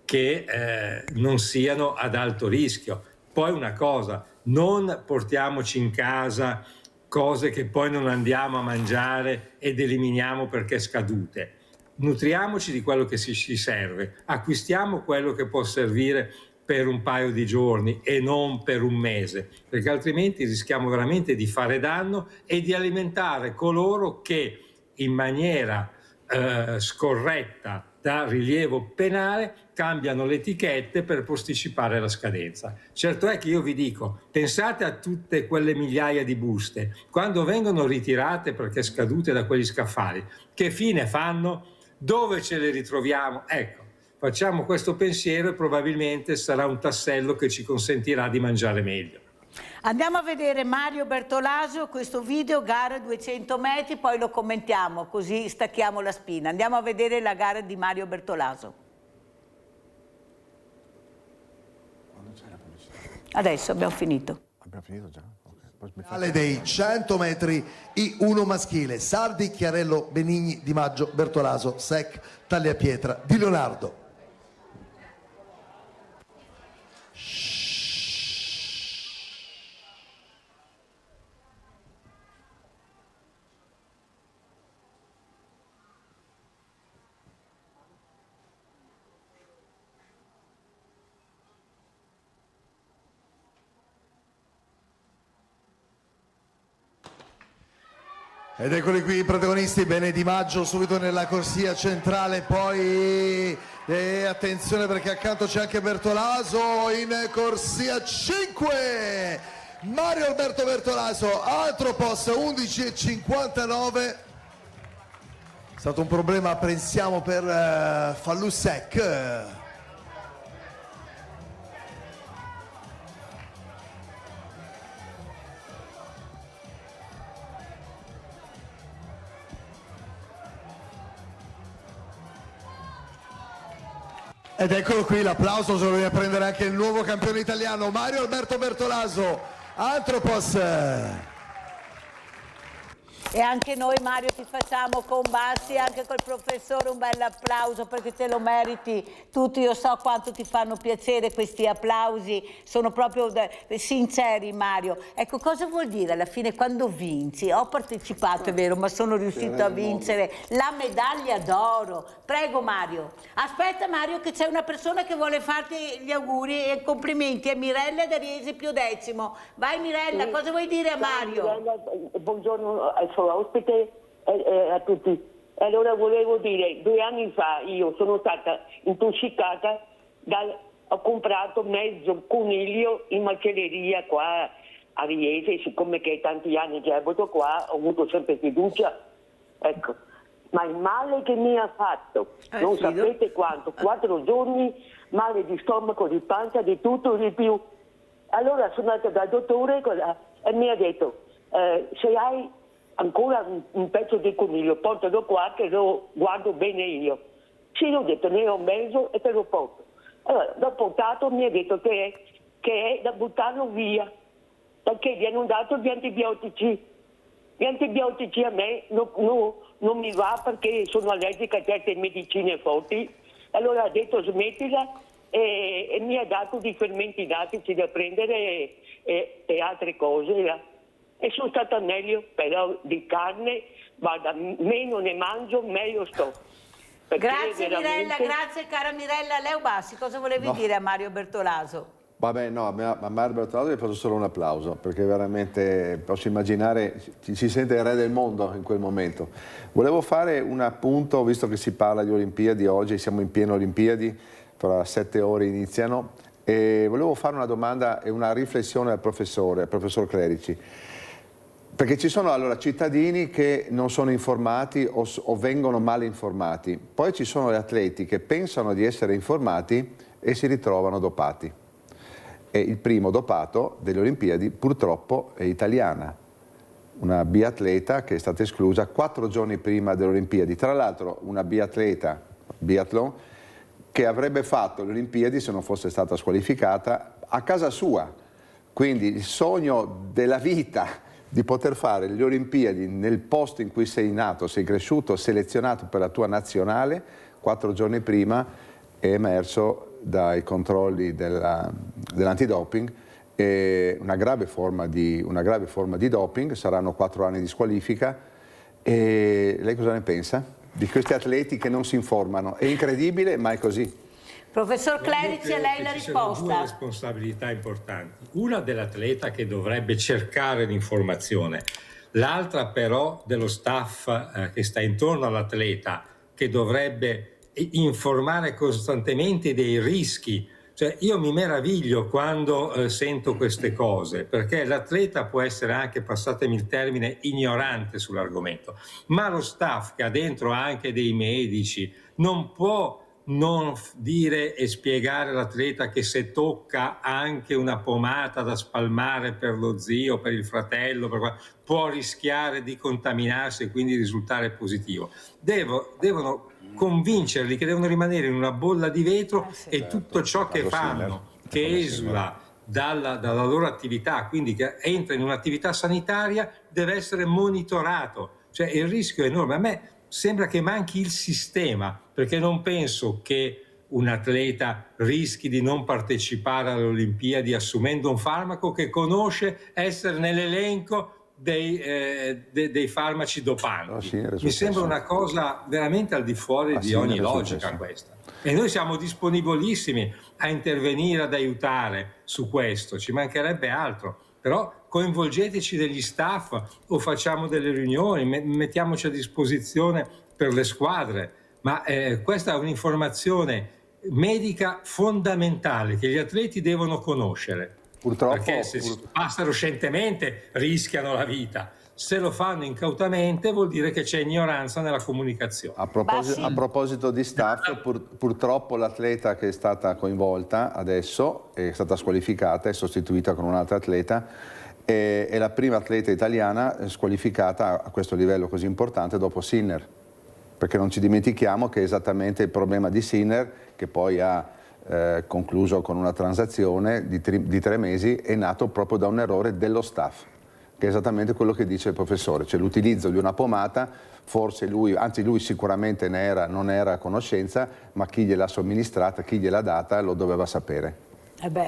che non siano ad alto rischio. Poi una cosa, non portiamoci in casa cose che poi non andiamo a mangiare ed eliminiamo perché scadute. Nutriamoci di quello che ci serve, acquistiamo quello che può servire per un paio di giorni e non per un mese, perché altrimenti rischiamo veramente di fare danno e di alimentare coloro che in maniera scorretta da rilievo penale cambiano le etichette per posticipare la scadenza. Certo è che io vi dico, pensate a tutte quelle migliaia di buste, quando vengono ritirate perché scadute da quegli scaffali, che fine fanno? Dove ce le ritroviamo? Ecco, facciamo questo pensiero e probabilmente sarà un tassello che ci consentirà di mangiare meglio.
Andiamo a vedere Mario Bertolaso, questo video, gara 200 metri, poi lo commentiamo, così stacchiamo la spina. Andiamo a vedere la gara di Mario Bertolaso. Adesso abbiamo finito.
Abbiamo finito già?
Finale dei 100 metri I1 maschile, Sardi, Chiarello, Benigni, Di Maggio, Bertolaso, Sec, Tagliapietra, Di Leonardo. Ed eccoli qui i protagonisti, bene Di Maggio subito nella corsia centrale, poi attenzione perché accanto c'è anche Bertolaso in corsia 5, Mario Alberto Bertolaso, altro post 11,59, è stato un problema pensiamo per Fallusec. Ed eccolo qui l'applauso, se lo viene a prendere anche il nuovo campione italiano Mario Alberto Bertolaso, Antropos.
E anche noi Mario ti facciamo con Bassi, anche col professore un bel applauso perché te lo meriti tutti, io so quanto ti fanno piacere questi applausi, sono proprio sinceri Mario. Ecco, cosa vuol dire alla fine quando vinci? Ho partecipato, è vero, ma sono riuscito a vincere la medaglia d'oro. Prego Mario. Aspetta Mario che c'è una persona che vuole farti gli auguri e complimenti, è Mirella da Riese Piodecimo. Vai Mirella, cosa vuoi dire a Mario?
Mirella, buongiorno al suo ospite e a tutti. Allora volevo dire, 2 anni fa io sono stata intossicata, ho comprato mezzo coniglio in macelleria qua a Riese, siccome che tanti anni che abito qua ho avuto sempre fiducia, ecco. Ma il male che mi ha fatto, non sapete quanto, 4 giorni, male di stomaco, di pancia, di tutto e di più. Allora sono andata dal dottore e mi ha detto, se hai ancora un pezzo di coniglio, portalo qua che lo guardo bene io. Sì, ho detto, ne ho mezzo e te lo porto. Allora, l'ho portato, mi ha detto che è da buttarlo via, perché gli hanno dato gli antibiotici. Gli antibiotici a me non mi va perché sono allergica a certe medicine forti. Allora ha detto smettila e mi ha dato di fermenti lattici da prendere e altre cose. E sono stata meglio, però di carne, guarda, meno ne mangio, meglio sto.
Grazie veramente... Mirella, grazie cara Mirella. Leo Bassi, cosa volevi dire a Mario Bertolaso?
Vabbè, no, a Mario Bertolaso gli faccio solo un applauso, perché veramente posso immaginare, si sente il re del mondo in quel momento. Volevo fare un appunto, visto che si parla di Olimpiadi oggi, siamo in pieno Olimpiadi, fra 7 ore iniziano, e volevo fare una domanda e una riflessione al professor Clerici. Perché ci sono allora cittadini che non sono informati o vengono male informati, poi ci sono gli atleti che pensano di essere informati e si ritrovano dopati. E il primo dopato delle Olimpiadi purtroppo è italiana, una biatleta che è stata esclusa 4 giorni prima delle Olimpiadi. Tra l'altro una biatleta, biathlon, che avrebbe fatto le Olimpiadi se non fosse stata squalificata a casa sua. Quindi il sogno della vita di poter fare le Olimpiadi nel posto in cui sei nato, sei cresciuto, selezionato per la tua nazionale, 4 giorni prima è emerso dai controlli dell'antidoping una grave forma di doping, saranno 4 anni di squalifica. E lei cosa ne pensa di questi atleti che non si informano? È incredibile, ma è così.
Professor Clerici, a lei la risposta.
Ci sono 2 responsabilità importanti, una dell'atleta che dovrebbe cercare l'informazione, l'altra però dello staff che sta intorno all'atleta, che dovrebbe informare costantemente dei rischi. Cioè, io mi meraviglio quando sento queste cose, perché l'atleta può essere anche, passatemi il termine, ignorante sull'argomento, ma lo staff che ha dentro anche dei medici non può non dire e spiegare all'atleta che se tocca anche una pomata da spalmare per lo zio, per il fratello, può rischiare di contaminarsi e quindi risultare positivo. Devono convincerli che devono rimanere in una bolla di vetro e tutto ciò che fanno, che esula dalla loro attività, quindi che entra in un'attività sanitaria, deve essere monitorato. Cioè il rischio è enorme. A me sembra che manchi il sistema, perché non penso che un atleta rischi di non partecipare alle Olimpiadi assumendo un farmaco che conosce essere nell'elenco dei farmaci dopanti. Mi sembra una cosa veramente al di fuori di ogni logica questa. E noi siamo disponibilissimi a intervenire, ad aiutare su questo, ci mancherebbe altro. Però coinvolgeteci degli staff o facciamo delle riunioni, mettiamoci a disposizione per le squadre, ma questa è un'informazione medica fondamentale che gli atleti devono conoscere.
Purtroppo,
perché se si passano scientemente rischiano la vita, se lo fanno incautamente vuol dire che c'è ignoranza nella comunicazione.
A proposito di staff, purtroppo l'atleta che è stata coinvolta adesso è stata squalificata e sostituita con un'altra atleta, è la prima atleta italiana squalificata a questo livello così importante dopo Sinner, perché non ci dimentichiamo che esattamente il problema di Sinner, che poi ha concluso con una transazione di 3 mesi, è nato proprio da un errore dello staff, che è esattamente quello che dice il professore, cioè l'utilizzo di una pomata, forse lui sicuramente non era a conoscenza, ma chi gliel'ha somministrata, chi gliel'ha data lo doveva sapere.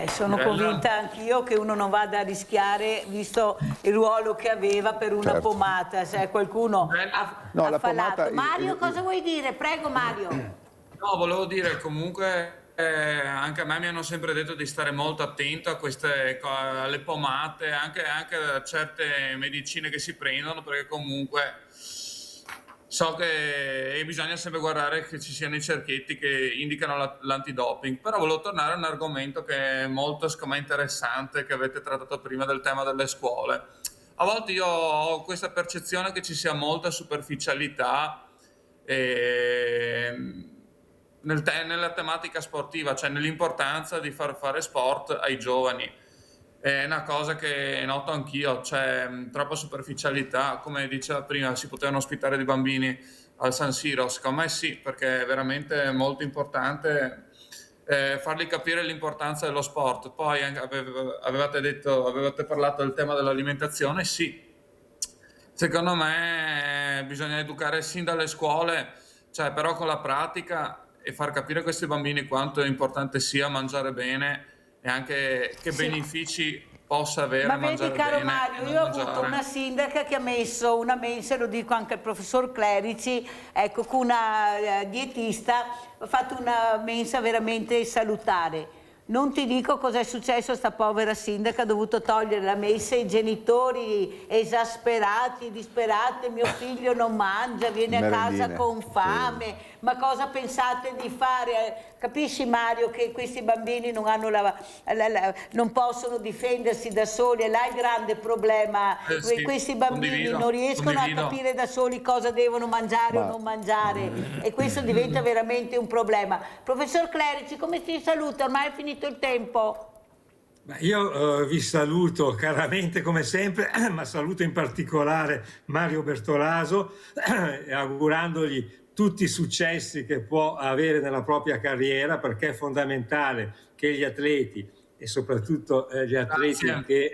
Sono convinta anch'io che uno non vada a rischiare, visto il ruolo che aveva, per una pomata, se qualcuno ha falato. Mario, cosa vuoi dire? Prego Mario.
No, volevo dire comunque anche a me mi hanno sempre detto di stare molto attento a alle pomate, anche a certe medicine che si prendono, perché comunque so che bisogna sempre guardare che ci siano i cerchietti che indicano l'antidoping. Però volevo tornare a un argomento che è molto, secondo me, interessante, che avete trattato prima, del tema delle scuole. A volte io ho questa percezione che ci sia molta superficialità nella tematica sportiva, cioè nell'importanza di far fare sport ai giovani. È una cosa che noto anch'io, c'è troppa superficialità. Come diceva prima, si potevano ospitare dei bambini al San Siro? Secondo me sì, perché è veramente molto importante fargli capire l'importanza dello sport. Poi avevate parlato del tema dell'alimentazione, sì. Secondo me bisogna educare sin dalle scuole, cioè però con la pratica, e far capire a questi bambini quanto è importante sia mangiare bene e anche che benefici possa avere mangiare bene. Ma vedi, caro Mario, io ho avuto una sindaca che ha messo una mensa, lo dico anche al professor Clerici, ecco, con una dietista, ha fatto una mensa veramente salutare.
Non ti dico cosa è successo a sta povera sindaca, ha dovuto togliere la messa, i genitori esasperati, disperati, mio figlio non mangia, viene a casa con fame, ma cosa pensate di fare? Capisci Mario che questi bambini non hanno non possono difendersi da soli, è là il grande problema,
sì,
questi bambini non riescono a capire da soli cosa devono mangiare o non mangiare e questo diventa veramente un problema. Professor Clerici, come ti saluta? Ormai è finito il tempo.
Io vi saluto caramente come sempre, ma saluto in particolare Mario Bertolaso, augurandogli tutti i successi che può avere nella propria carriera, perché è fondamentale che gli atleti e soprattutto gli atleti che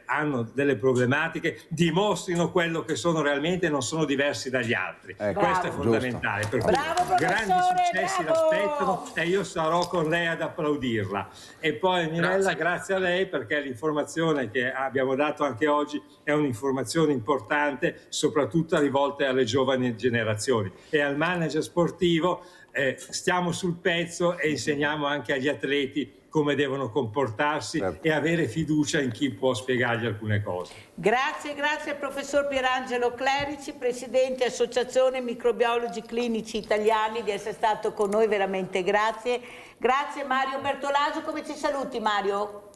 hanno delle problematiche dimostrino quello che sono realmente e non sono diversi dagli altri. Questo è fondamentale. Per cui grandi successi l'aspettano e io sarò con lei ad applaudirla. E poi Mirella, grazie a lei, perché l'informazione che abbiamo dato anche oggi è un'informazione importante, soprattutto rivolta alle giovani generazioni. E al manager sportivo stiamo sul pezzo e insegniamo anche agli atleti come devono comportarsi e avere fiducia in chi può spiegargli alcune cose.
Grazie al professor Pierangelo Clerici, presidente Associazione Microbiologi Clinici Italiani, di essere stato con noi, veramente grazie. Grazie Mario Bertolaso, come ci saluti Mario?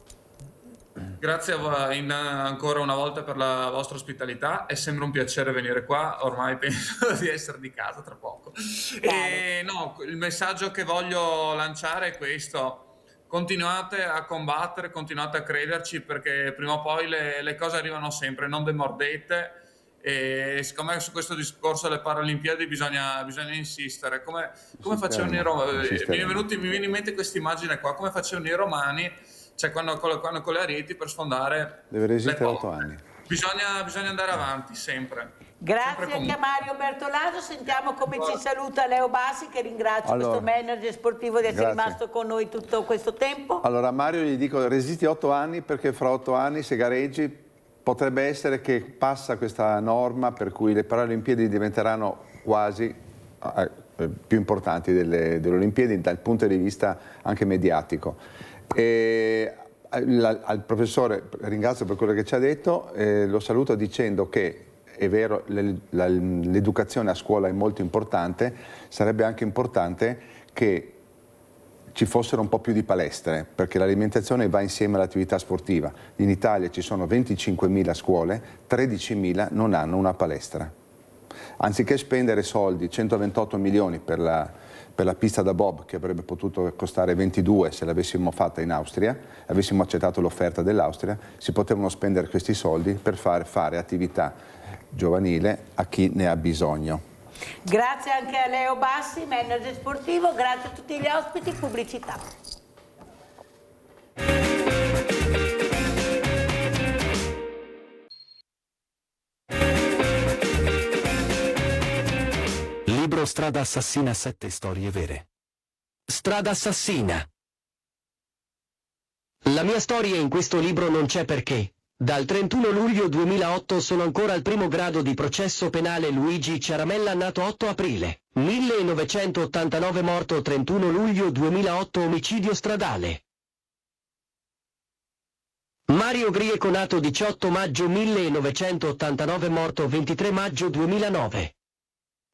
Grazie ancora una volta per la vostra ospitalità, è sempre un piacere venire qua, ormai penso di essere di casa tra poco. E no, il messaggio che voglio lanciare è questo: continuate a combattere, continuate a crederci, perché prima o poi le cose arrivano sempre, non demordete. E secondo me su questo discorso delle Paralimpiadi bisogna insistere. Come facevano i romani, mi viene in mente questa immagine qua, come facevano i romani, cioè quando con le arieti per sfondare.
Deve resistere 8 anni.
Bisogna andare avanti sempre.
Grazie anche a Mario Bertolaso. Sentiamo come ci saluta Leo Bassi, che ringrazio, questo manager sportivo, di essere rimasto con noi tutto questo tempo.
Allora a Mario gli dico: resisti 8 anni, perché fra 8 anni, se gareggi, potrebbe essere che passa questa norma per cui le Paralimpiadi diventeranno quasi più importanti delle Olimpiadi dal punto di vista anche mediatico. E al professore ringrazio per quello che ci ha detto, lo saluto dicendo che è vero, l'educazione a scuola è molto importante, sarebbe anche importante che ci fossero un po' più di palestre, perché l'alimentazione va insieme all'attività sportiva. In Italia ci sono 25.000 scuole, 13.000 non hanno una palestra. Anziché spendere soldi, 128 milioni per la pista da bob, che avrebbe potuto costare 22 se l'avessimo fatta in Austria, avessimo accettato l'offerta dell'Austria, si potevano spendere questi soldi per fare attività giovanile a chi ne ha bisogno.
Grazie anche a Leo Bassi, manager sportivo, grazie a tutti gli ospiti, pubblicità.
Libro Strada Assassina, 7 storie vere. Strada Assassina. La mia storia in questo libro non c'è perché. Dal 31 luglio 2008 sono ancora al primo grado di processo penale Luigi Ciaramella, nato 8 aprile 1989, morto 31 luglio 2008, omicidio stradale. Mario Grieco, nato 18 maggio 1989, morto 23 maggio 2009.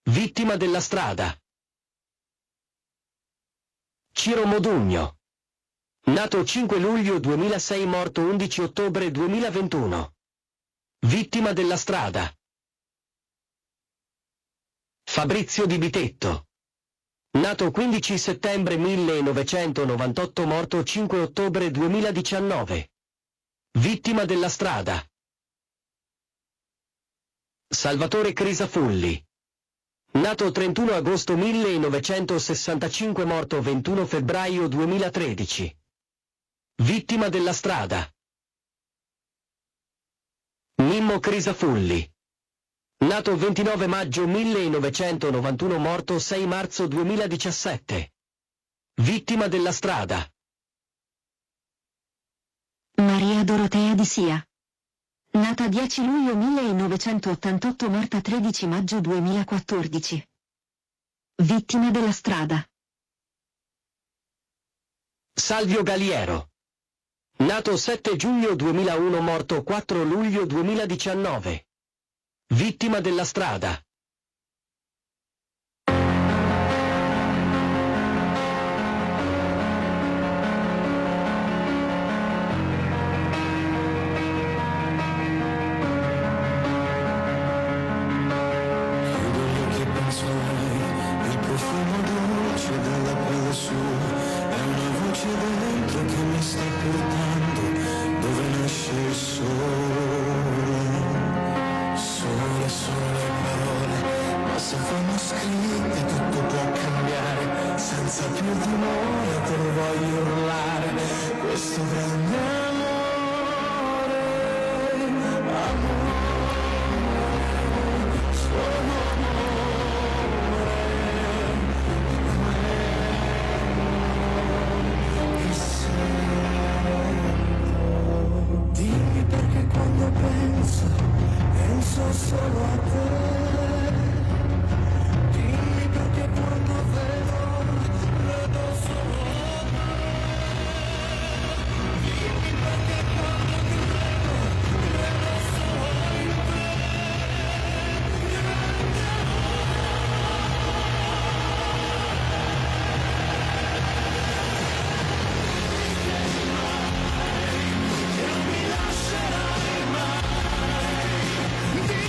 Vittima della strada. Ciro Modugno, nato 5 luglio 2006, morto 11 ottobre 2021. Vittima della strada. Fabrizio Di Bitetto, nato 15 settembre 1998, morto 5 ottobre 2019. Vittima della strada. Salvatore Crisafulli, nato 31 agosto 1965, morto 21 febbraio 2013. Vittima della strada. Mimmo Crisafulli, nato 29 maggio 1991, morto 6 marzo 2017. Vittima della strada.
Maria Dorotea Di Sia, nata 10 luglio 1988, morta 13 maggio 2014. Vittima della strada.
Salvio Galiero. Nato 7 giugno 2001, morto 4 luglio 2019. Vittima della strada.
Il profumo dolce della pelle sua è una voce dentro che mi sta portando dove nasce il sole. Sole le parole, ma se fanno scritte tutto può cambiare. Senza più timore te lo voglio urlare. Questo grande amore, amore, solo dimmi perché quando penso solo a te. Dimmi perché quando vedo solo a te. Dimmi perché quando credo solo in te. Non mi lascerai mai. Dimmi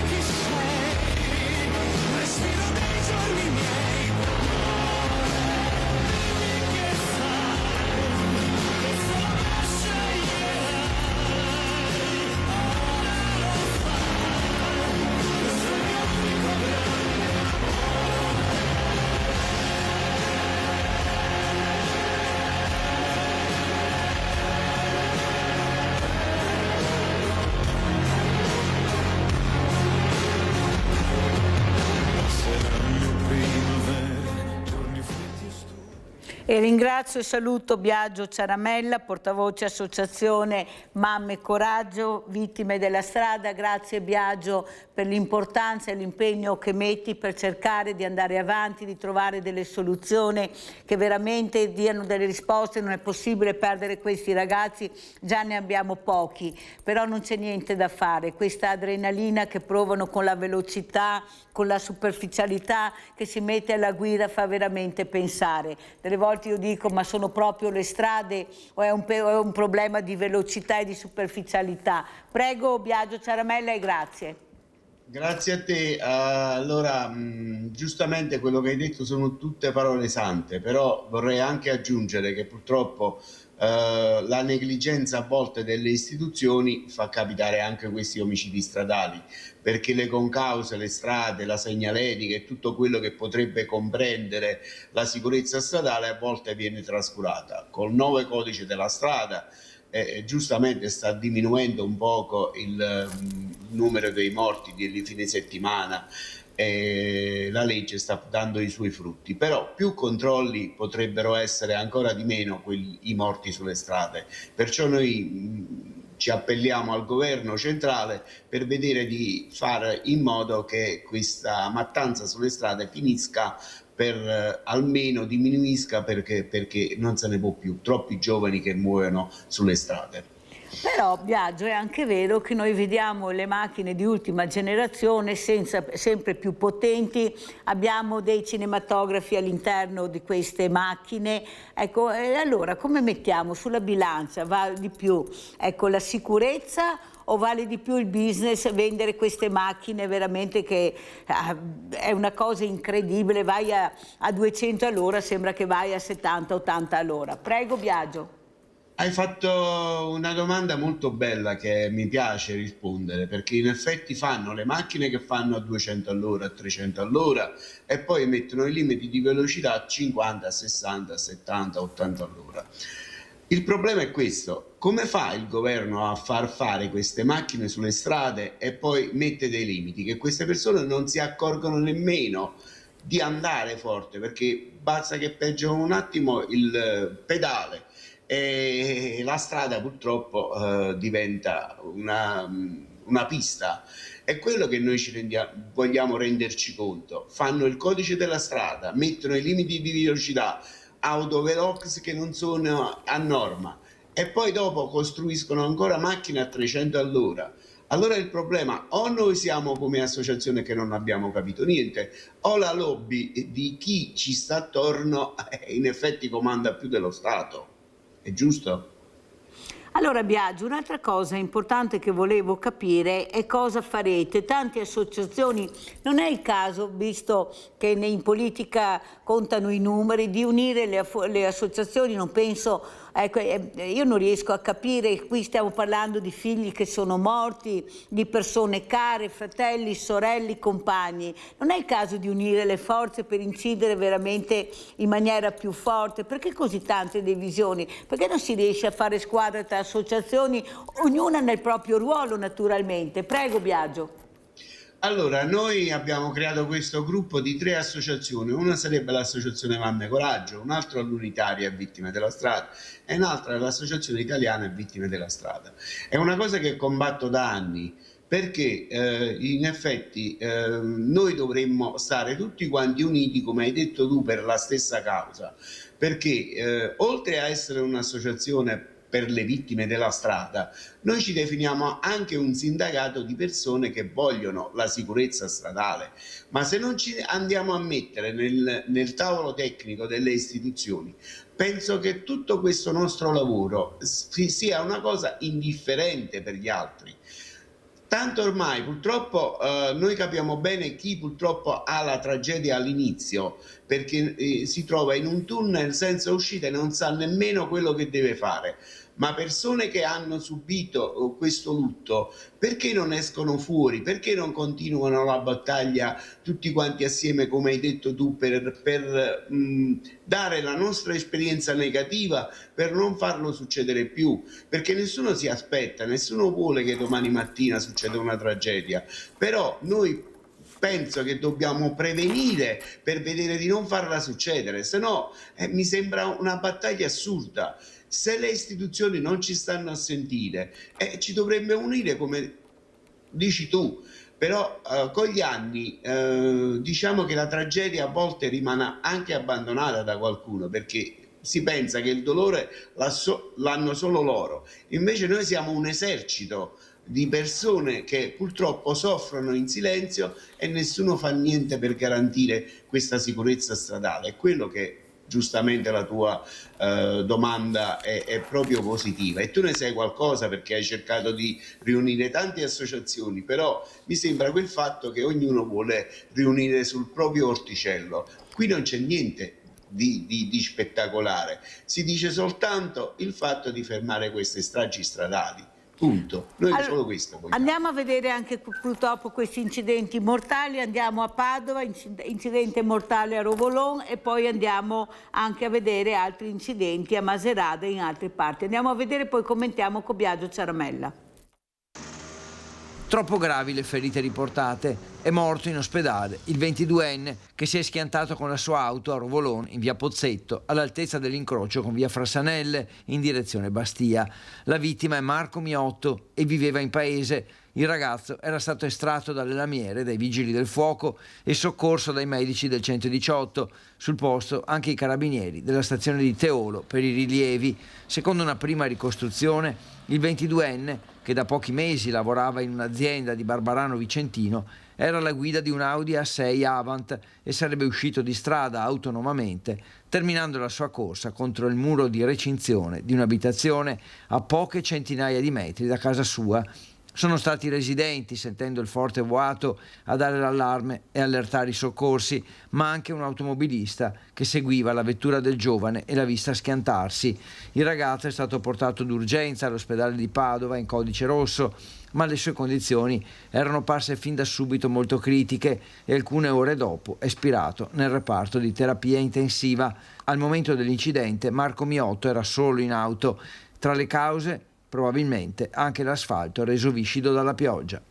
chi sei, respiro dei giorni miei. Dimmi che sai, che solo me sceglierai. Ora lo fai, questo è il mio unico grande
E ringrazio e saluto Biagio Ciaramella, portavoce Associazione Mamme Coraggio, vittime della strada. Grazie Biagio per l'importanza e l'impegno che metti per cercare di andare avanti, di trovare delle soluzioni che veramente diano delle risposte. Non è possibile perdere questi ragazzi, già ne abbiamo pochi, però non c'è niente da fare. Questa adrenalina che provano con la velocità, con la superficialità che si mette alla guida fa veramente pensare. Delle volte io dico, ma sono proprio le strade o è un problema di velocità e di superficialità? Prego Biagio Ciaramella e grazie.
Grazie a te. Allora, giustamente quello che hai detto sono tutte parole sante, però vorrei anche aggiungere che purtroppo la negligenza a volte delle istituzioni fa capitare anche questi omicidi stradali, perché le concause, le strade, la segnaletica e tutto quello che potrebbe comprendere la sicurezza stradale a volte viene trascurata. Col nuovo codice della strada giustamente sta diminuendo un poco il numero dei morti di fine settimana, la legge sta dando i suoi frutti, però più controlli potrebbero essere ancora di meno i morti sulle strade, perciò noi ci appelliamo al governo centrale per vedere di fare in modo che questa mattanza sulle strade finisca, per almeno diminuisca, perché non se ne può più, troppi giovani che muoiono sulle strade.
Però Biagio è anche vero che noi vediamo le macchine di ultima generazione sempre più potenti, abbiamo dei cinematografi all'interno di queste macchine, ecco, e allora come mettiamo sulla bilancia? Va di più, ecco, la sicurezza o vale di più il business, vendere queste macchine veramente che è una cosa incredibile, vai a 200 all'ora, sembra che vai a 70-80 all'ora. Prego Biagio.
Hai fatto una domanda molto bella che mi piace rispondere, perché in effetti fanno le macchine che fanno a 200 all'ora, a 300 all'ora e poi mettono i limiti di velocità a 50, 60, 70, 80 all'ora. Il problema è questo: come fa il governo a far fare queste macchine sulle strade e poi mette dei limiti che queste persone non si accorgono nemmeno di andare forte, perché basta che peggiano un attimo il pedale e la strada purtroppo diventa una pista. È quello che noi vogliamo renderci conto. Fanno il codice della strada, mettono i limiti di velocità autovelox che non sono a norma e poi dopo costruiscono ancora macchine a 300 all'ora. Allora il problema, o noi siamo come associazione che non abbiamo capito niente, o la lobby di chi ci sta attorno in effetti comanda più dello Stato. È giusto?
Allora Biagio, un'altra cosa importante che volevo capire è cosa farete. Tante associazioni, non è il caso, visto che in politica contano i numeri, di unire le associazioni? Non penso, ecco, io non riesco a capire, qui stiamo parlando di figli che sono morti, di persone care, fratelli, sorelle, compagni. Non è il caso di unire le forze per incidere veramente in maniera più forte? Perché così tante divisioni? Perché non si riesce a fare squadra tra associazioni, ognuna nel proprio ruolo naturalmente? Prego Biagio.
Allora, noi abbiamo creato questo gruppo di 3 associazioni. Una sarebbe l'associazione Mamme Coraggio, un'altra l'Unitaria Vittime della Strada e un'altra l'associazione italiana Vittime della Strada. È una cosa che combatto da anni, perché in effetti noi dovremmo stare tutti quanti uniti, come hai detto tu, per la stessa causa, perché oltre a essere un'associazione per le vittime della strada, noi ci definiamo anche un sindacato di persone che vogliono la sicurezza stradale, ma se non ci andiamo a mettere nel tavolo tecnico delle istituzioni, penso che tutto questo nostro lavoro sia una cosa indifferente per gli altri. Tanto ormai purtroppo noi capiamo bene chi purtroppo ha la tragedia all'inizio, perché si trova in un tunnel senza uscita e non sa nemmeno quello che deve fare. Ma persone che hanno subito questo lutto, perché non escono fuori? Perché non continuano la battaglia tutti quanti assieme, come hai detto tu, per dare la nostra esperienza negativa, per non farlo succedere più? Perché nessuno si aspetta, nessuno vuole che domani mattina succeda una tragedia, però noi penso che dobbiamo prevenire per vedere di non farla succedere, se no mi sembra una battaglia assurda. Se le istituzioni non ci stanno a sentire, ci dovrebbe unire come dici tu, però con gli anni diciamo che la tragedia a volte rimane anche abbandonata da qualcuno, perché si pensa che il dolore l'hanno solo loro, invece noi siamo un esercito di persone che purtroppo soffrono in silenzio e nessuno fa niente per garantire questa sicurezza stradale. È quello che giustamente la tua domanda è proprio positiva, e tu ne sai qualcosa perché hai cercato di riunire tante associazioni, però mi sembra quel fatto che ognuno vuole riunire sul proprio orticello. Qui non c'è niente di spettacolare, si dice soltanto il fatto di fermare queste stragi stradali. Punto. Noi allora, solo questo vogliamo.
Andiamo a vedere anche purtroppo questi incidenti mortali. Andiamo a Padova, incidente mortale a Rovolon, e poi andiamo anche a vedere altri incidenti a Maserata e in altre parti. Andiamo a vedere, poi commentiamo con Biagio Ciaramella.
Troppo gravi le ferite riportate. È morto in ospedale il 22enne che si è schiantato con la sua auto a Rovolon in via Pozzetto, all'altezza dell'incrocio con via Frassanelle in direzione Bastia. La vittima è Marco Miotto e viveva in paese. Il ragazzo era stato estratto dalle lamiere dai vigili del fuoco e soccorso dai medici del 118. Sul posto anche i carabinieri della stazione di Teolo per i rilievi. Secondo una prima ricostruzione, il 22enne, che da pochi mesi lavorava in un'azienda di Barbarano Vicentino, era alla guida di un Audi A6 Avant e sarebbe uscito di strada autonomamente, terminando la sua corsa contro il muro di recinzione di un'abitazione a poche centinaia di metri da casa sua. Sono stati i residenti, sentendo il forte boato, a dare l'allarme e allertare i soccorsi, ma anche un automobilista che seguiva la vettura del giovane e l'ha vista schiantarsi. Il ragazzo è stato portato d'urgenza all'ospedale di Padova in codice rosso, ma le sue condizioni erano parse fin da subito molto critiche e alcune ore dopo è spirato nel reparto di terapia intensiva. Al momento dell'incidente Marco Miotto era solo in auto. Tra le cause, probabilmente anche l'asfalto reso viscido dalla pioggia.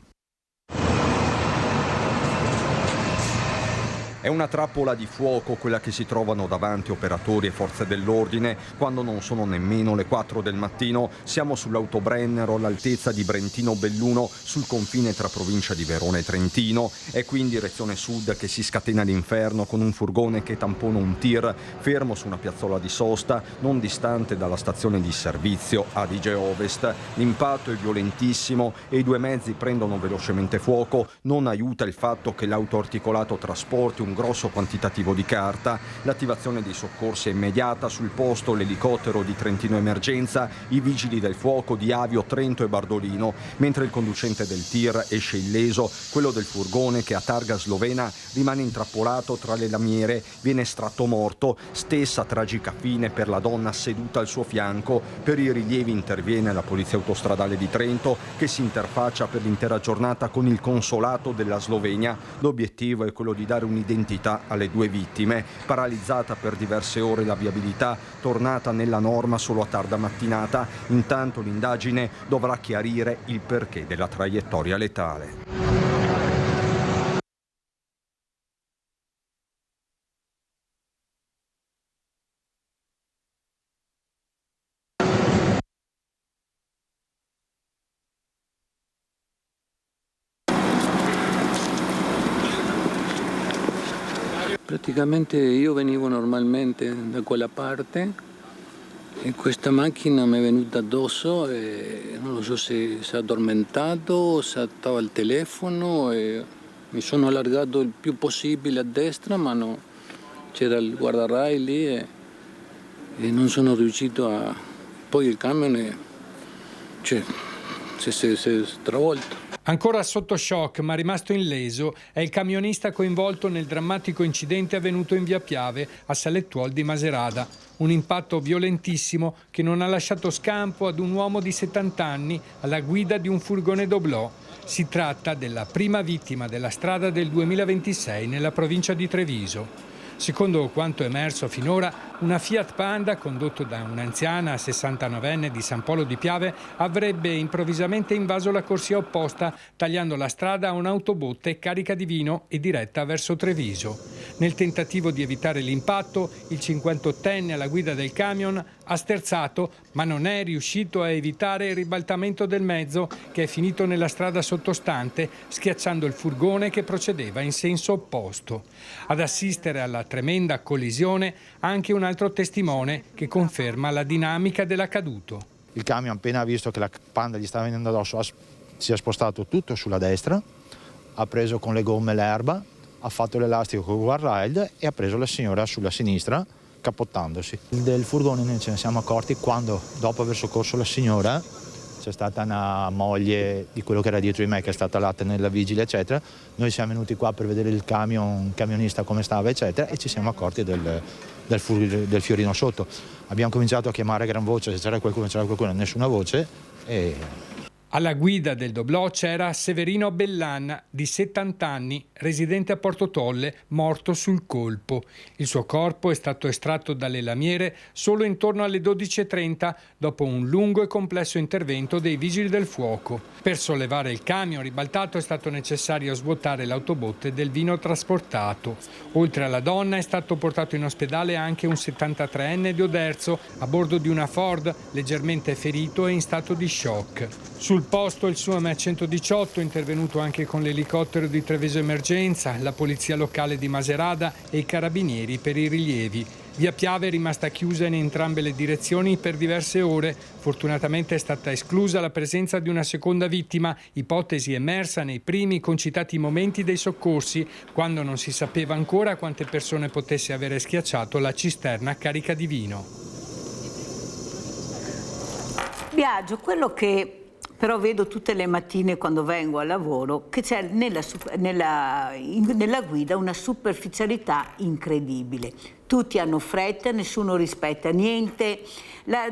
È
È una trappola di fuoco quella che si trovano davanti operatori e forze dell'ordine quando non sono nemmeno le 4 del mattino. Siamo sull'Autobrennero all'altezza di Brentino Belluno, sul confine tra provincia di Verona e Trentino. È qui in direzione sud che si scatena l'inferno, con un furgone che tampona un tir fermo su una piazzola di sosta non distante dalla stazione di servizio Adige Ovest. L'impatto è violentissimo e i due mezzi prendono velocemente fuoco. Non aiuta il fatto che l'auto articolato trasporti un grosso quantitativo di carta. L'attivazione dei soccorsi è immediata. Sul posto l'elicottero di Trentino Emergenza, i vigili del fuoco di Avio, Trento e Bardolino, mentre il conducente del tir esce illeso. Quello del furgone, che a targa slovena, rimane intrappolato tra le lamiere, viene estratto morto. Stessa tragica fine per la donna seduta al suo fianco. Per i rilievi interviene la Polizia Autostradale di Trento, che si interfaccia per l'intera giornata con il consolato della Slovenia. L'obiettivo è quello di dare un'identità alle due vittime. Paralizzata per diverse ore la viabilità, tornata nella norma solo a tarda mattinata. Intanto l'indagine dovrà chiarire il perché della traiettoria letale.
Praticamente io venivo normalmente da quella parte e questa macchina mi è venuta addosso e non lo so se si è addormentato o se stava al telefono e mi sono allargato il più possibile a destra, ma no, c'era il guardarai lì e non sono riuscito a... Poi il camion si è stravolto.
Ancora sotto shock ma rimasto illeso è il camionista coinvolto nel drammatico incidente avvenuto in via Piave a Salettuol di Maserata. Un impatto violentissimo che non ha lasciato scampo ad un uomo di 70 anni alla guida di un furgone doblò. Si tratta della prima vittima della strada del 2026 nella provincia di Treviso. Secondo quanto emerso finora, una Fiat Panda, condotto da un'anziana 69enne di San Polo di Piave, avrebbe improvvisamente invaso la corsia opposta, tagliando la strada a un'autobotte carica di vino e diretta verso Treviso. Nel tentativo di evitare l'impatto, il 58enne alla guida del camion ha sterzato, ma non è riuscito a evitare il ribaltamento del mezzo, che è finito nella strada sottostante, schiacciando il furgone che procedeva in senso opposto. Ad assistere alla tremenda collisione anche un altro testimone che conferma la dinamica dell'accaduto.
Il camion, appena visto che la Panda gli stava venendo addosso, si è spostato tutto sulla destra, ha preso con le gomme l'erba, ha fatto l'elastico con il guardrail e ha preso la signora sulla sinistra, capottandosi. Del furgone noi ce ne siamo accorti quando, dopo aver soccorso la signora, c'è stata una moglie di quello che era dietro di me che è stata là nella vigile eccetera. Noi siamo venuti qua per vedere il camionista come stava eccetera e ci siamo accorti del fiorino sotto. Abbiamo cominciato a chiamare a gran voce se c'era qualcuno, nessuna voce e...
Alla guida del doblò c'era Severino Bellan, di 70 anni, residente a Porto Tolle, morto sul colpo. Il suo corpo è stato estratto dalle lamiere solo intorno alle 12:30, dopo un lungo e complesso intervento dei vigili del fuoco. Per sollevare il camion ribaltato è stato necessario svuotare l'autobotte del vino trasportato. Oltre alla donna è stato portato in ospedale anche un 73enne di Oderzo, a bordo di una Ford, leggermente ferito e in stato di shock. Sul posto il SUAM 118 è intervenuto anche con l'elicottero di Treviso Emergenza, la polizia locale di Maserata e i carabinieri per i rilievi. Via Piave è rimasta chiusa in entrambe le direzioni per diverse ore. Fortunatamente è stata esclusa la presenza di una seconda vittima, ipotesi emersa nei primi concitati momenti dei soccorsi, quando non si sapeva ancora quante persone potesse avere schiacciato la cisterna carica di vino.
Biagio, quello che però vedo tutte le mattine quando vengo al lavoro, che c'è nella guida una superficialità incredibile. Tutti hanno fretta, nessuno rispetta niente, la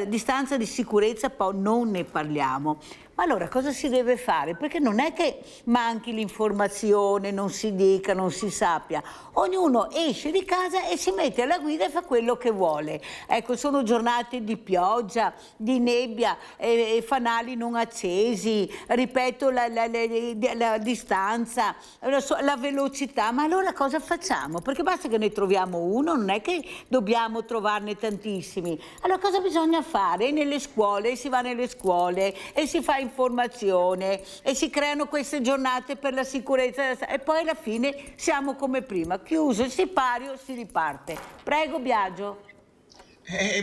distanza di sicurezza poi non ne parliamo. Ma allora cosa si deve fare? Perché non è che manchi l'informazione, non si dica, non si sappia. Ognuno esce di casa e si mette alla guida e fa quello che vuole. Ecco, sono giornate di pioggia, di nebbia, fanali non accesi, ripeto, la distanza, la velocità. Ma allora cosa facciamo? Perché basta che ne troviamo uno, non è che dobbiamo trovarne tantissimi. Allora cosa bisogna fare? Nelle scuole, si va nelle scuole e si fa informazione e si creano queste giornate per la sicurezza e poi alla fine siamo come prima, chiuso il sipario, si riparte. Prego Biagio.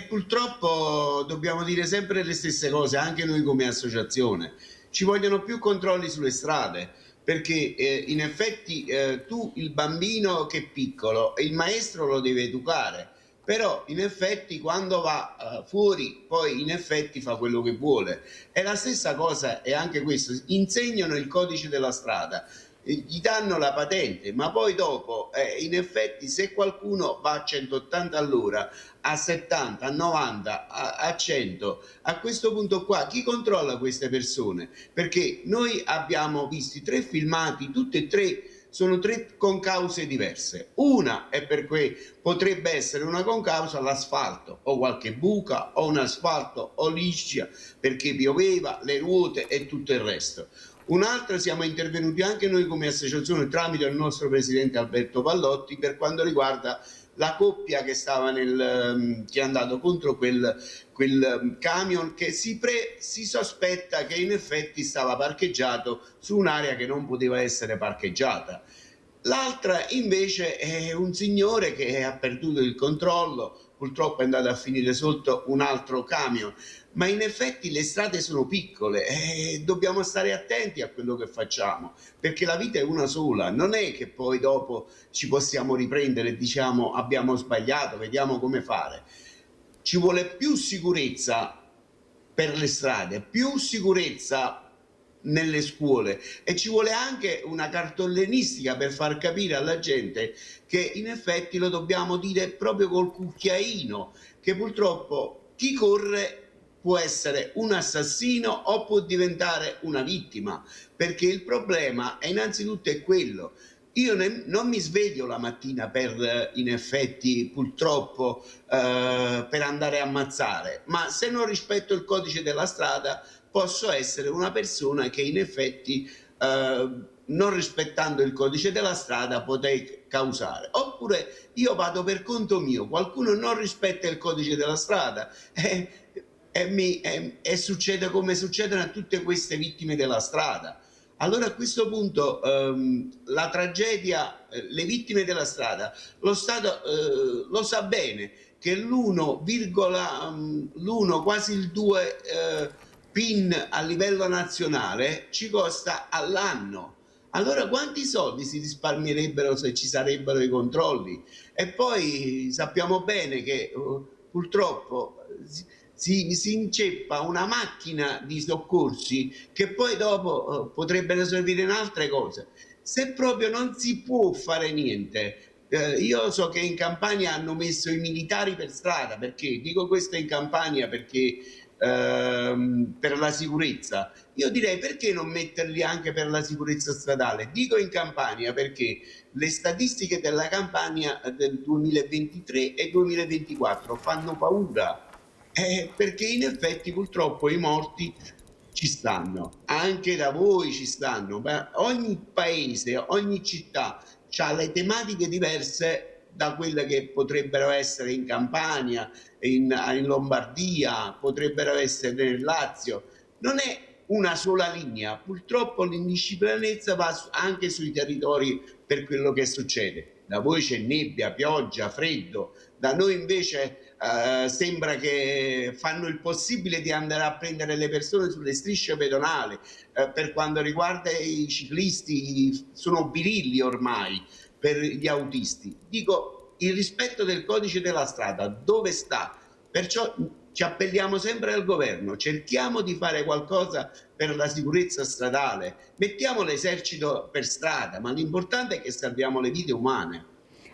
Purtroppo dobbiamo dire sempre le stesse cose, anche noi come associazione. Ci vogliono più controlli sulle strade, perché in effetti tu il bambino che è piccolo, il maestro lo deve educare, però in effetti quando va fuori poi in effetti fa quello che vuole. È la stessa cosa, e anche questo, insegnano il codice della strada, gli danno la patente, ma poi dopo in effetti se qualcuno va a 180 all'ora, a 70, a 90, a 100, a questo punto qua chi controlla queste persone? Perché noi abbiamo visti 3 filmati, tutti e 3 sono 3 concause diverse. Una è per cui potrebbe essere una concausa all'asfalto, o qualche buca, o un asfalto, o liscia, perché pioveva, le ruote e tutto il resto. Un'altra, siamo intervenuti anche noi come associazione tramite il nostro presidente Alberto Pallotti per quanto riguarda la coppia che stava che è andato contro quel camion che si sospetta che in effetti stava parcheggiato su un'area che non poteva essere parcheggiata. L'altra invece è un signore che ha perduto il controllo, purtroppo è andato a finire sotto un altro camion, ma in effetti le strade sono piccole e dobbiamo stare attenti a quello che facciamo, perché la vita è una sola, non è che poi dopo ci possiamo riprendere e diciamo abbiamo sbagliato, vediamo come fare. Ci vuole più sicurezza per le strade, più sicurezza nelle scuole e ci vuole anche una cartollenistica per far capire alla gente che in effetti lo dobbiamo dire proprio col cucchiaino, che purtroppo chi corre può essere un assassino o può diventare una vittima, perché il problema è innanzitutto è quello. Io non mi sveglio la mattina per, in effetti, purtroppo, per andare a ammazzare, ma se non rispetto il codice della strada posso essere una persona che in effetti, non rispettando il codice della strada, potrei causare. Oppure io vado per conto mio, qualcuno non rispetta il codice della strada e succede come succedono a tutte queste vittime della strada. Allora a questo punto la tragedia, le vittime della strada, lo Stato lo sa bene che l'1, quasi il 2 PIN a livello nazionale ci costa all'anno. Allora quanti soldi si risparmierebbero se ci sarebbero i controlli? E poi sappiamo bene che purtroppo si inceppa una macchina di soccorsi che poi dopo potrebbero servire in altre cose. Se proprio non si può fare niente, io so che in Campania hanno messo i militari per strada, perché dico questo in Campania perché per la sicurezza. Io direi perché non metterli anche per la sicurezza stradale? Dico in Campania perché le statistiche della Campania del 2023 e 2024 fanno paura. Perché in effetti purtroppo i morti ci stanno, anche da voi ci stanno, ma ogni paese, ogni città ha le tematiche diverse da quelle che potrebbero essere in Campania, in Lombardia, potrebbero essere nel Lazio. Non è una sola linea, purtroppo l'indisciplinezza va anche sui territori per quello che succede. Da voi c'è nebbia, pioggia, freddo, da noi invece sembra che fanno il possibile di andare a prendere le persone sulle strisce pedonali. Per quanto riguarda i ciclisti sono birilli ormai per gli autisti. Dico, il rispetto del codice della strada dove sta? Perciò ci appelliamo sempre al governo, cerchiamo di fare qualcosa per la sicurezza stradale, mettiamo l'esercito per strada, ma l'importante è che salviamo le vite umane.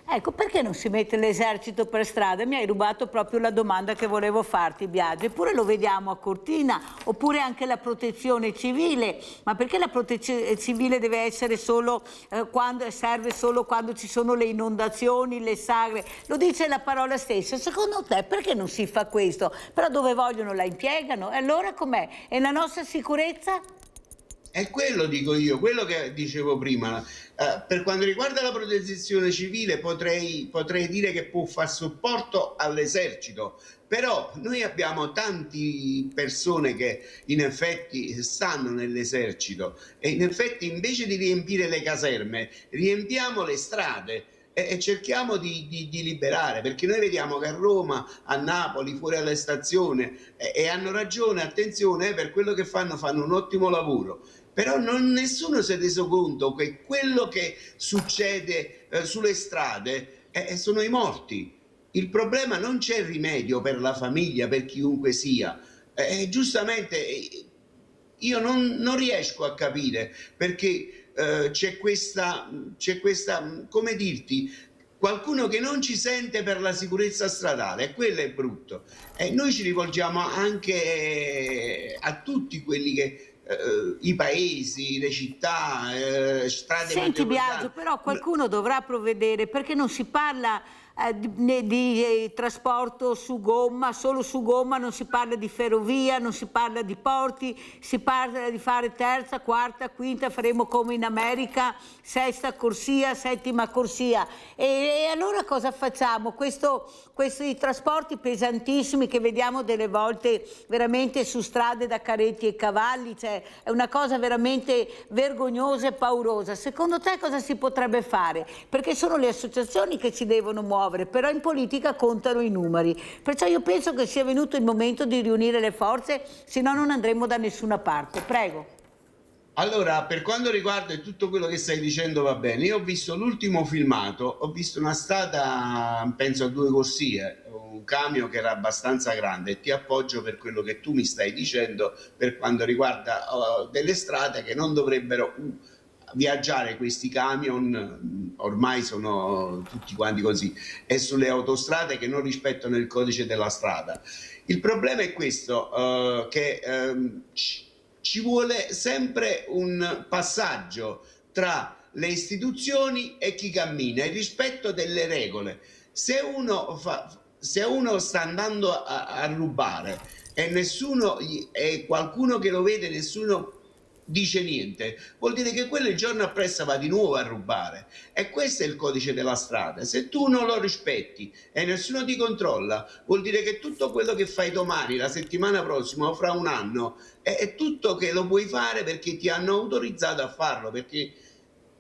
Ecco, perché non si mette l'esercito per strada? Mi hai rubato proprio la domanda che volevo farti, Biagio. Eppure lo vediamo a Cortina, oppure anche la protezione civile. Ma perché la protezione civile deve essere solo serve solo quando ci sono le inondazioni, le sagre? Lo dice la parola stessa. Secondo te perché non si fa questo? Però dove vogliono la impiegano. E allora com'è? E la nostra sicurezza?
È quello, dico io, quello che dicevo prima. Per quanto riguarda la protezione civile potrei dire che può far supporto all'esercito, però noi abbiamo tante persone che in effetti stanno nell'esercito e in effetti invece di riempire le caserme riempiamo le strade e cerchiamo di liberare, perché noi vediamo che a Roma, a Napoli, fuori alla stazione, e hanno ragione, attenzione, per quello che fanno un ottimo lavoro. Però nessuno si è reso conto che quello che succede sulle strade sono i morti. Il problema non c'è rimedio per la famiglia, per chiunque sia. Giustamente io non riesco a capire perché c'è questa, come dirti, qualcuno che non ci sente per la sicurezza stradale, e quello è brutto. E noi ci rivolgiamo anche a tutti quelli che i paesi, le città, strade.
Senti Biagio, però qualcuno dovrà provvedere, perché non si parla di trasporto su gomma, solo su gomma, non si parla di ferrovia, non si parla di porti, si parla di fare terza, quarta, quinta, faremo come in America, sesta corsia, settima corsia. E allora cosa facciamo? Questi trasporti pesantissimi che vediamo delle volte veramente su strade da carretti e cavalli, cioè è una cosa veramente vergognosa e paurosa. Secondo te cosa si potrebbe fare? Perché sono le associazioni che ci devono muovere, però in politica contano i numeri. Perciò io penso che sia venuto il momento di riunire le forze, se no non andremo da nessuna parte. Prego.
Allora, per quanto riguarda tutto quello che stai dicendo va bene. Io ho visto l'ultimo filmato, ho visto una strada, penso a 2 corsie, un camion che era abbastanza grande, e ti appoggio per quello che tu mi stai dicendo per quanto riguarda delle strade che non dovrebbero viaggiare questi camion, ormai sono tutti quanti così, e sulle autostrade che non rispettano il codice della strada. Il problema è questo, che ci vuole sempre un passaggio tra le istituzioni e chi cammina, il rispetto delle regole. Se uno sta andando a rubare e qualcuno che lo vede, nessuno dice niente, vuol dire che quello il giorno appresso va di nuovo a rubare, e questo è il codice della strada. Se tu non lo rispetti e nessuno ti controlla, vuol dire che tutto quello che fai domani, la settimana prossima o fra un anno è tutto che lo puoi fare perché ti hanno autorizzato a farlo, perché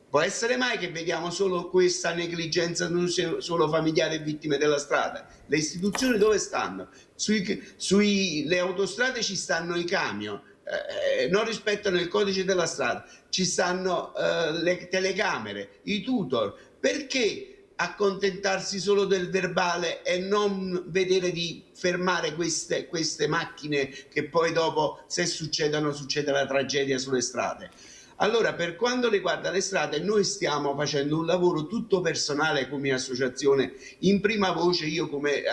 può essere mai che vediamo solo questa negligenza solo familiari e vittime della strada. Le istituzioni dove stanno? Le autostrade ci stanno i camion, non rispettano il codice della strada, ci stanno le telecamere, i tutor. Perché accontentarsi solo del verbale e non vedere di fermare queste macchine che poi dopo, se succede la tragedia sulle strade? Allora, per quanto riguarda le strade, noi stiamo facendo un lavoro tutto personale come associazione, in prima voce io come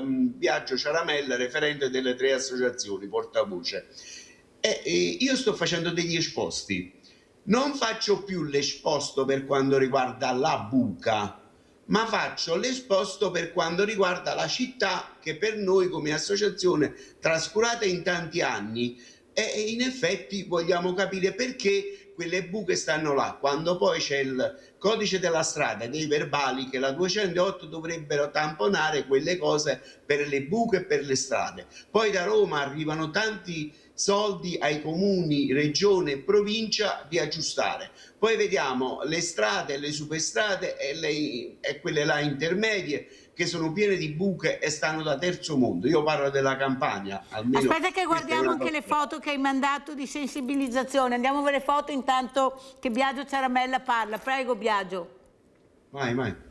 Biagio Ciaramella, referente delle 3 associazioni, portavoce. Io sto facendo degli esposti, non faccio più l'esposto per quanto riguarda la buca, ma faccio l'esposto per quanto riguarda la città, che per noi come associazione trascurata in tanti anni, e in effetti vogliamo capire perché quelle buche stanno là, quando poi c'è il codice della strada, dei verbali che la 208 dovrebbero tamponare quelle cose per le buche e per le strade. Poi da Roma arrivano tanti soldi ai comuni, regione e provincia di aggiustare. Poi vediamo le strade, le superstrade e quelle là intermedie che sono piene di buche e stanno da terzo mondo. Io parlo della Campania. Almeno
aspetta che guardiamo anche le foto che hai mandato di sensibilizzazione. Andiamo a vedere le foto intanto che Biagio Ciaramella parla. Prego Biagio.
Vai.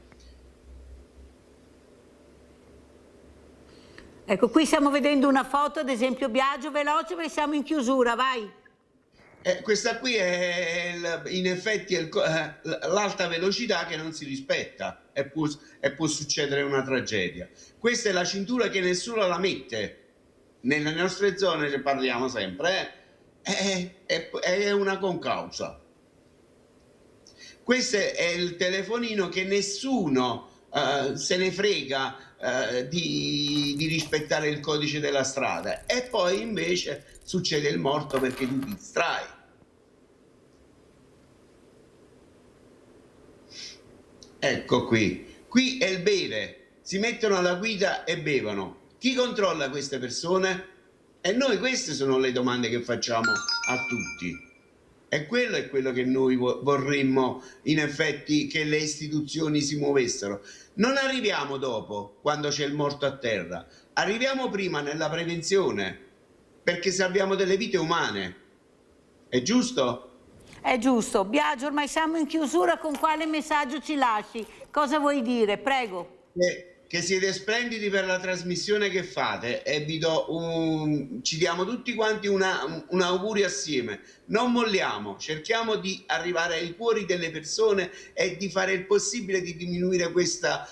Ecco, qui stiamo vedendo una foto, ad esempio Biagio, veloce perché siamo in chiusura, vai.
Questa qui è in effetti l'alta velocità che non si rispetta e può succedere una tragedia. Questa è la cintura che nessuno la mette. Nelle nostre zone, ne parliamo sempre, è una concausa. Questo è il telefonino che nessuno se ne frega di rispettare il codice della strada, e poi invece succede il morto perché tu ti distrai. Ecco qui è il bere, si mettono alla guida e bevono. Chi controlla queste persone? E noi queste sono le domande che facciamo a tutti. E quello è quello che noi vorremmo, in effetti, che le istituzioni si muovessero. Non arriviamo dopo, quando c'è il morto a terra, arriviamo prima nella prevenzione, perché salviamo delle vite umane. È giusto?
È giusto. Biagio, ormai siamo in chiusura, con quale messaggio ci lasci? Cosa vuoi dire? Prego.
Che siete splendidi per la trasmissione che fate e ci diamo tutti quanti un augurio assieme. Non molliamo, cerchiamo di arrivare ai cuori delle persone e di fare il possibile di diminuire questa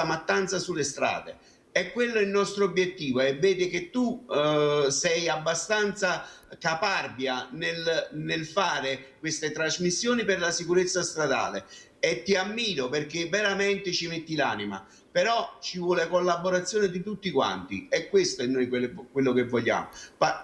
mattanza sulle strade. E quello è il nostro obiettivo, e vedi che tu sei abbastanza caparbia nel fare queste trasmissioni per la sicurezza stradale, e ti ammiro perché veramente ci metti l'anima. Però ci vuole collaborazione di tutti quanti, e questo è noi quello che vogliamo.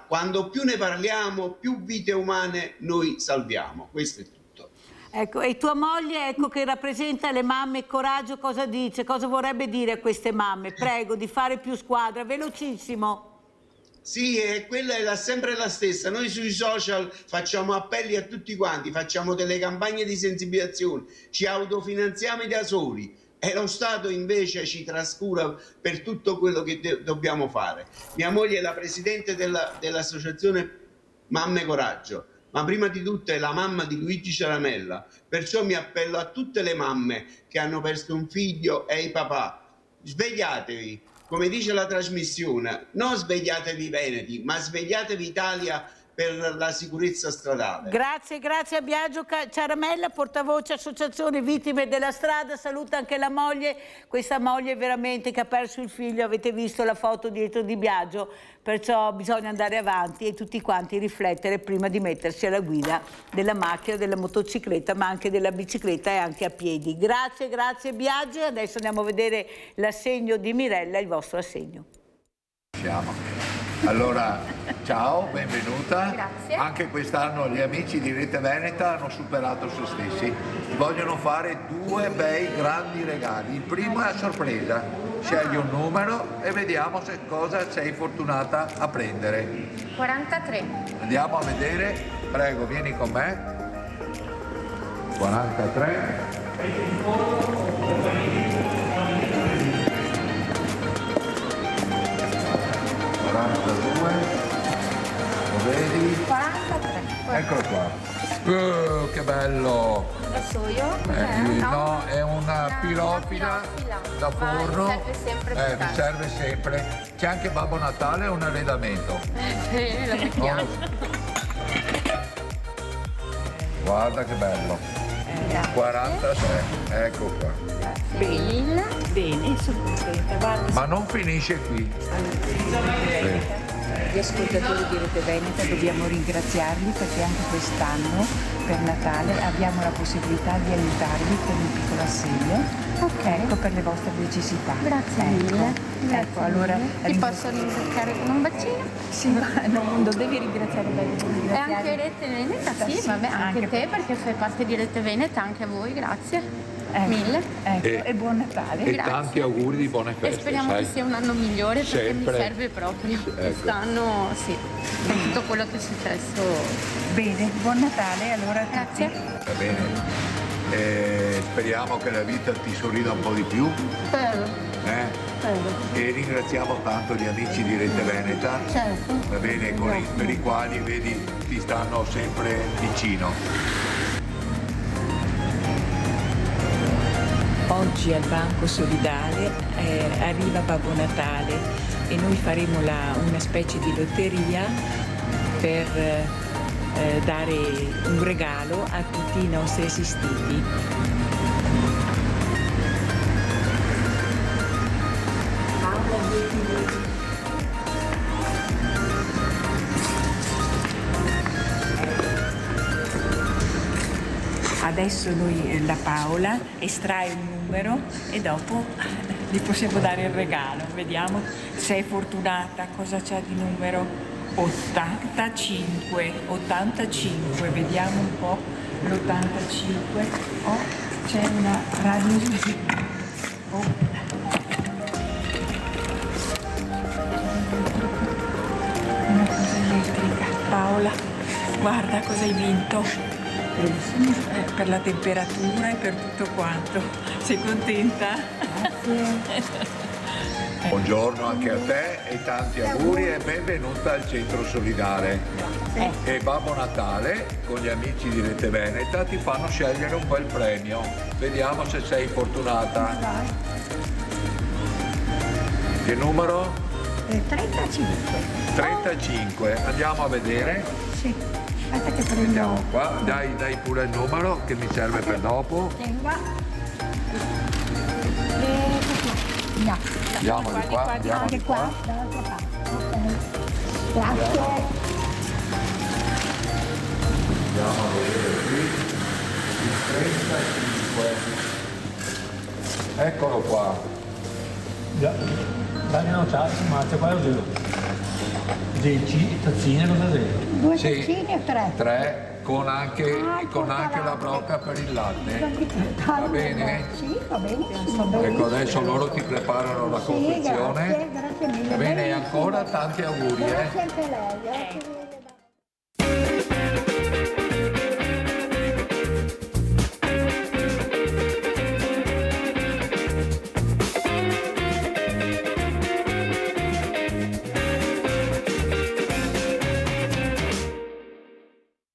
Quando più ne parliamo, più vite umane noi salviamo. Questo è tutto.
Ecco, e tua moglie, ecco, che rappresenta le mamme Coraggio, cosa dice? Cosa vorrebbe dire a queste mamme? Prego di fare più squadra, velocissimo.
Sì, quella è sempre la stessa. Noi sui social facciamo appelli a tutti quanti, facciamo delle campagne di sensibilizzazione, ci autofinanziamo da soli. E lo Stato invece ci trascura per tutto quello che dobbiamo fare. Mia moglie è la presidente dell'associazione Mamme Coraggio, ma prima di tutto è la mamma di Luigi Ciaramella. Perciò mi appello a tutte le mamme che hanno perso un figlio e ai papà. Svegliatevi, come dice la trasmissione, non svegliatevi Veneti, ma svegliatevi Italia per la sicurezza stradale.
Grazie a Biagio Ciaramella, portavoce Associazione Vittime della Strada. Saluta anche la moglie, questa moglie veramente che ha perso il figlio, avete visto la foto dietro di Biagio, perciò bisogna andare avanti e tutti quanti riflettere prima di mettersi alla guida della macchina, della motocicletta, ma anche della bicicletta e anche a piedi. Grazie Biagio. Adesso andiamo a vedere l'assegno di Mirella, il vostro assegno.
Allora, ciao, benvenuta.
Grazie.
Anche quest'anno gli amici di Rete Veneta hanno superato se stessi. Vogliono fare 2 bei grandi regali. Il primo è a sorpresa. Scegli un numero e vediamo se cosa sei fortunata a prendere.
43.
Andiamo a vedere. Prego, vieni con me. 43. 42, lo vedi?
43.
Eccolo qua. Che bello!
Lo so io?
No, è una pirofila da forno.
Mi serve sempre per
mi serve sempre. C'è anche Babbo Natale e un arredamento.
Bene, la mettiamo.
Guarda che bello. 43, ecco qua.
Bene, sono contenta. Guarda.
Ma non finisce qui.
Gli ascoltatori di Rete Veneta dobbiamo ringraziarli perché anche quest'anno per Natale abbiamo la possibilità di aiutarvi con un piccolo assegno. Ecco, per le vostre necessità.
Grazie mille.
Ecco, allora
ti posso ringraziare con un bacino?
Sì, ma non devi ringraziare me.
E anche Rete Veneta? Sì, vabbè, anche te perché fai parte di Rete Veneta, anche a voi, grazie. Mille.
Ecco, e buon Natale.
E tanti auguri di buone feste.
E speriamo che sia un anno migliore perché
sempre.
Mi serve proprio. Quest'anno sì, con tutto quello che è successo.
Bene, buon Natale allora a
Grazie.
tutti.
Va bene. Speriamo che la vita ti sorrida un po' di più. E ringraziamo tanto gli amici di Rete Veneta, va bene, per i quali vedi ti stanno sempre vicino.
Oggi al Banco Solidale arriva Babbo Natale e noi faremo una specie di lotteria per dare un regalo a tutti i nostri assistiti. Adesso la Paola estrae un numero e dopo gli possiamo dare il regalo. Vediamo se è fortunata, cosa c'ha di numero 85, vediamo un po' l'85. Oh, c'è una radio una cosa elettrica. Paola, guarda cosa hai vinto. Per la temperatura e per tutto quanto. Sei contenta? Grazie.
Buongiorno anche a te e tanti auguri e benvenuta al Centro Solidale. E Babbo Natale con gli amici di Rete Veneta ti fanno scegliere un bel premio. Vediamo se sei fortunata. Che numero?
35.
35. Andiamo a vedere.
Sì. Aspetta che prendo.
Vediamo qua, dai pure il numero che mi serve per dopo. Andiamo di qua, andiamo di qua.
Dall'altra parte. Ok. Grazie.
Andiamo a vedere qui. Il 35. Eccolo qua.
Dai, no, ciao, ma c'è qua lo zero. 10 tazzine lo zero.
2 tazzine o 3?
3 con anche la brocca per il latte. Va bene?
Sì, va bene.
Ecco, adesso loro ti preparano la confezione.
Grazie mille.
Va bene, e ancora tanti auguri.
Grazie anche lei.